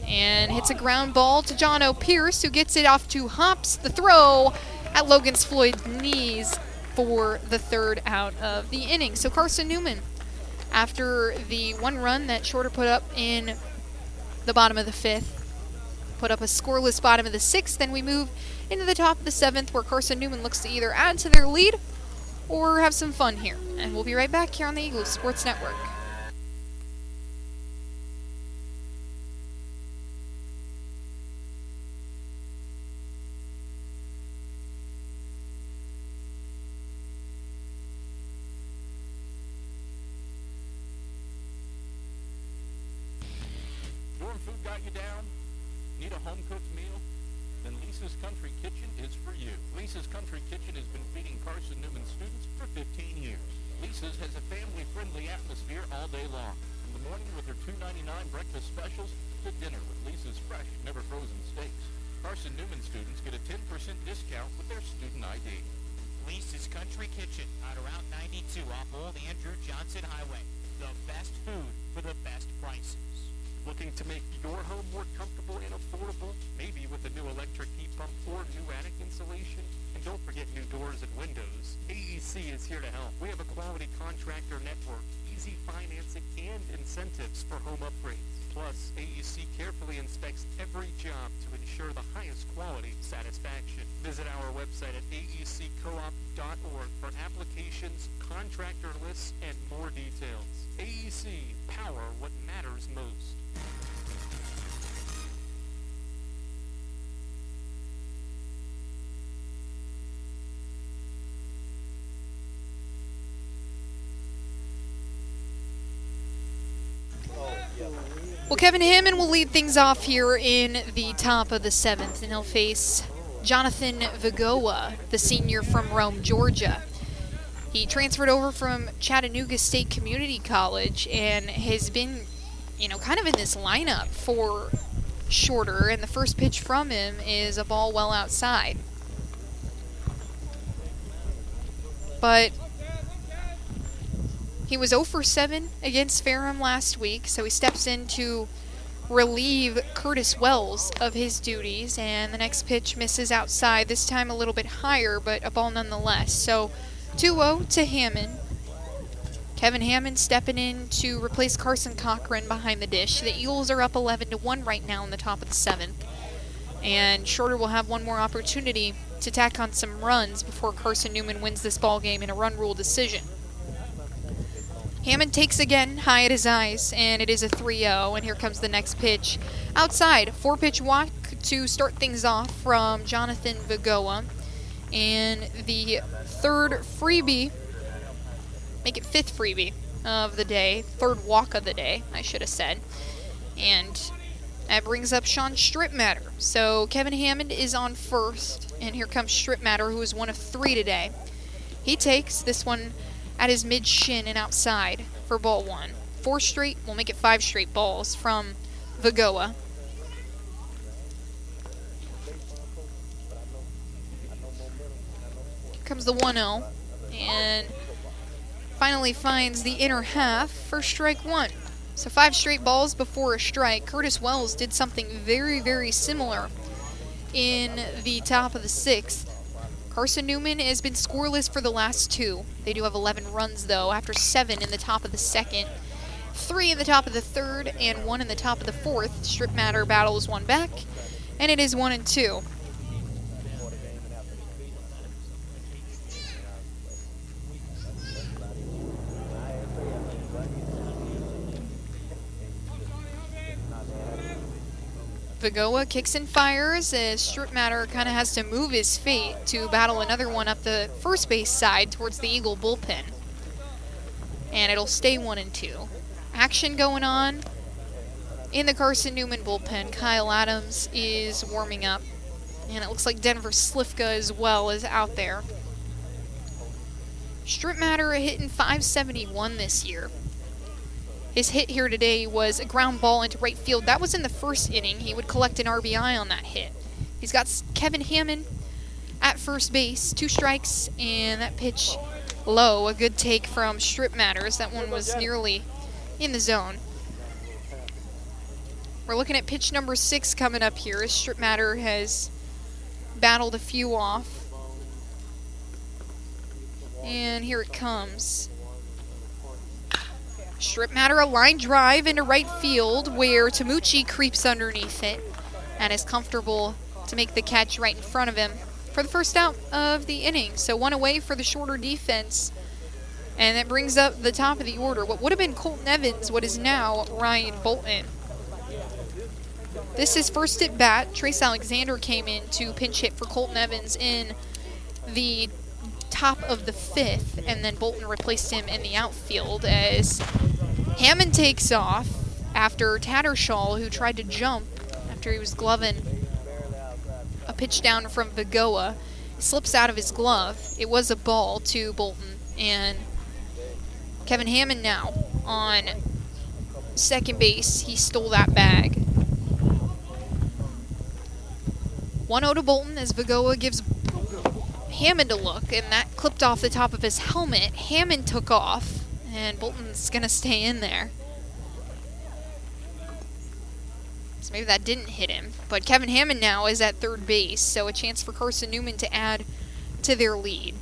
S1: and hits a ground ball to John O'Pierce, who gets it off to Hops. The throw at Logan Floyd's knees for the 3rd out of the inning. So Carson-Newman, after the 1 run that Shorter put up in the bottom of the 5th, put up a scoreless bottom of the 6th. Then we move into the top of the 7th, where Carson-Newman looks to either add to their lead or have some fun here. And we'll be right back here on the Eagles Sports Network.
S5: Dorm food got you down? Need a home-cooked meal? Then Lisa's Country Kitchen is for you. Lisa's Country Kitchen has been feeding Carson-Newman students for 15 years. Lisa's has a family-friendly atmosphere all day long. from the morning with their $2.99 breakfast specials to dinner with Lisa's fresh, never frozen steaks. Carson-Newman students get a 10% discount with their student ID.
S6: Lisa's Country Kitchen on Route 92 off Old Andrew Johnson Highway. The best food for the best prices.
S7: Looking to make your home more comfortable and affordable? Maybe with a new electric heat pump or new attic insulation? And don't forget new doors and windows. AEC is here to help. We have a quality contractor network, easy financing, and incentives for home upgrades. Plus, AEC carefully inspects every job to ensure the highest quality satisfaction. Visit our website at aeccoop.org for applications, contractor lists, and more details. AEC, power what matters most.
S1: Well, Kevin Hammond will lead things off here in the top of the 7th, and he'll face Jonathan Vigoa, the senior from Rome, Georgia. He transferred over from Chattanooga State Community College and has been, kind of in this lineup for Shorter, and the first pitch from him is a ball well outside. But he was 0 for 7 against Ferrum last week, so he steps in to relieve Curtis Wells of his duties, and the next pitch misses outside, this time a little bit higher, but a ball nonetheless. So 2-0 to Hammond. Kevin Hammond stepping in to replace Carson Cochran behind the dish. The Eagles are up 11-1 right now in the top of the 7th, and Shorter will have one more opportunity to tack on some runs before Carson-Newman wins this ball game in a run rule decision. Hammond takes again, high at his eyes, and it is a 3-0, and here comes the next pitch. Outside, 4-pitch walk to start things off from Jonathan Vigoa, and the third freebie, make it 5th freebie of the day, 3rd walk of the day, I should have said, and that brings up Sean Stripmatter. So Kevin Hammond is on first, and here comes Stripmatter, who is 1 of 3 today. He takes this one at his mid-shin and outside for ball 1. 4 straight, we'll make it 5 straight balls from Vigoa. Here comes the 1-0, and finally finds the inner half for strike 1. So 5 straight balls before a strike. Curtis Wells did something very, very similar in the top of the 6th. Carson-Newman has been scoreless for the last 2. They do have 11 runs, though, after 7 in the top of the 2nd, 3 in the top of the 3rd, and 1 in the top of the 4th. Stripmatter battles one back, and it is 1-2. Vigoa kicks and fires as Stripmatter kind of has to move his fate to battle another one up the first base side towards the Eagle bullpen. And it'll stay 1-2. Action going on in the Carson-Newman bullpen. Kyle Adams is warming up, and it looks like Denver Slifka as well is out there. Stripmatter hitting .571 this year. His hit here today was a ground ball into right field. That was in the first inning. He would collect an RBI on that hit. He's got Kevin Hammond at first base, 2 strikes, and that pitch low. A good take from Stripmatters. That one was nearly in the zone. We're looking at pitch number 6 coming up here as Stripmatter has battled a few off. And here it comes. Stripmatter, a line drive into right field where Tamucci creeps underneath it and is comfortable to make the catch right in front of him for the first out of the inning. So 1 away for the Shorter defense, and that brings up the top of the order. What would have been Colton Evans, what is now Ryan Bolton. This is first at bat. Trace Alexander came in to pinch hit for Colton Evans in the top of the 5th, and then Bolton replaced him in the outfield as Hammond takes off after Tattershaw, who tried to jump after he was gloving a pitch down from Vigoa, slips out of his glove. It was a ball to Bolton, and Kevin Hammond now on second base. He stole that bag. 1-0 to Bolton as Vigoa gives Hammond a look, and that clipped off the top of his helmet. Hammond took off, and Bolton's going to stay in there. So maybe that didn't hit him. But Kevin Hammond now is at third base, so a chance for Carson-Newman to add to their lead.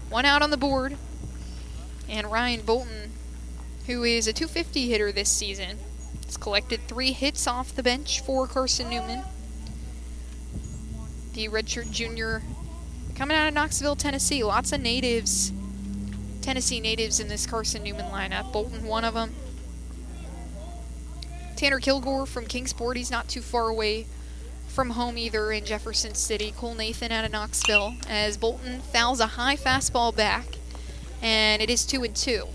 S1: 1 out on the board. And Ryan Bolton, who is a .250 hitter this season, has collected 3 hits off the bench for Carson-Newman. The redshirt junior coming out of Knoxville, Tennessee. Lots of natives, Tennessee natives in this Carson-Newman lineup. Bolton, one of them. Tanner Kilgore from Kingsport. He's not too far away from home either in Jefferson City. Cole Nathan out of Knoxville as Bolton fouls a high fastball back, and it is 2-2.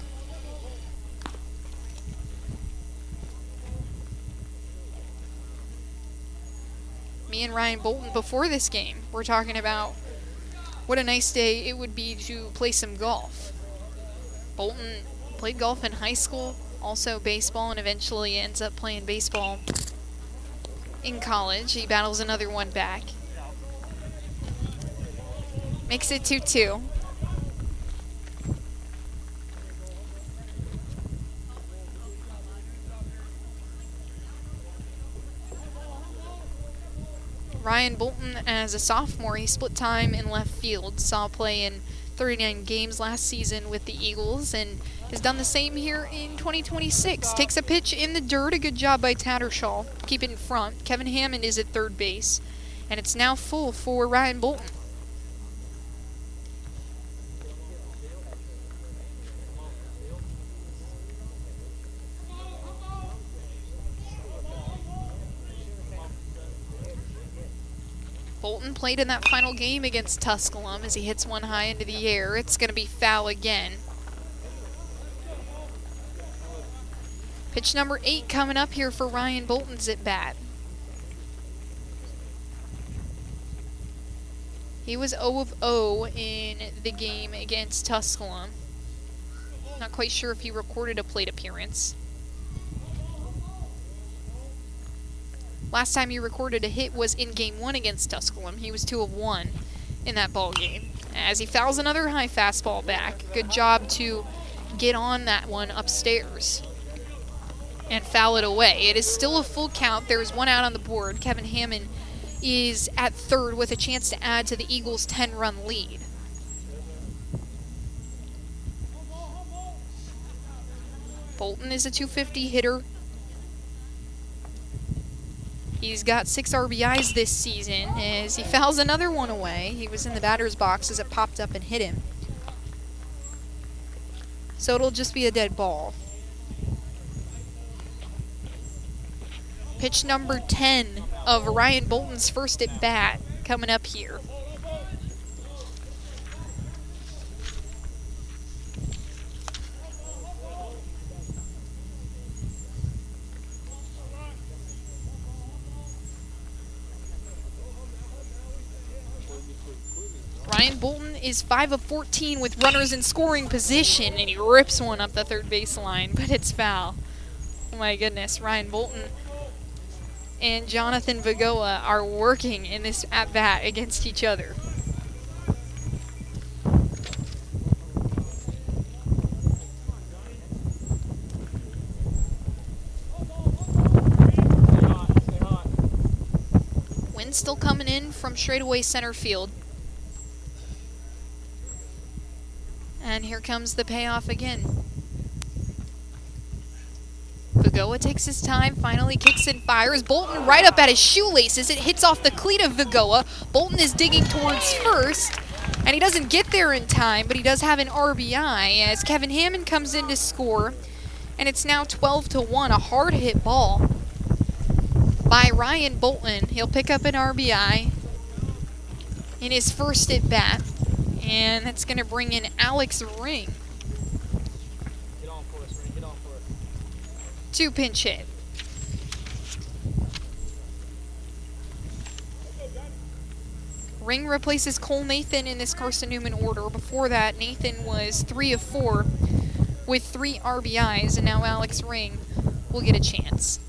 S1: Me and Ryan Bolton before this game, we're talking about what a nice day it would be to play some golf. Bolton played golf in high school, also baseball, and eventually ends up playing baseball in college. He battles another one back. Makes it 2-2. Ryan Bolton, as a sophomore, he split time in left field. Saw play in 39 games last season with the Eagles and has done the same here in 2026. Takes a pitch in the dirt. A good job by Tattershaw. Keep it in front. Kevin Hammond is at third base. And it's now full for Ryan Bolton. Bolton played in that final game against Tusculum as he hits one high into the air. It's going to be foul again. Pitch number 8 coming up here for Ryan Bolton's at bat. He was 0 of 0 in the game against Tusculum. Not quite sure if he recorded a plate appearance. Last time he recorded a hit was in Game 1 against Tusculum. He was 2 of 1 in that ball game. As he fouls another high fastball back. Good job to get on that one upstairs and foul it away. It is still a full count. There's 1 out on the board. Kevin Hammond is at third with a chance to add to the Eagles' 10-run lead. Bolton is a .250 hitter. He's got 6 RBIs this season as he fouls another one away. He was in the batter's box as it popped up and hit him. So it'll just be a dead ball. Pitch number 10 of Ryan Bolton's first at bat coming up here. Ryan Bolton is 5 of 14 with runners in scoring position, and he rips one up the third baseline, but it's foul. Oh my goodness, Ryan Bolton and Jonathan Vigoa are working in this at-bat against each other. Wind still coming in from straightaway center field. And here comes the payoff again. Vigoa takes his time, finally kicks and fires. Bolton right up at his shoelaces. It hits off the cleat of Vigoa. Bolton is digging towards first, and he doesn't get there in time, but he does have an RBI as Kevin Hammond comes in to score. And it's now 12-1, a hard hit ball by Ryan Bolton. He'll pick up an RBI in his first at bat. And that's going to bring in Alex Ring to pinch hit. Ring replaces Cole Nathan in this Carson-Newman order. Before that, Nathan was 3 of 4 with 3 RBIs, and now Alex Ring will get a chance.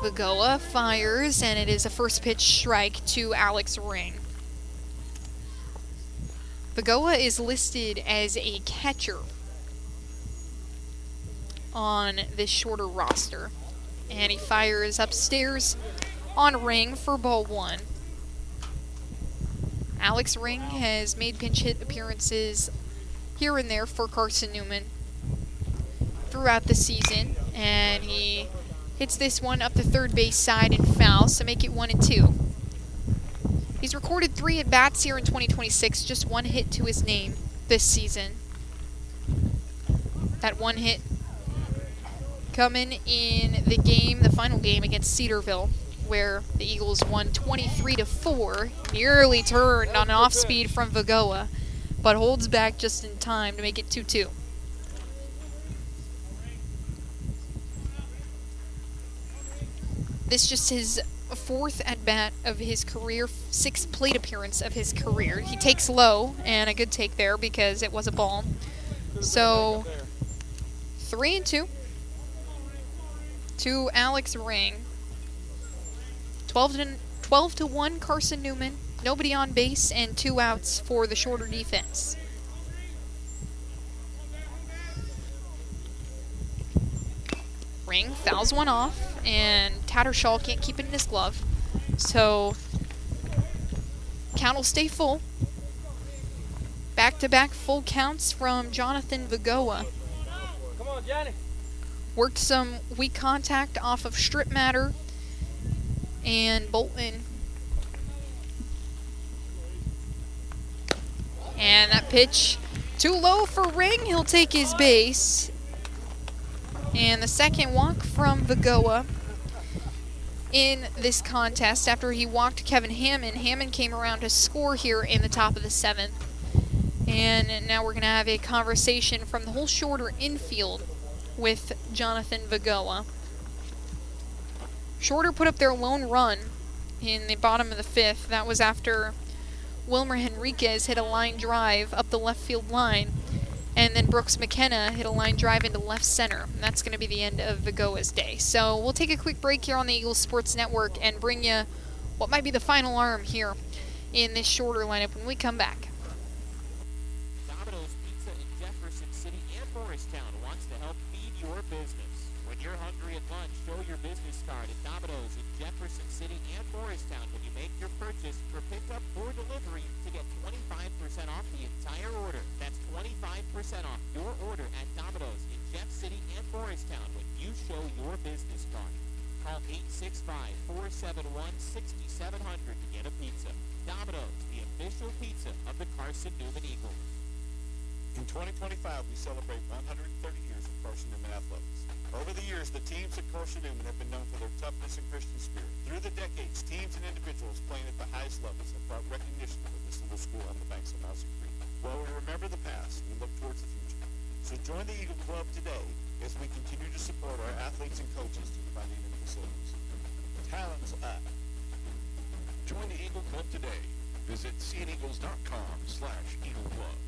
S1: Vagoa fires, and it is a first pitch strike to Alex Ring. Vagoa is listed as a catcher on this shorter roster, and he fires upstairs on Ring for ball 1. Alex Ring has made pinch hit appearances here and there for Carson-Newman throughout the season, and he hits this one up the third base side and foul, so make it 1-2. He's recorded 3 at-bats here in 2026, just 1 hit to his name this season. That 1 hit coming in the game, the final game against Cedarville, where the Eagles won 23-4, nearly turned on an off-speed from Vagoa, but holds back just in time to make it 2-2. This just his 4th at-bat of his career, 6th plate appearance of his career. He takes low, and a good take there because it was a ball. So, 3-2 to Alex Ring. 12-1 Carson-Newman. Nobody on base and 2 outs for the shorter defense. Ring fouls one off, and Tattersall can't keep it in his glove. So, count will stay full. Back-to-back full counts from Jonathan Vagoa.
S15: Come on, Johnny.
S1: Worked some weak contact off of Strip Matter and Bolton. And that pitch too low for Ring. He'll take his base. And the second walk from Vagoa in this contest after he walked Kevin Hammond. Hammond came around to score here in the top of the 7th. And now we're going to have a conversation from the whole shorter infield with Jonathan Vagoa. Shorter put up their lone run in the bottom of the 5th. That was after Wilmer Henriquez hit a line drive up the left field line. And then Brooks McKenna hit a line drive into left center. And that's going to be the end of Vagoa's day. So we'll take a quick break here on the Eagles Sports Network and bring you what might be the final arm here in this shorter lineup when we come back.
S6: Domino's Pizza in Jefferson City and Morristown wants to help feed your business. When you're hungry at lunch, show your business card at Domino's in Jefferson City and Morristown when you make your purchase for pickup or delivery to get 25% off the entire order. That's 25% off your order at Domino's in Jeff City and Morristown when you show your business card. Call 865-471-6700 to get a pizza. Domino's, the official pizza of the Carson-Newman Eagles.
S14: In 2025, we celebrate 130 years of Carson-Newman athletics. Over the years, the teams at Carson-Newman have been known for their toughness and Christian spirit. Through the decades, teams and individuals playing at the highest levels have brought recognition to this little school on the banks of Mousy Creek. While we remember the past, we look towards the future. So join the Eagle Club today as we continue to support our athletes and coaches through funding and facilities. Talents up. Join the Eagle Club today. Visit cneagles.com/Eagle Club.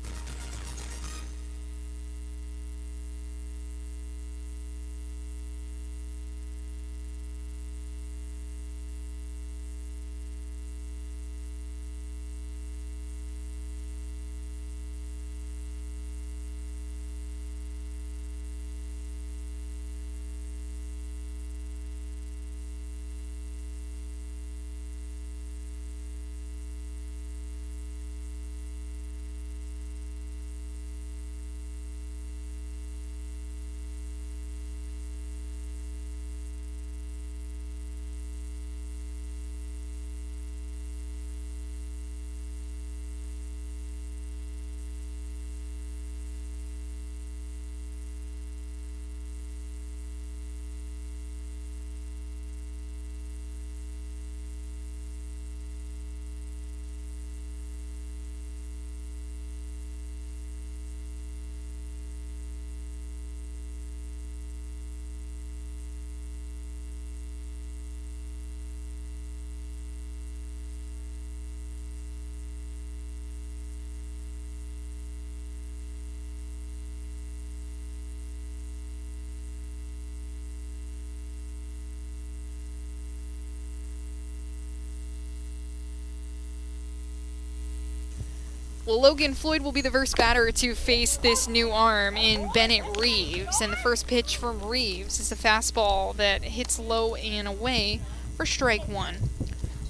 S1: Well, Logan Floyd will be the first batter to face this new arm in Bennett Reeves. And the first pitch from Reeves is a fastball that hits low and away for strike one.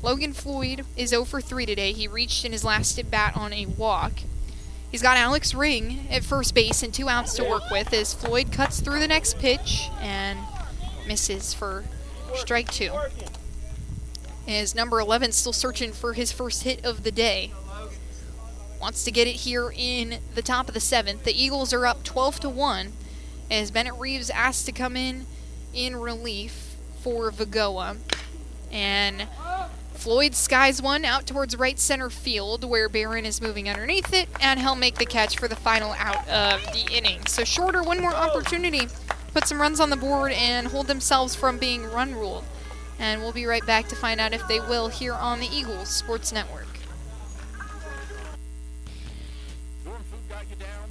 S1: Logan Floyd is 0 for 3 today. He reached in his last at bat on a walk. He's got Alex Ring at first base and 2 outs to work with as Floyd cuts through the next pitch and misses for strike 2. As number 11 still searching for his first hit of the day. Wants to get it here in the top of the 7th. The Eagles are up 12-1 as Bennett Reeves asked to come in relief for Vagoa. And Floyd skies one out towards right center field where Barron is moving underneath it, and he'll make the catch for the final out of the inning. So Shorter, one more opportunity, put some runs on the board and hold themselves from being run ruled. And we'll be right back to find out if they will here on the Eagles Sports Network.
S5: Dorm food got you down?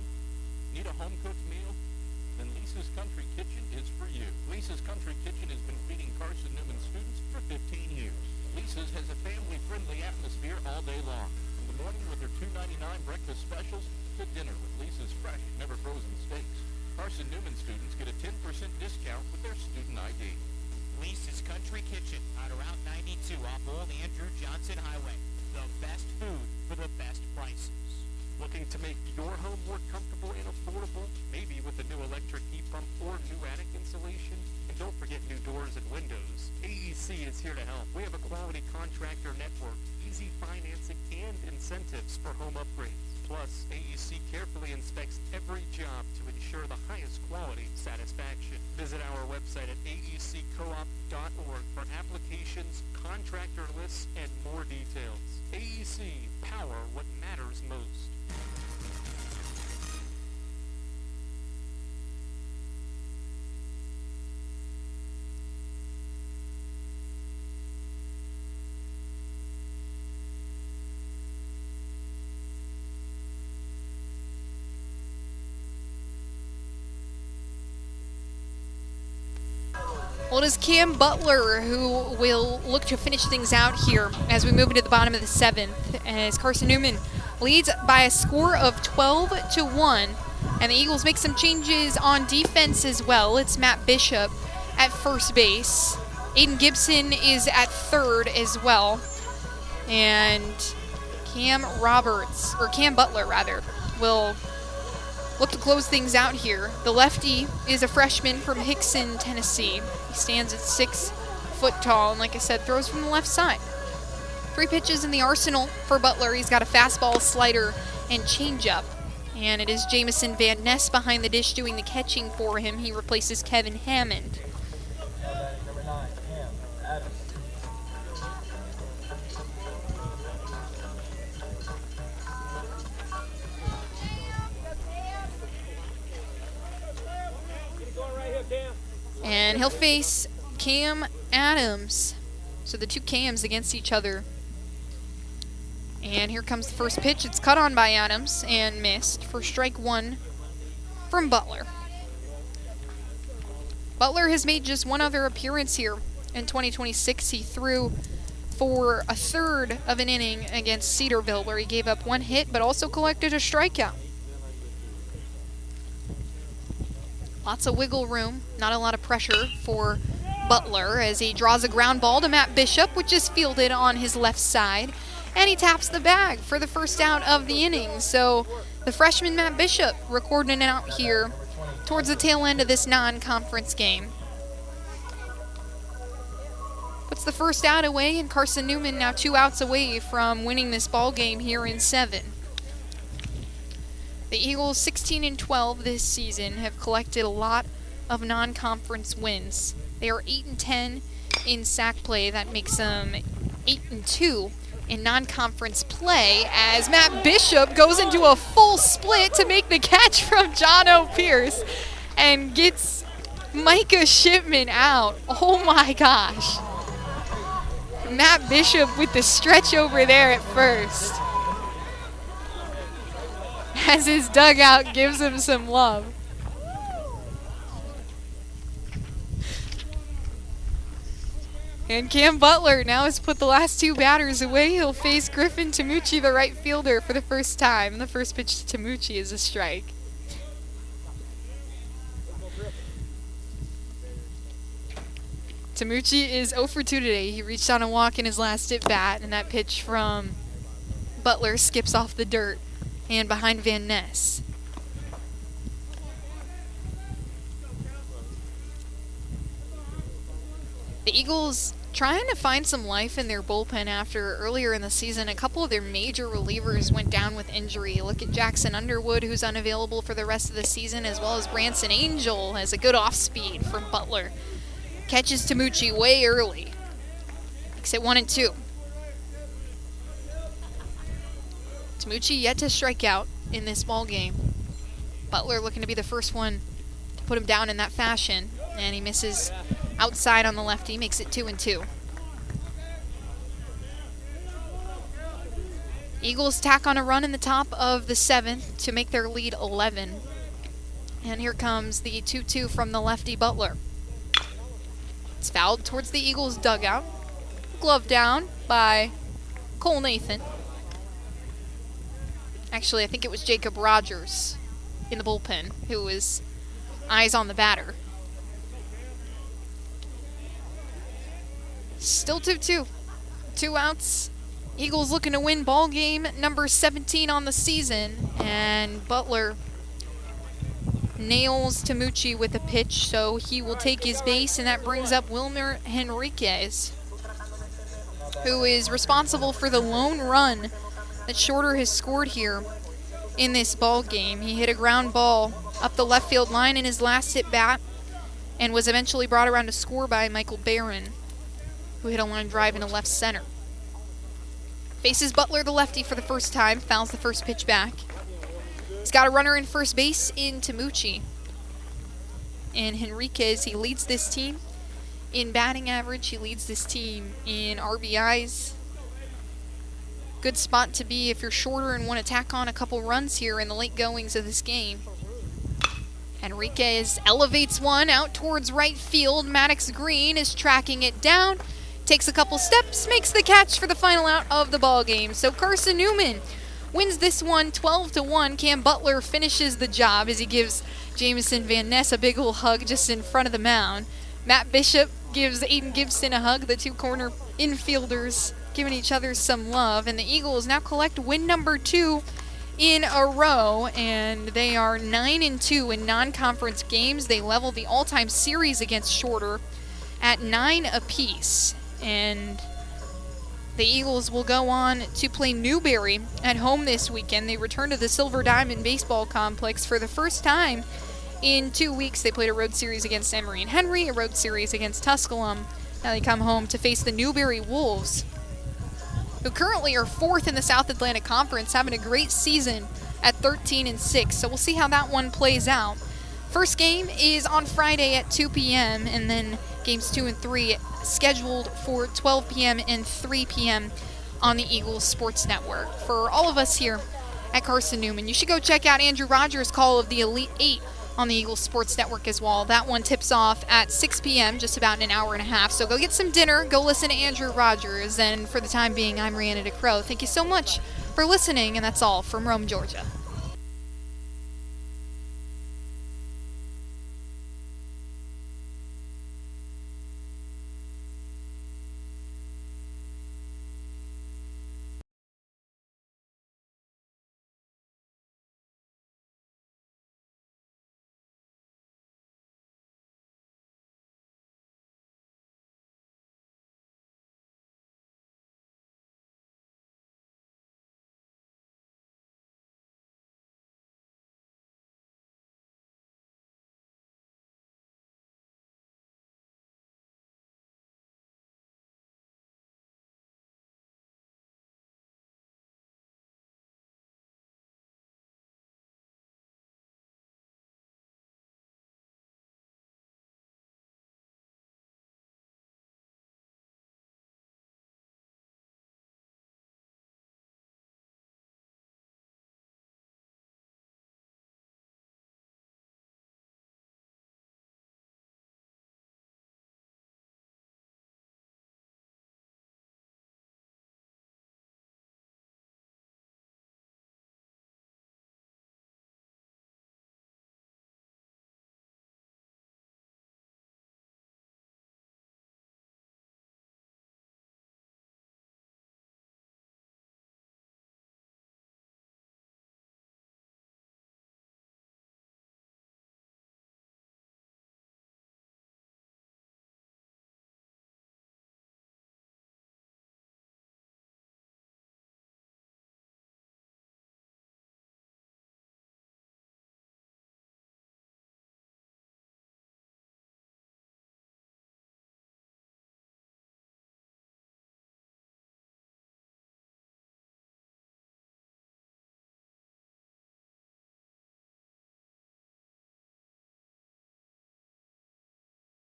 S5: Need a home-cooked meal? Then Lisa's Country Kitchen is for you. Lisa's Country Kitchen has been feeding Carson-Newman students for 15 years. Lisa's has a family-friendly atmosphere all day long. In the morning with their $2.99 breakfast specials to dinner with Lisa's fresh, never frozen steaks. Carson-Newman students get a 10% discount with their student ID.
S6: Lisa's Country Kitchen on Route 92 off Old Andrew Johnson Highway. The best food for the best prices.
S7: Looking to make your home more comfortable and affordable? Maybe with a new electric heat pump or new attic insulation? And don't forget new doors and windows. AEC is here to help. We have a quality contractor network, easy financing, and incentives for home upgrades. Plus, AEC carefully inspects every job to ensure the highest quality satisfaction. Visit our website at aeccoop.org for applications, contractor lists, and more details. AEC, power what matters most.
S1: Well, it is Cam Butler who will look to finish things out here as we move into the bottom of the 7th, as Carson-Newman leads by a score of 12-1, and the Eagles make some changes on defense as well. It's Matt Bishop at first base. Aiden Gibson is at third as well, and Cam Butler will look to close things out here. The lefty is a freshman from Hickson, Tennessee. He stands at 6 foot tall, and like I said, throws from the left side. 3 pitches in the arsenal for Butler. He's got a fastball, slider, and changeup. And it is Jamison Van Ness behind the dish doing the catching for him. He replaces Kevin Hammond.
S4: Number 9, Cam Adams.
S1: And he'll face Cam Adams. So the 2 Cams against each other. And here comes the first pitch. It's cut on by Adams and missed for strike 1 from Butler. Butler has made just one other appearance here in 2026. He threw for a third of an inning against Cedarville, where he gave up 1 hit but also collected a strikeout. Lots of wiggle room, not a lot of pressure for Butler as he draws a ground ball to Matt Bishop, which is fielded on his left side. And he taps the bag for the first out of the inning. So the freshman Matt Bishop recording an out here towards the tail end of this non-conference game. Puts the first out away, and Carson-Newman now 2 outs away from winning this ball game here in 7. The Eagles, 16-12 this season, have collected a lot of non-conference wins. They are 8-10 in sack play. That makes them 8-2 in non-conference play, as Matt Bishop goes into a full split to make the catch from John O. Pierce and gets Micah Shipman out. Oh my gosh. Matt Bishop with the stretch over there at first, as his dugout gives him some love. And Cam Butler now has put the last two batters away. He'll face Griffin Tamucci, the right fielder, for the first time. The first pitch to Tamucci is a strike. Tamucci is 0 for 2 today. He reached on a walk in his last at bat, and that pitch from Butler skips off the dirt and behind Van Ness. The Eagles trying to find some life in their bullpen after earlier in the season a couple of their major relievers went down with injury. Look at Jackson Underwood, who's unavailable for the rest of the season, as well as Branson Angel has a good off-speed from Butler. Catches Tamucci way early. Makes it 1-2. Tamucci yet to strike out in this ball game. Butler looking to be the first one to put him down in that fashion, and he misses outside on the lefty, makes it 2-2. Eagles tack on a run in the top of the 7th to make their lead 11. And here comes the 2-2 from the lefty Butler. It's fouled towards the Eagles dugout. Glove down by Cole Nathan. Actually, I think it was Jacob Rogers in the bullpen who was eyes on the batter. Still 2-2. 2 outs. Eagles looking to win ball game number 17 on the season. And Butler nails Tamucci with a pitch, so he will take his base, and that brings up Wilmer Henriquez, who is responsible for the lone run that Shorter has scored here in this ball game. He hit a ground ball up the left field line in his last at bat and was eventually brought around to score by Michael Barron, who hit a line drive into left center. Faces Butler, the lefty, for the first time, fouls the first pitch back. He's got a runner in first base in Tamucci. And Henriquez, he leads this team in batting average. He leads this team in RBIs. Good spot to be if you're Shorter and want to tack on a couple runs here in the late goings of this game. Henriquez elevates one out towards right field. Maddox Green is tracking it down. Takes a couple steps, makes the catch for the final out of the ball game. So Carson-Newman wins this one 12-1. Cam Butler finishes the job as he gives Jamison Van Ness a big ol' hug just in front of the mound. Matt Bishop gives Aiden Gibson a hug, the two corner infielders giving each other some love. And the Eagles now collect win number 2 in a row, and they are 9-2 in non-conference games. They level the all-time series against Shorter at 9 apiece. And the Eagles will go on to play Newberry at home this weekend. They return to the Silver Diamond Baseball Complex for the first time in 2 weeks. They played a road series against Emory and Henry, a road series against Tusculum. Now they come home to face the Newberry Wolves, who currently are 4th in the South Atlantic Conference, having a great season at 13-6. So we'll see how that one plays out. First game is on Friday at 2 p.m., and then games 2 and 3 scheduled for 12 p.m. and 3 p.m. on the Eagles Sports Network. For all of us here at Carson-Newman, you should go check out Andrew Rogers' call of the Elite 8 on the Eagles Sports Network as well. That one tips off at 6 p.m., just about in an hour and a half. So go get some dinner, go listen to Andrew Rogers, and for the time being, I'm Rhianna DeCrow. Thank you so much for listening, and that's all from Rome, Georgia.